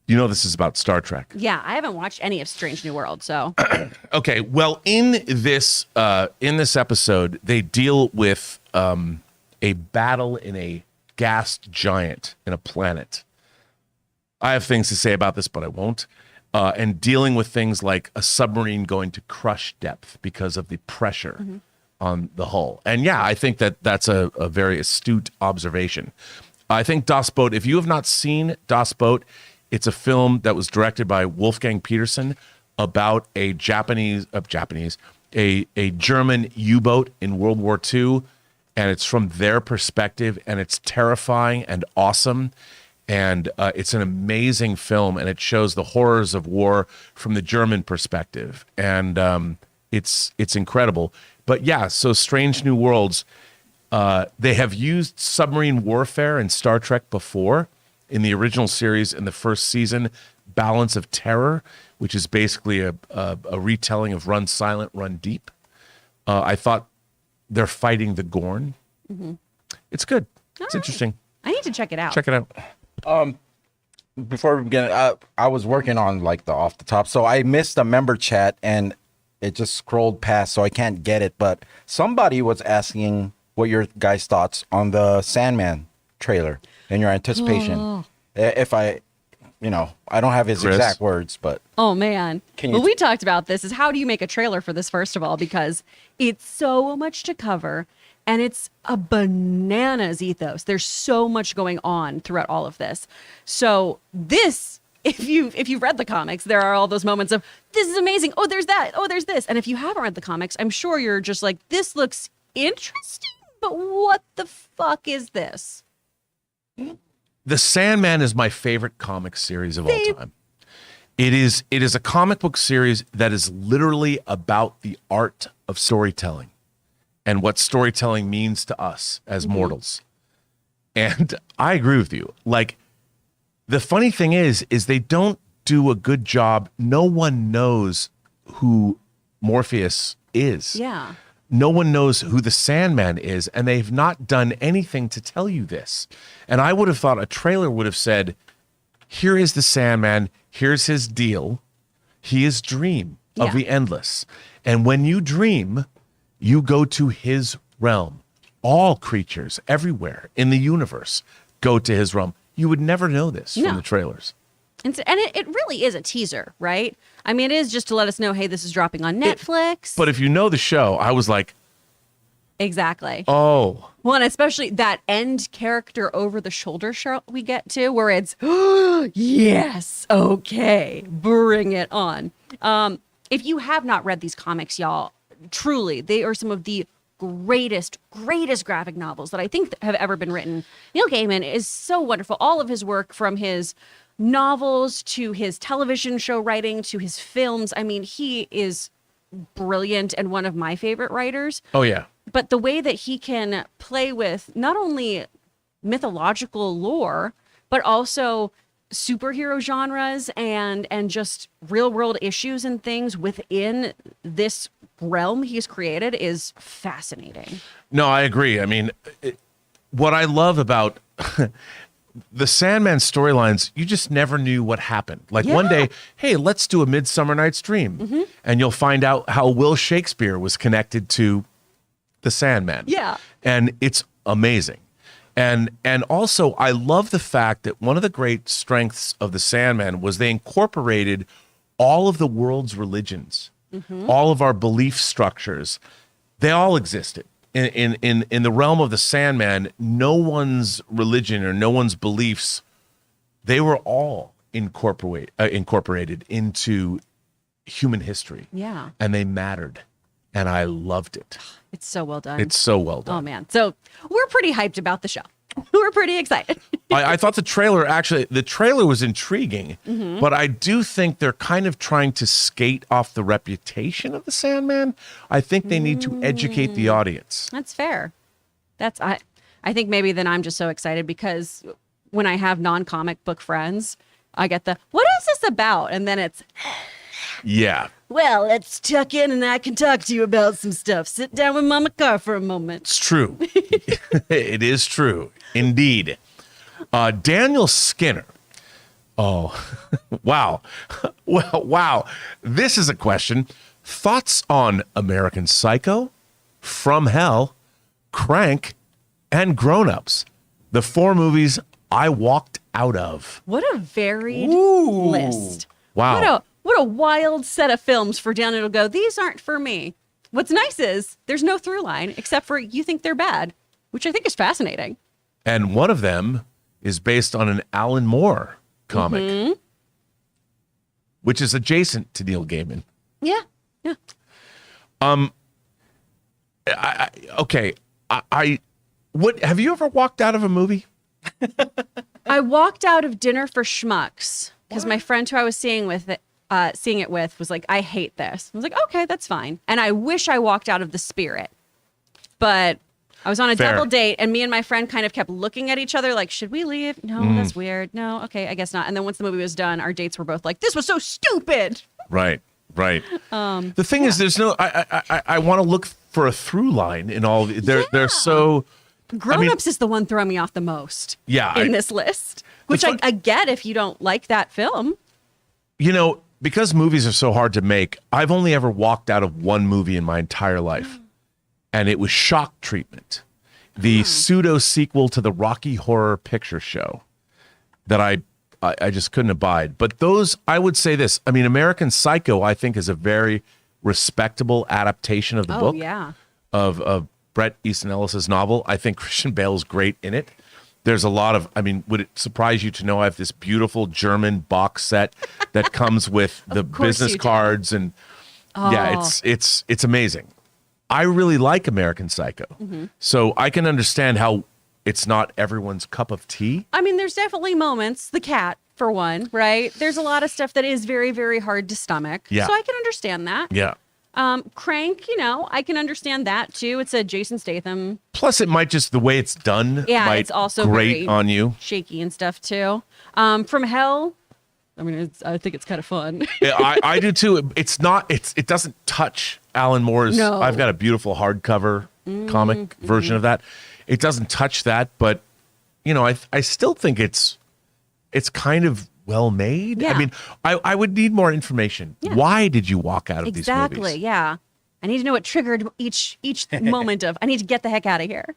you know this is about Star Trek. Yeah, I haven't watched any of Strange New World, so. Okay, well, in this episode, they deal with a battle in a gas giant in a planet. I have things to say about this, but I won't. And dealing with things like a submarine going to crush depth because of the pressure on the hull. And yeah, I think that's a very astute observation. I think Das Boot, if you have not seen Das Boot, it's a film that was directed by Wolfgang Petersen about a German U-boat in World War II. And it's from their perspective, and it's terrifying and awesome. And it's an amazing film, and it shows the horrors of war from the German perspective. And it's incredible. But yeah, so Strange New Worlds, they have used submarine warfare in Star Trek before. In the original series, in the first season, Balance of Terror, which is basically a retelling of Run Silent, Run Deep. I thought they're fighting the Gorn. It's good. It's interesting. I need to check it out. Check it out. Before we begin, I was working on like the off the top, so I missed a member chat and it just scrolled past, so I can't get it. But somebody was asking what your guys' thoughts on the Sandman trailer and your anticipation. If I don't have his Chris? exact words, but Oh man. Can Well, you- we talked about this is how do you make a trailer for this first of all, because it's so much to cover and it's a bananas ethos. There's so much going on throughout all of this. So this, if you've read the comics, there are all those moments of this is amazing. Oh, there's that. Oh, there's this. And if you haven't read the comics, I'm sure you're just like, this looks interesting, but what the fuck is this? The Sandman is my favorite comic series of all time. It is a comic book series that is literally about the art of storytelling and what storytelling means to us as mortals. And I agree with you. Like, the funny thing is they don't do a good job. No one knows who Morpheus is. Yeah. No one knows who the Sandman is, and they've not done anything to tell you this. And I would have thought a trailer would have said, here is the Sandman, here's his deal. He is Dream of Yeah. the Endless. And when you dream, you go to his realm. All creatures everywhere in the universe go to his realm. You would never know this No. from the trailers. And it really is a teaser, right? I mean, it is just to let us know, hey, this is dropping on Netflix. But if you know the show, I was like, exactly. oh, Well, and especially that end character over the shoulder shot we get to where it's, yes, okay, bring it on. If you have not read these comics, y'all, truly, they are some of the greatest graphic novels that I think have ever been written. Neil Gaiman is so wonderful. All of his work, from his novels to his television show writing to his films. I mean, he is brilliant and one of my favorite writers. oh yeah. But the way that he can play with not only mythological lore, but also superhero genres and just real world issues and things within this realm he's created is fascinating. No, I agree. I mean, what I love about the Sandman storylines, you just never knew what happened. Like one day, hey, let's do a Midsummer Night's Dream. And you'll find out how Will Shakespeare was connected to the Sandman. Yeah. And it's amazing. And also, I love the fact that one of the great strengths of the Sandman was they incorporated all of the world's religions, all of our belief structures. They all existed. In the realm of the Sandman, no one's religion or no one's beliefs, they were all incorporated into human history. Yeah. And they mattered. And I loved it. It's so well done. It's so well done. Oh man. So we're pretty hyped about the show. We're pretty excited. I thought the trailer was intriguing, but I do think they're kind of trying to skate off the reputation of the Sandman. I think they need to educate the audience. That's fair. I think maybe then I'm just so excited because when I have non-comic book friends, I get the, what is this about? And then it's Yeah. Well, let's tuck in and I can talk to you about some stuff. Sit down with Mama Car for a moment. It's true. It is true. Indeed. Daniel Skinner. Oh, wow. Well, wow. This is a question. Thoughts on American Psycho, From Hell, Crank, and Grown Ups? The 4 movies I walked out of. What a varied list. Wow. What a wild set of films for Daniel to go, these aren't for me. What's nice is there's no through line except for you think they're bad, which I think is fascinating. And one of them is based on an Alan Moore comic, which is adjacent to Neil Gaiman. Yeah. Yeah. What have you ever walked out of a movie? I walked out of Dinner for Schmucks because my friend who I was seeing it with was like, I hate this. I was like, okay, that's fine. And I wish I walked out of The Spirit, but I was on a Fair. double date and me and my friend kind of kept looking at each other like, should we leave? No, that's weird. No, okay, I guess not. And then once the movie was done, our dates were both like, this was so stupid. Right. The thing is, there's no. I want to look for a through line in all. They're so. Grown Ups is the one throwing me off the most. Yeah, in this list, which I get if you don't like that film. You know, because movies are so hard to make, I've only ever walked out of one movie in my entire life, and it was Shock Treatment, the pseudo sequel to the Rocky Horror Picture Show that I just couldn't abide. But those, I would say this. I mean, American Psycho, I think, is a very respectable adaptation of the book. Yeah. Of Bret Easton Ellis's novel. I think Christian Bale is great in it. There's a lot of, I mean, would it surprise you to know I have this beautiful German box set that comes with the business cards and yeah, it's amazing. I really like American Psycho. So I can understand how it's not everyone's cup of tea. I mean, there's definitely moments, the cat for one, right? There's a lot of stuff that is very, very hard to stomach. Yeah. So I can understand that. Yeah. Crank, I can understand that too. It's a Jason Statham. Plus, it might just, the way it's done might it's also grate very on you. shaky and stuff too. From Hell, I mean, I think it's kind of fun. Yeah, I do too. It doesn't touch Alan Moore's. No. I've got a beautiful hardcover comic version of that. It doesn't touch that, but I still think it's kind of well made. Yeah. I mean, I would need more information. Yeah. Why did you walk out of these movies? Exactly. Yeah. I need to know what triggered each moment of, I need to get the heck out of here.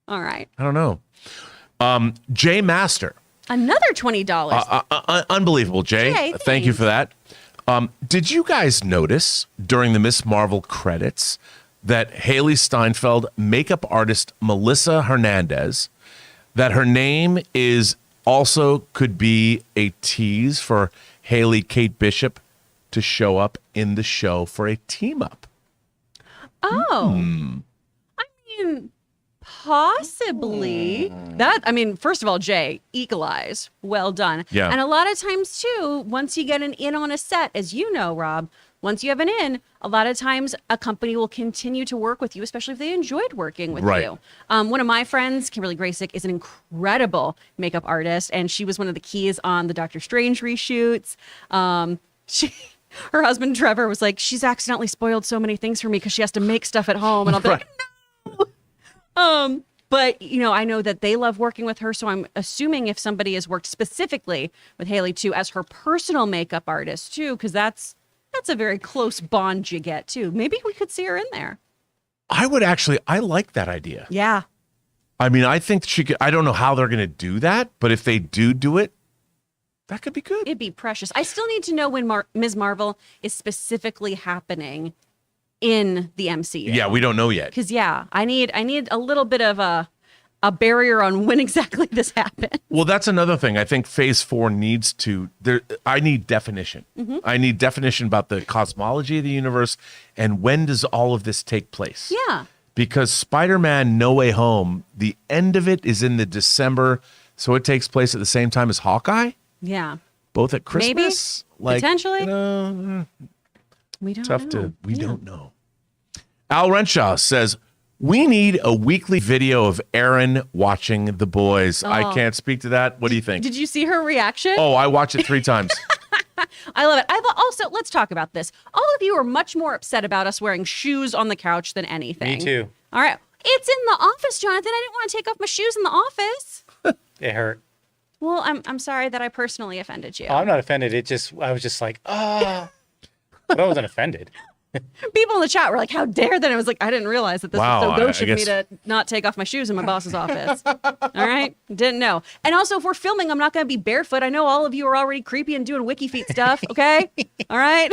All right. I don't know. Jay Master. Another $20. Unbelievable, Jay. Jay, Thank you for that. Did you guys notice during the Miss Marvel credits that Haley Steinfeld makeup artist Melissa Hernandez, that her name is also could be a tease for Haley Kate Bishop to show up in the show for a team up? Oh. I mean, possibly. First of all, Jay, eagle eyes. Well done. Yeah. And a lot of times, too, once you get an in on a set, as you know, Rob, once you have an in, a lot of times a company will continue to work with you, especially if they enjoyed working with Right. you. One of my friends, Kimberly Graysick, is an incredible makeup artist, and she was one of the keys on the Doctor Strange reshoots. Her husband, Trevor, was like, she's accidentally spoiled so many things for me because she has to make stuff at home. And I'll be like, no. But, I know that they love working with her. So I'm assuming if somebody has worked specifically with Haley, too, as her personal makeup artist, too, because that's a very close bond you get, too. Maybe we could see her in there. I like that idea. Yeah. I mean, I think she could. I don't know how they're going to do that, but if they do it, that could be good. It'd be precious. I still need to know when Ms. Marvel is specifically happening in the MCU. Yeah, we don't know yet. Because, I need a little bit of a barrier on when exactly this happened. Well, that's another thing. I think Phase 4 needs to. I need definition. I need definition about the cosmology of the universe and when does all of this take place. Yeah. Because Spider-Man No Way Home, the end of it is in the December, so it takes place at the same time as Hawkeye. Yeah. Both at Christmas. Potentially. We don't know. We don't know. Al Renshaw says, we need a weekly video of Aaron watching The Boys. I can't speak to that. What do you think? Did you see her reaction? Oh, I watch it 3 times. I love it. Also, let's talk about this. All of you are much more upset about us wearing shoes on the couch than anything. Me too. All right. It's in the office, Jonathan. I didn't want to take off my shoes in the office. It hurt. Well, I'm sorry that I personally offended you. Oh, I'm not offended. I was just like, but I wasn't offended. People in the chat were like, how dare that? I was like, I didn't realize that this Wow, was so gauche I of me guess- to not take off my shoes in my boss's office. All right? Didn't know. And also, if we're filming, I'm not going to be barefoot. I know all of you are already creepy and doing wiki feet stuff, okay? All right?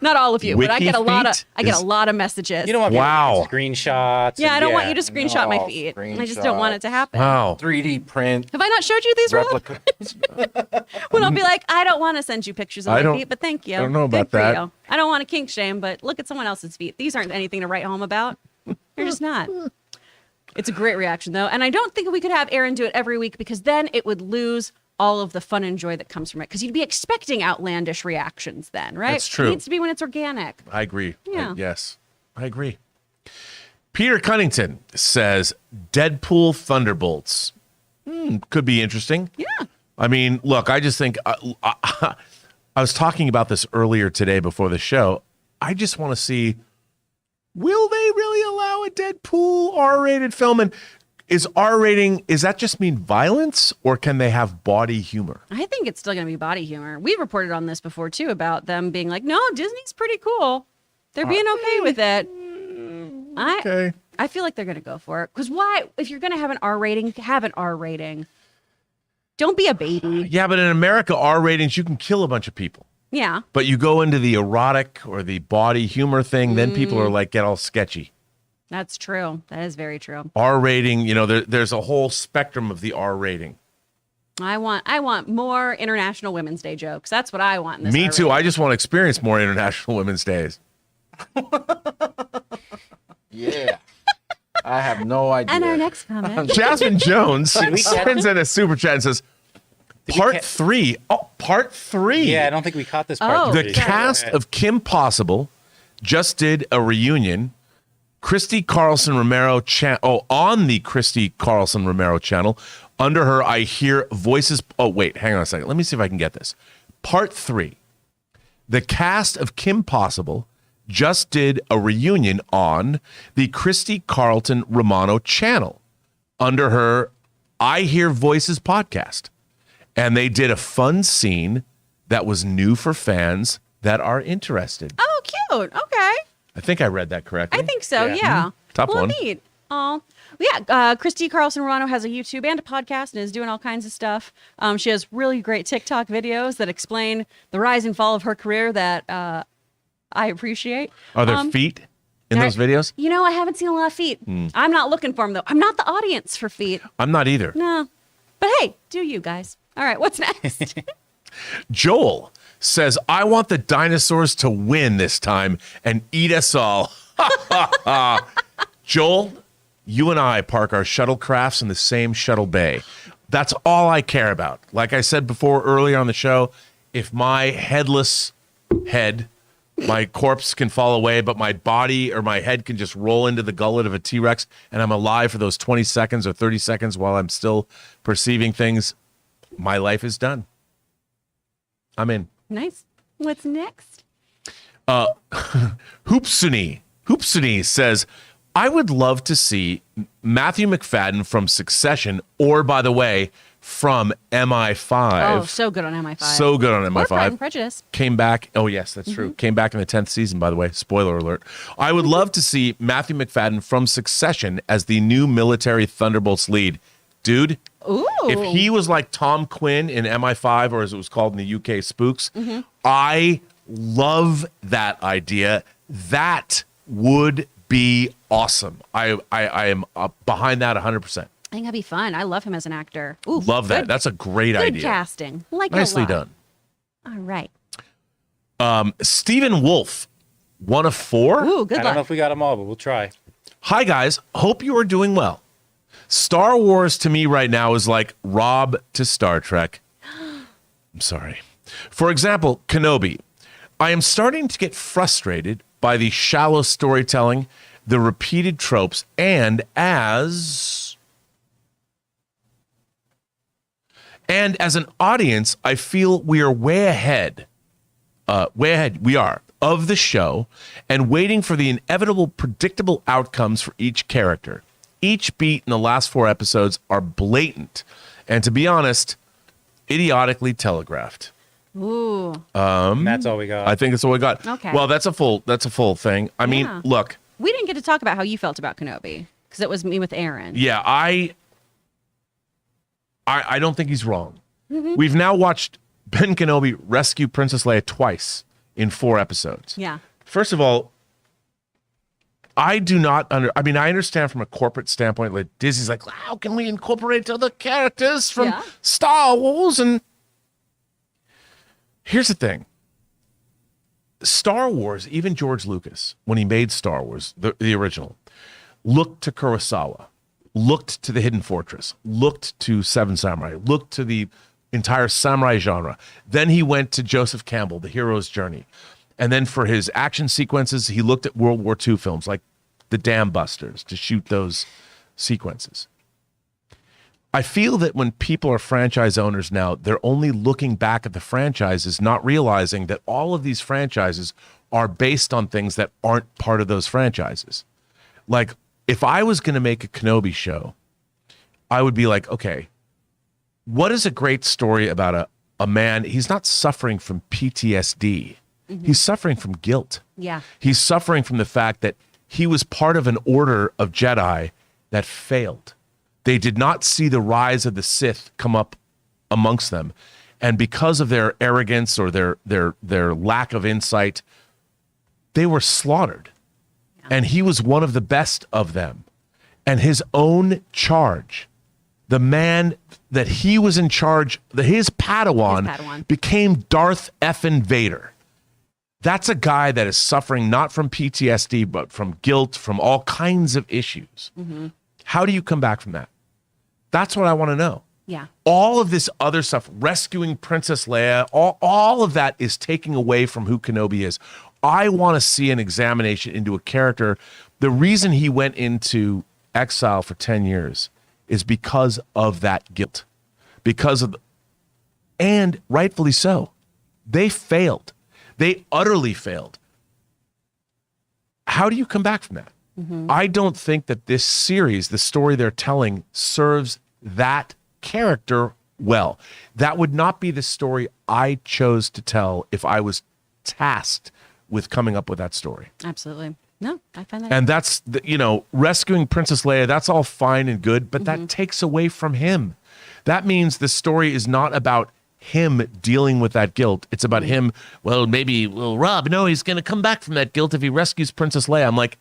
Not all of you, but I Wiki get a lot of feet a lot of messages. You don't want people Wow. taking screenshots. yeah, and- I don't want you to screenshot my No, feet. I just don't want it to happen. Wow. 3D print Have I not showed you these, Rob? replica. When I'll be like, I don't want to send you pictures of I my don't- feet, but thank you. I don't know Good about for that. you. I don't want to kink shame, but look at someone else's feet. These aren't anything to write home about. They're just not. It's a great reaction, though. And I don't think we could have Aaron do it every week because then it would lose all of the fun and joy that comes from it. Because you'd be expecting outlandish reactions then, right? That's true. It needs to be when it's organic. I agree. Yeah. Yes, I agree. Peter Cunnington says Deadpool Thunderbolts. Could be interesting. Yeah. I mean, look, I just think I was talking about this earlier today before the show. I just want to see, will they really allow a Deadpool R-rated film? And is R-rating, is that just mean violence or can they have body humor? I think it's still going to be body humor. We've reported on this before, too, about them being like, no, Disney's pretty cool. They're being okay with it. Okay. I feel like they're going to go for it. Because why? If you're going to have an R rating, have an R rating. Don't be a baby. Yeah, but in America, R ratings, you can kill a bunch of people. Yeah. But you go into the erotic or the body humor thing, then people are like, get all sketchy. That's true. That is very true. R rating, there's a whole spectrum of the R rating. I want more International Women's Day jokes. That's what I want in this. Me R too. rating. I just want to experience more International Women's Days. Yeah. I have no idea. And our next comment. Jasmine Jones we catch sends in a super chat and says, Part catch- 3. Oh, part 3. Yeah, I don't think we caught this Oh. part. The cast of Kim Possible just did a reunion. Christy Carlson Romero on the Christy Carlson Romero channel under her I Hear Voices. Oh, wait, hang on a second. Let me see if I can get this. Part 3. The cast of Kim Possible just did a reunion on the Christy Carlton Romano channel under her I Hear Voices podcast. And they did a fun scene that was new for fans that are interested. Oh, cute. Okay. I think I read that correctly. I think so. Yeah. Yeah. Top well, one. Neat. Oh, yeah. Christy Carlson Romano has a YouTube and a podcast and is doing all kinds of stuff. She has really great TikTok videos that explain the rise and fall of her career that I appreciate. Are there feet in those videos? You know, I haven't seen a lot of feet. I'm not looking for them, though. I'm not the audience for feet. I'm not either. No. But hey, do you guys. All right, what's next? Joel says, I want the dinosaurs to win this time and eat us all. Joel, you and I park our shuttlecrafts in the same shuttle bay. That's all I care about. Like I said before earlier on the show, if my headless head, my corpse can fall away, but my body or my head can just roll into the gullet of a T-Rex and I'm alive for those 20 seconds or 30 seconds while I'm still perceiving things, my life is done. I'm in. Nice. What's next? Hoopsony says, I would love to see Matthew McFadden from Succession, or by the way, from MI5. Oh, so good on MI5. So good on Or Pride MI5. and Prejudice. Came back. Oh, yes, that's true. Came back in the 10th season, by the way. Spoiler alert. I would love to see Matthew McFadden from Succession as the new military Thunderbolts lead. Dude, Ooh. if he was like Tom Quinn in MI5, or as it was called in the UK, Spooks, I love that idea. That would be awesome. I am behind that 100%. I think that'd be fun. I love him as an actor. Ooh, Love that. good- That's a great good idea. casting. Like Nicely it a lot. done. All right. Stephen Wolf, 1 of 4. Ooh, good I don't know luck. if we got them all, but we'll try. Hi, guys. Hope you are doing well. Star Wars to me right now is like Rob to Star Trek. I'm sorry. For example, Kenobi. I am starting to get frustrated by the shallow storytelling, the repeated tropes, and as an audience, I feel we are way ahead way ahead we are of the show and waiting for the inevitable, predictable outcomes for each character. Each beat in the last 4 episodes are blatant and, to be honest, idiotically telegraphed. Ooh. And that's all we got. I think that's all we got. Okay. Well, that's a full thing. I mean, look. We didn't get to talk about how you felt about Kenobi because it was me with Aaron. Yeah, I don't think he's wrong. We've now watched Ben Kenobi rescue Princess Leia twice in 4 episodes. Yeah. First of all, I do not I understand from a corporate standpoint, like Disney's like, how can we incorporate other characters from Star Wars? And here's the thing. Star Wars, even George Lucas, when he made Star Wars, the original, looked to Kurosawa, looked to the Hidden Fortress, looked to Seven Samurai, looked to the entire samurai genre. Then he went to Joseph Campbell, The Hero's Journey. And then for his action sequences, he looked at World War II films like The Dam Busters to shoot those sequences. I feel that when people are franchise owners now, they're only looking back at the franchises, not realizing that all of these franchises are based on things that aren't part of those franchises. Like, if I was going to make a Kenobi show, I would be like, okay, what is a great story about a man? He's not suffering from PTSD. He's suffering from guilt. Yeah. He's suffering from the fact that he was part of an order of Jedi that failed. They did not see the rise of the Sith come up amongst them. And because of their arrogance or their lack of insight, they were slaughtered. Yeah. And he was one of the best of them. And his own charge, the man that he was in charge, his Padawan became Darth effing Vader. That's a guy that is suffering not from PTSD, but from guilt, from all kinds of issues. How do you come back from that? That's what I want to know. Yeah. All of this other stuff, rescuing Princess Leia, all of that is taking away from who Kenobi is. I want to see an examination into a character. The reason he went into exile for 10 years is because of that guilt. And rightfully so. They failed. They utterly failed. How do you come back from that? I don't think that this series, the story they're telling, serves that character well. That would not be the story I chose to tell if I was tasked with coming up with that story. Absolutely. No, I find that. And that's, rescuing Princess Leia, that's all fine and good, but that takes away from him. That means the story is not about him dealing with that guilt. It's about him, Rob, no, he's going to come back from that guilt if he rescues Princess Leia. I'm like,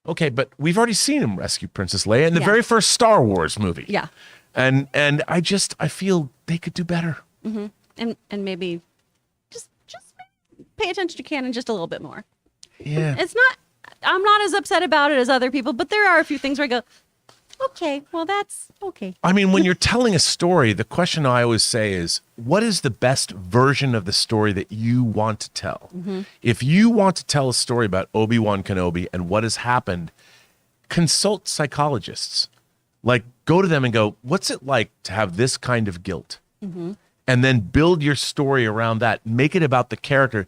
okay, but we've already seen him rescue Princess Leia in the very first Star Wars movie. Yeah. And I feel they could do better. And maybe just pay attention to canon just a little bit more. Yeah. I'm not as upset about it as other people, but there are a few things where I go, okay, well, that's okay. I mean, when you're telling a story, the question I always say is, what is the best version of the story that you want to tell? If you want to tell a story about Obi-Wan Kenobi and what has happened, consult psychologists. Like, go to them and go, what's it like to have this kind of guilt? And then build your story around that. Make it about the character.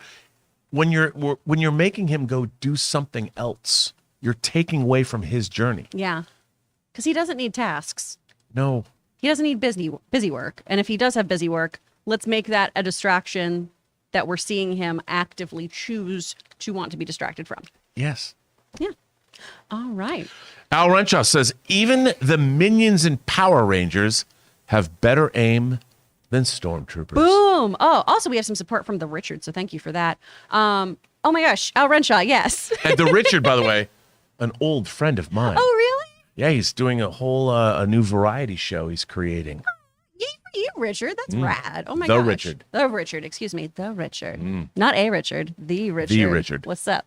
When you're making him go do something else, you're taking away from his journey. Yeah. Because he doesn't need tasks. No. He doesn't need busy work. And if he does have busy work, let's make that a distraction that we're seeing him actively choose to want to be distracted from. Yes. Yeah. All right. Al Renshaw says, even the minions in Power Rangers have better aim than stormtroopers. Boom. Oh, also we have some support from the Richard, so thank you for that. Oh my gosh, Al Renshaw, yes. And the Richard, by the way, an old friend of mine. Oh, really? Yeah, he's doing a whole a new variety show he's creating. Yay for you, Richard. That's rad. Oh my gosh. The Richard, excuse me. The Richard. Not a Richard. The Richard. The Richard. What's up?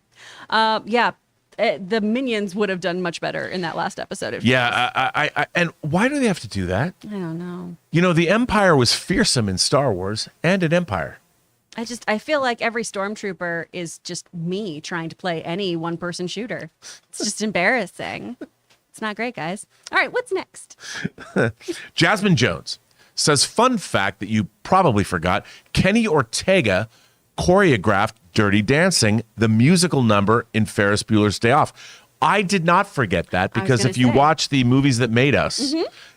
Yeah. The minions would have done much better in that last episode. I and why do they have to do that? I don't know. The Empire was fearsome in Star Wars and in Empire. I feel like every stormtrooper is just me trying to play any one-person shooter. It's just embarrassing. It's not great, guys. All right, what's next? Jasmine Jones says, fun fact that you probably forgot, Kenny Ortega choreographed Dirty Dancing, the musical number in Ferris Bueller's Day Off. I did not forget that, because gonna if you say. watch the movies that made us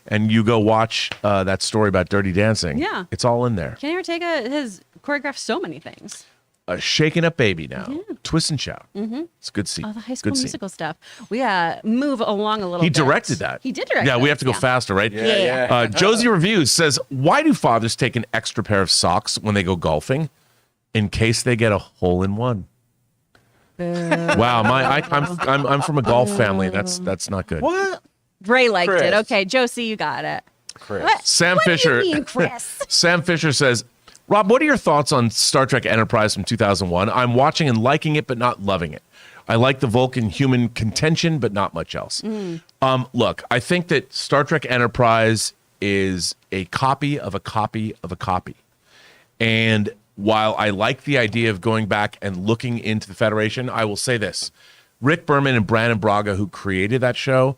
and you go watch that story about Dirty Dancing, Yeah. it's all in there. Kenny Ortega has choreographed so many things. Shaking Up Baby now, Twist and Shout. It's a good scene. Oh, the High School Good scene. Musical stuff. We move along a little He bit. directed that. He did direct Yeah, we those, have to go faster, right? Yeah. Josie Reviews says, why do fathers take an extra pair of socks when they go golfing? In case they get a hole in one. Wow, I'm from a golf family. That's not good. What? Ray liked Chris. it. Okay, Josie, you got it. Chris. Sam What Fisher. do you mean, Chris? Sam Fisher says, Rob, what are your thoughts on Star Trek Enterprise from 2001? I'm watching and liking it, but not loving it. I like the Vulcan human contention, but not much else. Look, I think that Star Trek Enterprise is a copy of a copy of a copy. And while I like the idea of going back and looking into the Federation, I will say this. Rick Berman and Brandon Braga, who created that show,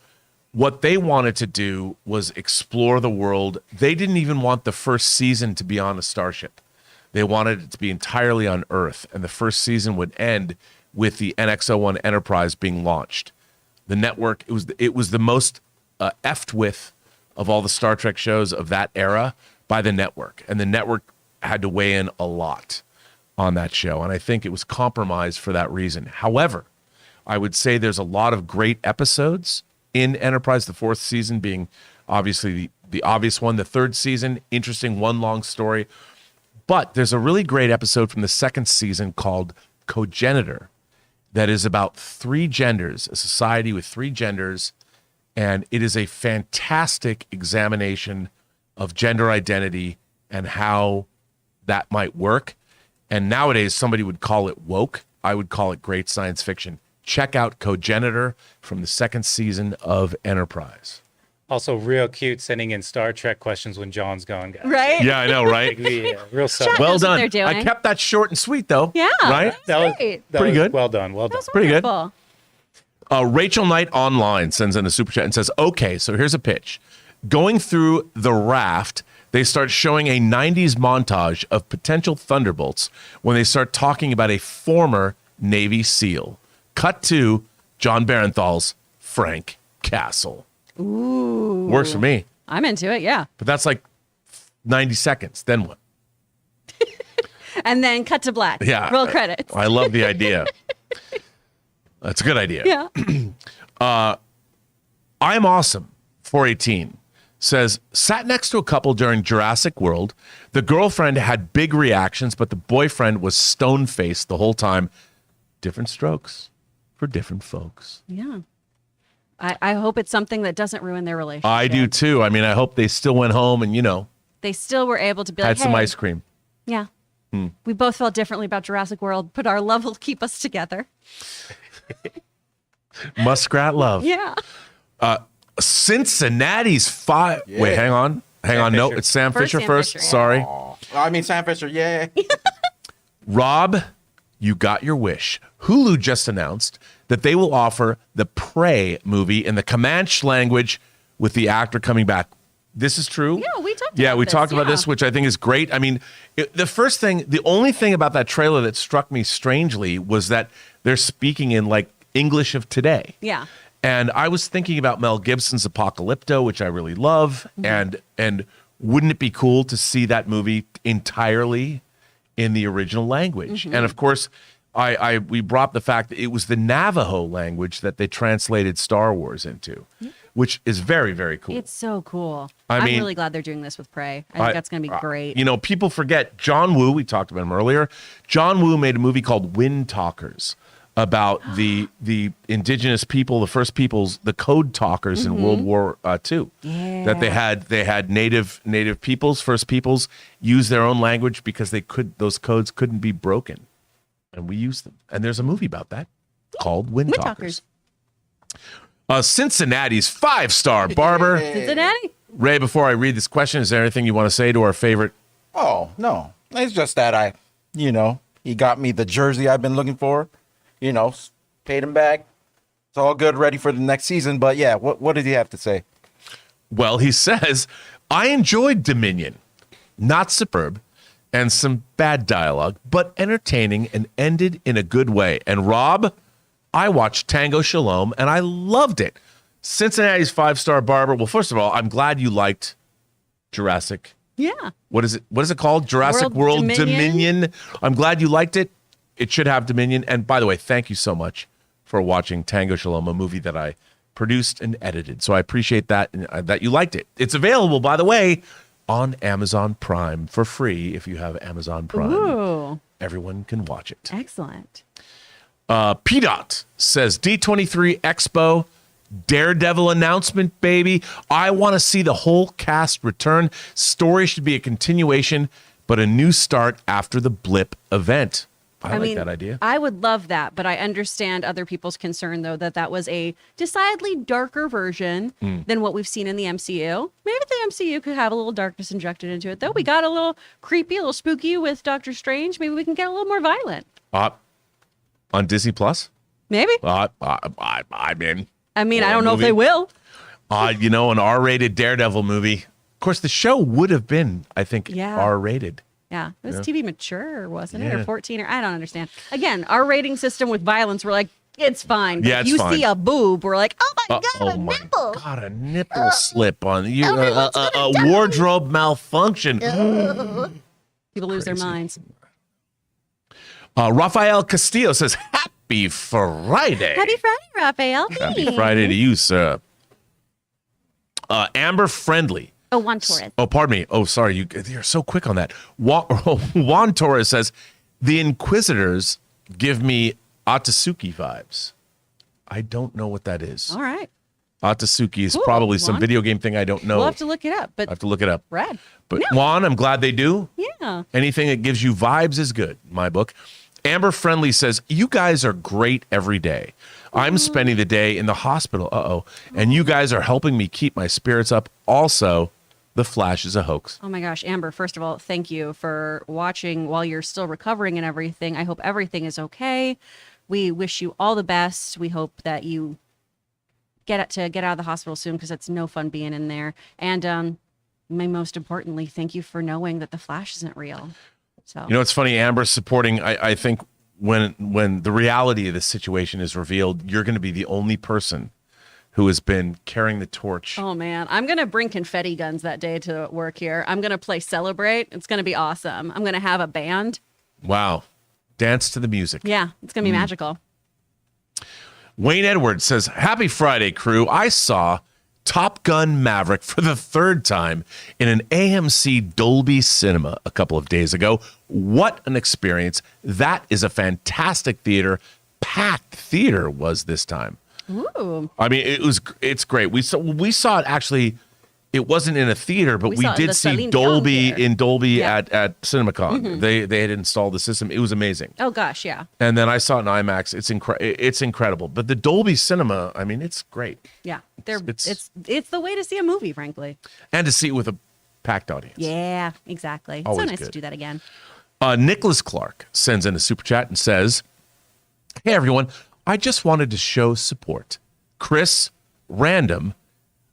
what they wanted to do was explore the world. They didn't even want the first season to be on a starship. They wanted it to be entirely on Earth, and the first season would end with the NX-01 Enterprise being launched. The network, it was the most effed with of all the Star Trek shows of that era by the network, and the network had to weigh in a lot on that show, and I think it was compromised for that reason. However, I would say there's a lot of great episodes in Enterprise, the fourth season being obviously the obvious one. The third season, interesting, one long story. But there's a really great episode from the second season called Cogenitor that is about three genders, a society with three genders, and it is a fantastic examination of gender identity and how that might work. And nowadays, somebody would call it woke. I would call it great science fiction. Check out Cogenitor from the second season of Enterprise. Also, real cute sending in Star Trek questions when John's gone, guys. Right? Yeah, I know, right? Yeah, real subtle. Chat Well knows what done. they're doing. I kept that short and sweet, though. Yeah. Right? That was, great. that Pretty was good. Well done. Well done. That's Pretty good. wonderful. Rachel Knight Online sends in a super chat and says, okay, so here's a pitch. Going through the raft, they start showing a 90s montage of potential Thunderbolts when they start talking about a former Navy SEAL. Cut to John Barenthal's Frank Castle. Ooh. Works for me, I'm into it, yeah. but that's like 90 seconds. Then what? And then cut to black. Yeah. Roll credits. I love the idea. That's a good idea. Yeah. I'm awesome. 418 says, sat next to a couple during Jurassic World. The girlfriend had big reactions, but the boyfriend was stone-faced the whole time. Different strokes for different folks. Yeah. I hope it's something that doesn't ruin their relationship. I do too. I mean, I hope they still went home and, They still were able to be had like, some hey, ice cream. Yeah. We both felt differently about Jurassic World, but our love will keep us together. Muskrat love. Yeah. Cincinnati's five. Yeah. Wait, hang on. No, Fisher. it's Sam First Fisher Sam first. Fisher, yeah. Sorry. I mean, Sam Fisher, yeah. Rob, you got your wish. Hulu just announced that they will offer the Prey movie in the Comanche language with the actor coming back. This is true. Yeah, we talked Yeah, about we this, talked about yeah. this, which I think is great. I mean, the only thing about that trailer that struck me strangely was that they're speaking in like English of today. Yeah. And I was thinking about Mel Gibson's Apocalypto, which I really love, and wouldn't it be cool to see that movie entirely in the original language? And of course, we brought up the fact that it was the Navajo language that they translated Star Wars into, which is very, very cool. It's so cool. I I'm mean- really glad they're doing this with Prey. I think that's going to be great. People forget John Woo. We talked about him earlier. John Woo made a movie called Wind Talkers about the indigenous people, the first peoples, the code talkers in World War II. Yeah. That they had native peoples, first peoples, use their own language because those codes couldn't be broken, and we used them. And there's a movie about that called Wind Talkers. Cincinnati's 5-star barber. Cincinnati? Ray, before I read this question, is there anything you want to say to our favorite? Oh, no. It's just that he got me the jersey I've been looking for. Paid him back. It's all good, ready for the next season. But yeah, what did he have to say? Well, he says, I enjoyed Dominion, not superb, and some bad dialogue, but entertaining and ended in a good way. And Rob, I watched Tango Shalom and I loved it. Cincinnati's 5-star barber. Well, first of all, I'm glad you liked Jurassic. Yeah. What is it called? Jurassic World Dominion. I'm glad you liked it. It should have Dominion. And by the way, thank you so much for watching Tango Shalom, a movie that I produced and edited. So I appreciate that that you liked it. It's available, by the way, on Amazon Prime for free if you have Amazon Prime. Ooh. Everyone can watch it. Excellent. P-Dot says D23 Expo Daredevil announcement, baby. I want to see the whole cast return. Story should be a continuation, but a new start after the blip event. I like that idea. I would love that, but I understand other people's concern, though, that was a decidedly darker version than what we've seen in the MCU. Maybe the MCU could have a little darkness injected into it, though. We got a little creepy, a little spooky with Doctor Strange. Maybe we can get a little more violent. On Disney Plus? Maybe. I'm in. I mean, I don't know if they will. An R-rated Daredevil movie. Of course, the show would have been, I think, R-rated. Yeah, it was TV mature, wasn't it? Or 14, or I don't understand. Again, our rating system with violence, we're like, it's fine. But Yeah, it's you fine. see a boob, we're like, oh my God, Oh a my nipple. God, a nipple slip on you. A wardrobe malfunction. People lose their minds. Rafael Castillo says, Happy Friday. Happy Friday, Raphael. Happy Friday to you, sir. Amber Friendly. Oh, Juan Torres. Oh, pardon me. Oh, sorry. You're so quick on that. Juan Torres says, the Inquisitors give me Atsuki vibes. I don't know what that is. All right. Atsuki is Cool, probably some Juan. video game thing I don't know. We'll have to look it up. I But have to look it up. Red. But Juan, I'm glad they do. Yeah. Anything that gives you vibes is good, in my book. Amber Friendly says, you guys are great every day. I'm spending the day in the hospital. And you guys are helping me keep my spirits up. Also, The Flash is a hoax. Oh my gosh, Amber, first of all, thank you for watching while you're still recovering and everything. I hope everything is okay. We wish you all the best. We hope that you get out of the hospital soon, because it's no fun being in there. And most importantly, thank you for knowing that The Flash isn't real. So It's funny, Amber's supporting. I think when the reality of the situation is revealed, you're going to be the only person who has been carrying the torch. Oh man, I'm going to bring confetti guns that day to work here. I'm going to play Celebrate. It's going to be awesome. I'm going to have a band. Wow. Dance to the music. Yeah, it's going to be magical. Wayne Edwards says, Happy Friday, crew. I saw Top Gun Maverick for the third time in an AMC Dolby Cinema a couple of days ago. What an experience. That is a fantastic theater. Packed theater was this time. Ooh. I mean, it's great. We saw it actually. It wasn't in a theater, but We we saw it in did the see Celine Dolby Dion theater. at CinemaCon. They had installed the system. It was amazing. Oh gosh, yeah. And then I saw it in IMAX. It's incredible. But the Dolby Cinema, I mean, it's great. Yeah. It's- It's the way to see a movie, frankly. And to see it with a packed audience. Yeah, exactly. It's Always so nice good. to do that again. Nicholas Clark sends in a super chat and says, Hey, everyone. I just wanted to show support. Chris, random,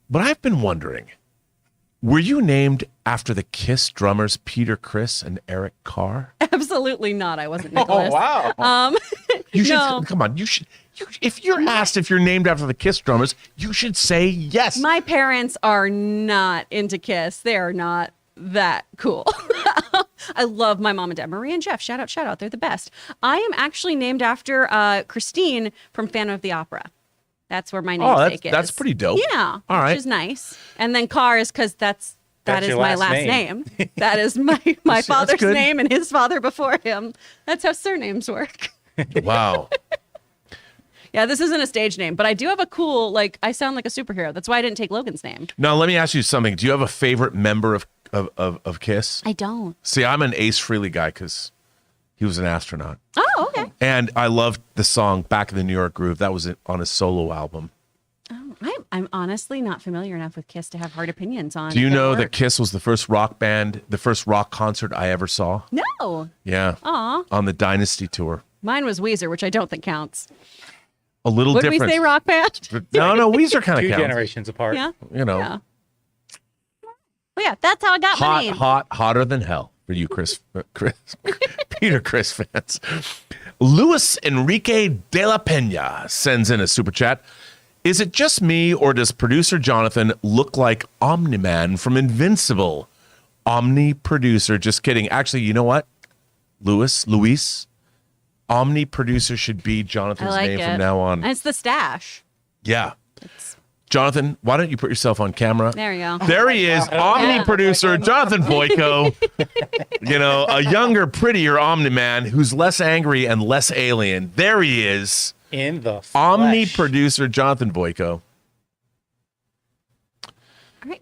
but I've been wondering, were you named after the Kiss drummers Peter Criss and Eric Carr? Absolutely not. I wasn't Nicholas. wow. You should No. come on. If you're asked if you're named after the Kiss drummers, you should say yes. My parents are not into Kiss. They are not that cool. I love my mom and dad. Marie and Jeff, shout out. They're the best. I am actually named after Christine from Phantom of the Opera. That's where my namesake is. That's pretty dope. Yeah, All right. which is nice. And then Carr is because that That's is your my last last name. name. That is my father's good. name and his father before him. That's how surnames work. Wow. Yeah, this isn't a stage name, but I do have a cool, I sound like a superhero. That's why I didn't take Logan's name. Now let me ask you something. Do you have a favorite member of Kiss? I don't. See, I'm an Ace Frehley guy because he was an astronaut. Oh, okay. And I loved the song Back in the New York Groove. That was on his solo album. Oh, I'm honestly not familiar enough with Kiss to have hard opinions on. Do you their know that work. Kiss was the first rock band, the first rock concert I ever saw? No. Yeah. Aw. On the Dynasty tour. Mine was Weezer, which I don't think counts. A little Would different. we say rock band? No, Weezer kind Two of counts. generations apart. Yeah. You know, Yeah. Well, yeah, that's how I got my name. hotter than hell. for you, Peter Chris fans. Luis Enrique de la Pena sends in a super chat. Is it just me, or does producer Jonathan look like Omni-Man from Invincible? Omni producer, just kidding. Actually, you know what? Luis, Omni producer should be Jonathan's name from now on. And it's the stash. Yeah. Jonathan, why don't you put yourself on camera? There you go. There he is, Omni producer Jonathan Boyko. You know, a younger, prettier Omni-Man who's less angry and less alien. There he is. In the flesh. Omni producer Jonathan Boyko. All right,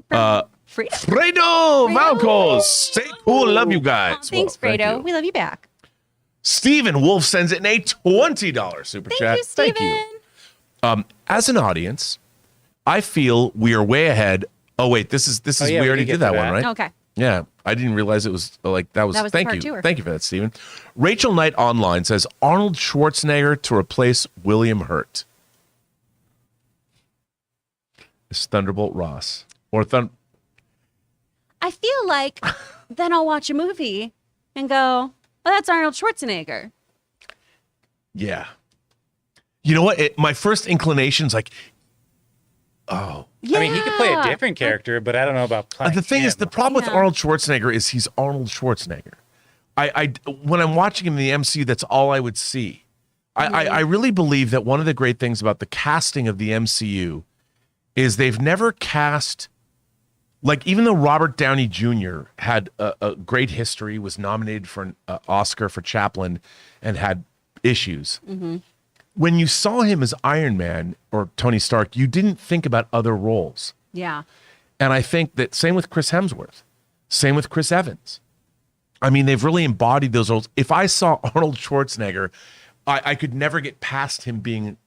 Fredo. Fredo Valcos. Stay cool. Love you guys. Oh, thanks, Well, Fredo. thank you. We love you back. Stephen Wolf sends in a $20 super Thank chat. you, Steven. Thank you. As an audience, I feel we are way ahead. Oh wait, this is yeah, we we already did did get that to one, that. right? Okay. Yeah, I didn't realize it was like that was. That was the Thank part you, two-er. thank you for that, Stephen. Rachel Knight Online says Arnold Schwarzenegger to replace William Hurt. It's Thunderbolt Ross or I feel like then I'll watch a movie and go, "Oh, that's Arnold Schwarzenegger." Yeah. You know what? My first inclination's like, Yeah. I mean, he could play a different character, but I don't know about playing the thing is, him. the problem with Yeah. Arnold Schwarzenegger is he's Arnold Schwarzenegger. When I'm watching him in the MCU, that's all I would see. I really believe that one of the great things about the casting of the MCU is they've never cast, like, even though Robert Downey Jr. had a great history, was nominated for an Oscar for Chaplin, and had issues. When you saw him as Iron Man or Tony Stark, you didn't think about other roles. Yeah. And I think that same with Chris Hemsworth, same with Chris Evans. I mean, they've really embodied those roles. If I saw Arnold Schwarzenegger, I could never get past him being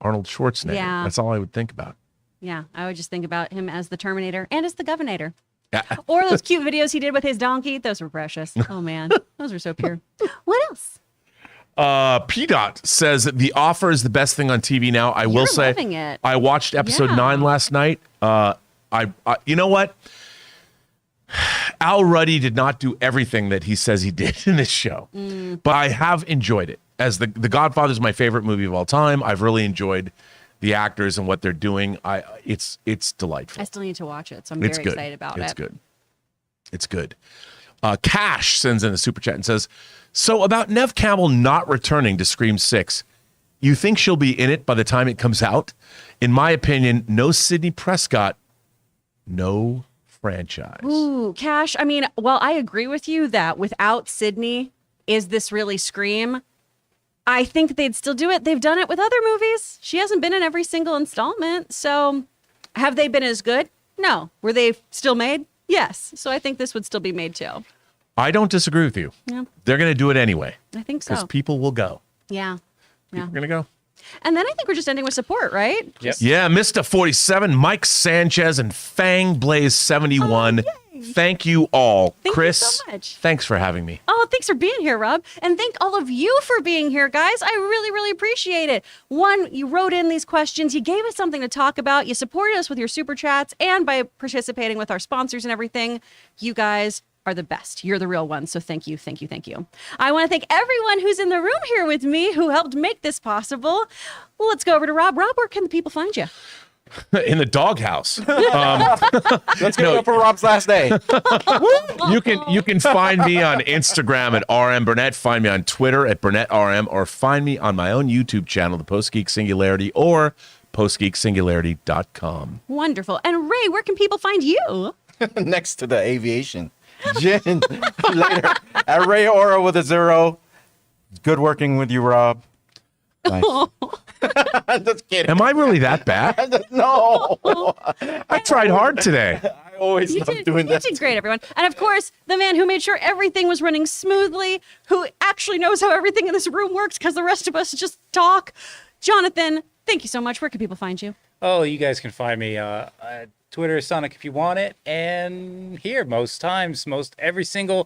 Arnold Schwarzenegger. Yeah. That's all I would think about. Yeah. I would just think about him as the Terminator and as the Governator. Yeah. Or those cute videos he did with his donkey. Those were precious. Oh, man. Those were so pure. What else? P-Dot says that The Offer is the best thing on TV now. I will You're say, loving it. I watched episode Yeah. 9 last night. I you know what? Al Ruddy did not do everything that he says he did in this show, but I have enjoyed it. As the Godfather is my favorite movie of all time. I've really enjoyed the actors and what they're doing. It's delightful. I still need to watch it, so I'm It's very good. excited about It's it. good. It's good. Cash sends in a super chat and says, so about Nev Campbell not returning to Scream 6, you think she'll be in it by the time it comes out? In my opinion, no Sidney Prescott, no franchise. Ooh, Cash. I mean, well, I agree with you that without Sydney, is this really Scream? I think they'd still do it. They've done it with other movies. She hasn't been in every single installment. So have they been as good? No. Were they still made? Yes. So I think this would still be made too. I don't disagree with you. Yeah, They're going to do it anyway I think because so. people will go. Yeah. Yeah. We're going to go. And then I think we're just ending with support, right? Yep. Yeah, Mr. 47, Mike Sanchez, and Fang Blaze 71. Thank you all. Thank you Chris, so much. thanks for having me. Oh, thanks for being here, Rob. And thank all of you for being here, guys. I really, really appreciate it. One, you wrote in these questions. You gave us something to talk about. You supported us with your super chats and by participating with our sponsors and everything. You guys are the best. You're the real ones. So thank you, thank you, thank you. I want to thank everyone who's in the room here with me who helped make this possible. Well, let's go over to Rob. Rob, where can the people find you? In the doghouse. Let's go up for Rob's last day. You can find me on Instagram at RM Burnett. Find me on Twitter at Burnett RM, or find me on my own YouTube channel, the Post Geek Singularity, or postgeeksingularity.com. Wonderful. And Ray, where can people find you? Next to the aviation. Jen, later. At Ray Ora with a 0. Good working with you, Rob. Nice. Just kidding. Am I really that bad? No. I tried hard today. I always love doing You that. did great, everyone. And of course, the man who made sure everything was running smoothly, who actually knows how everything in this room works because the rest of us just talk. Jonathan, thank you so much. Where can people find you? Oh, you guys can find me Twitter, Sonic, if you want it, and here most times, every single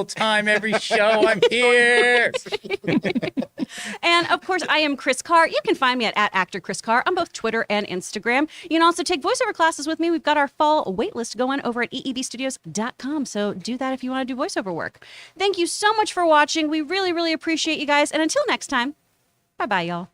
time, every show I'm here. And of course, I am Chris Carr. You can find me at actor Chris Carr on both Twitter and Instagram. You can also take voiceover classes with me. We've got our fall waitlist going over at eebstudios.com. So do that if you want to do voiceover work. Thank you so much for watching. We really, really appreciate you guys. And until next time, bye-bye, y'all.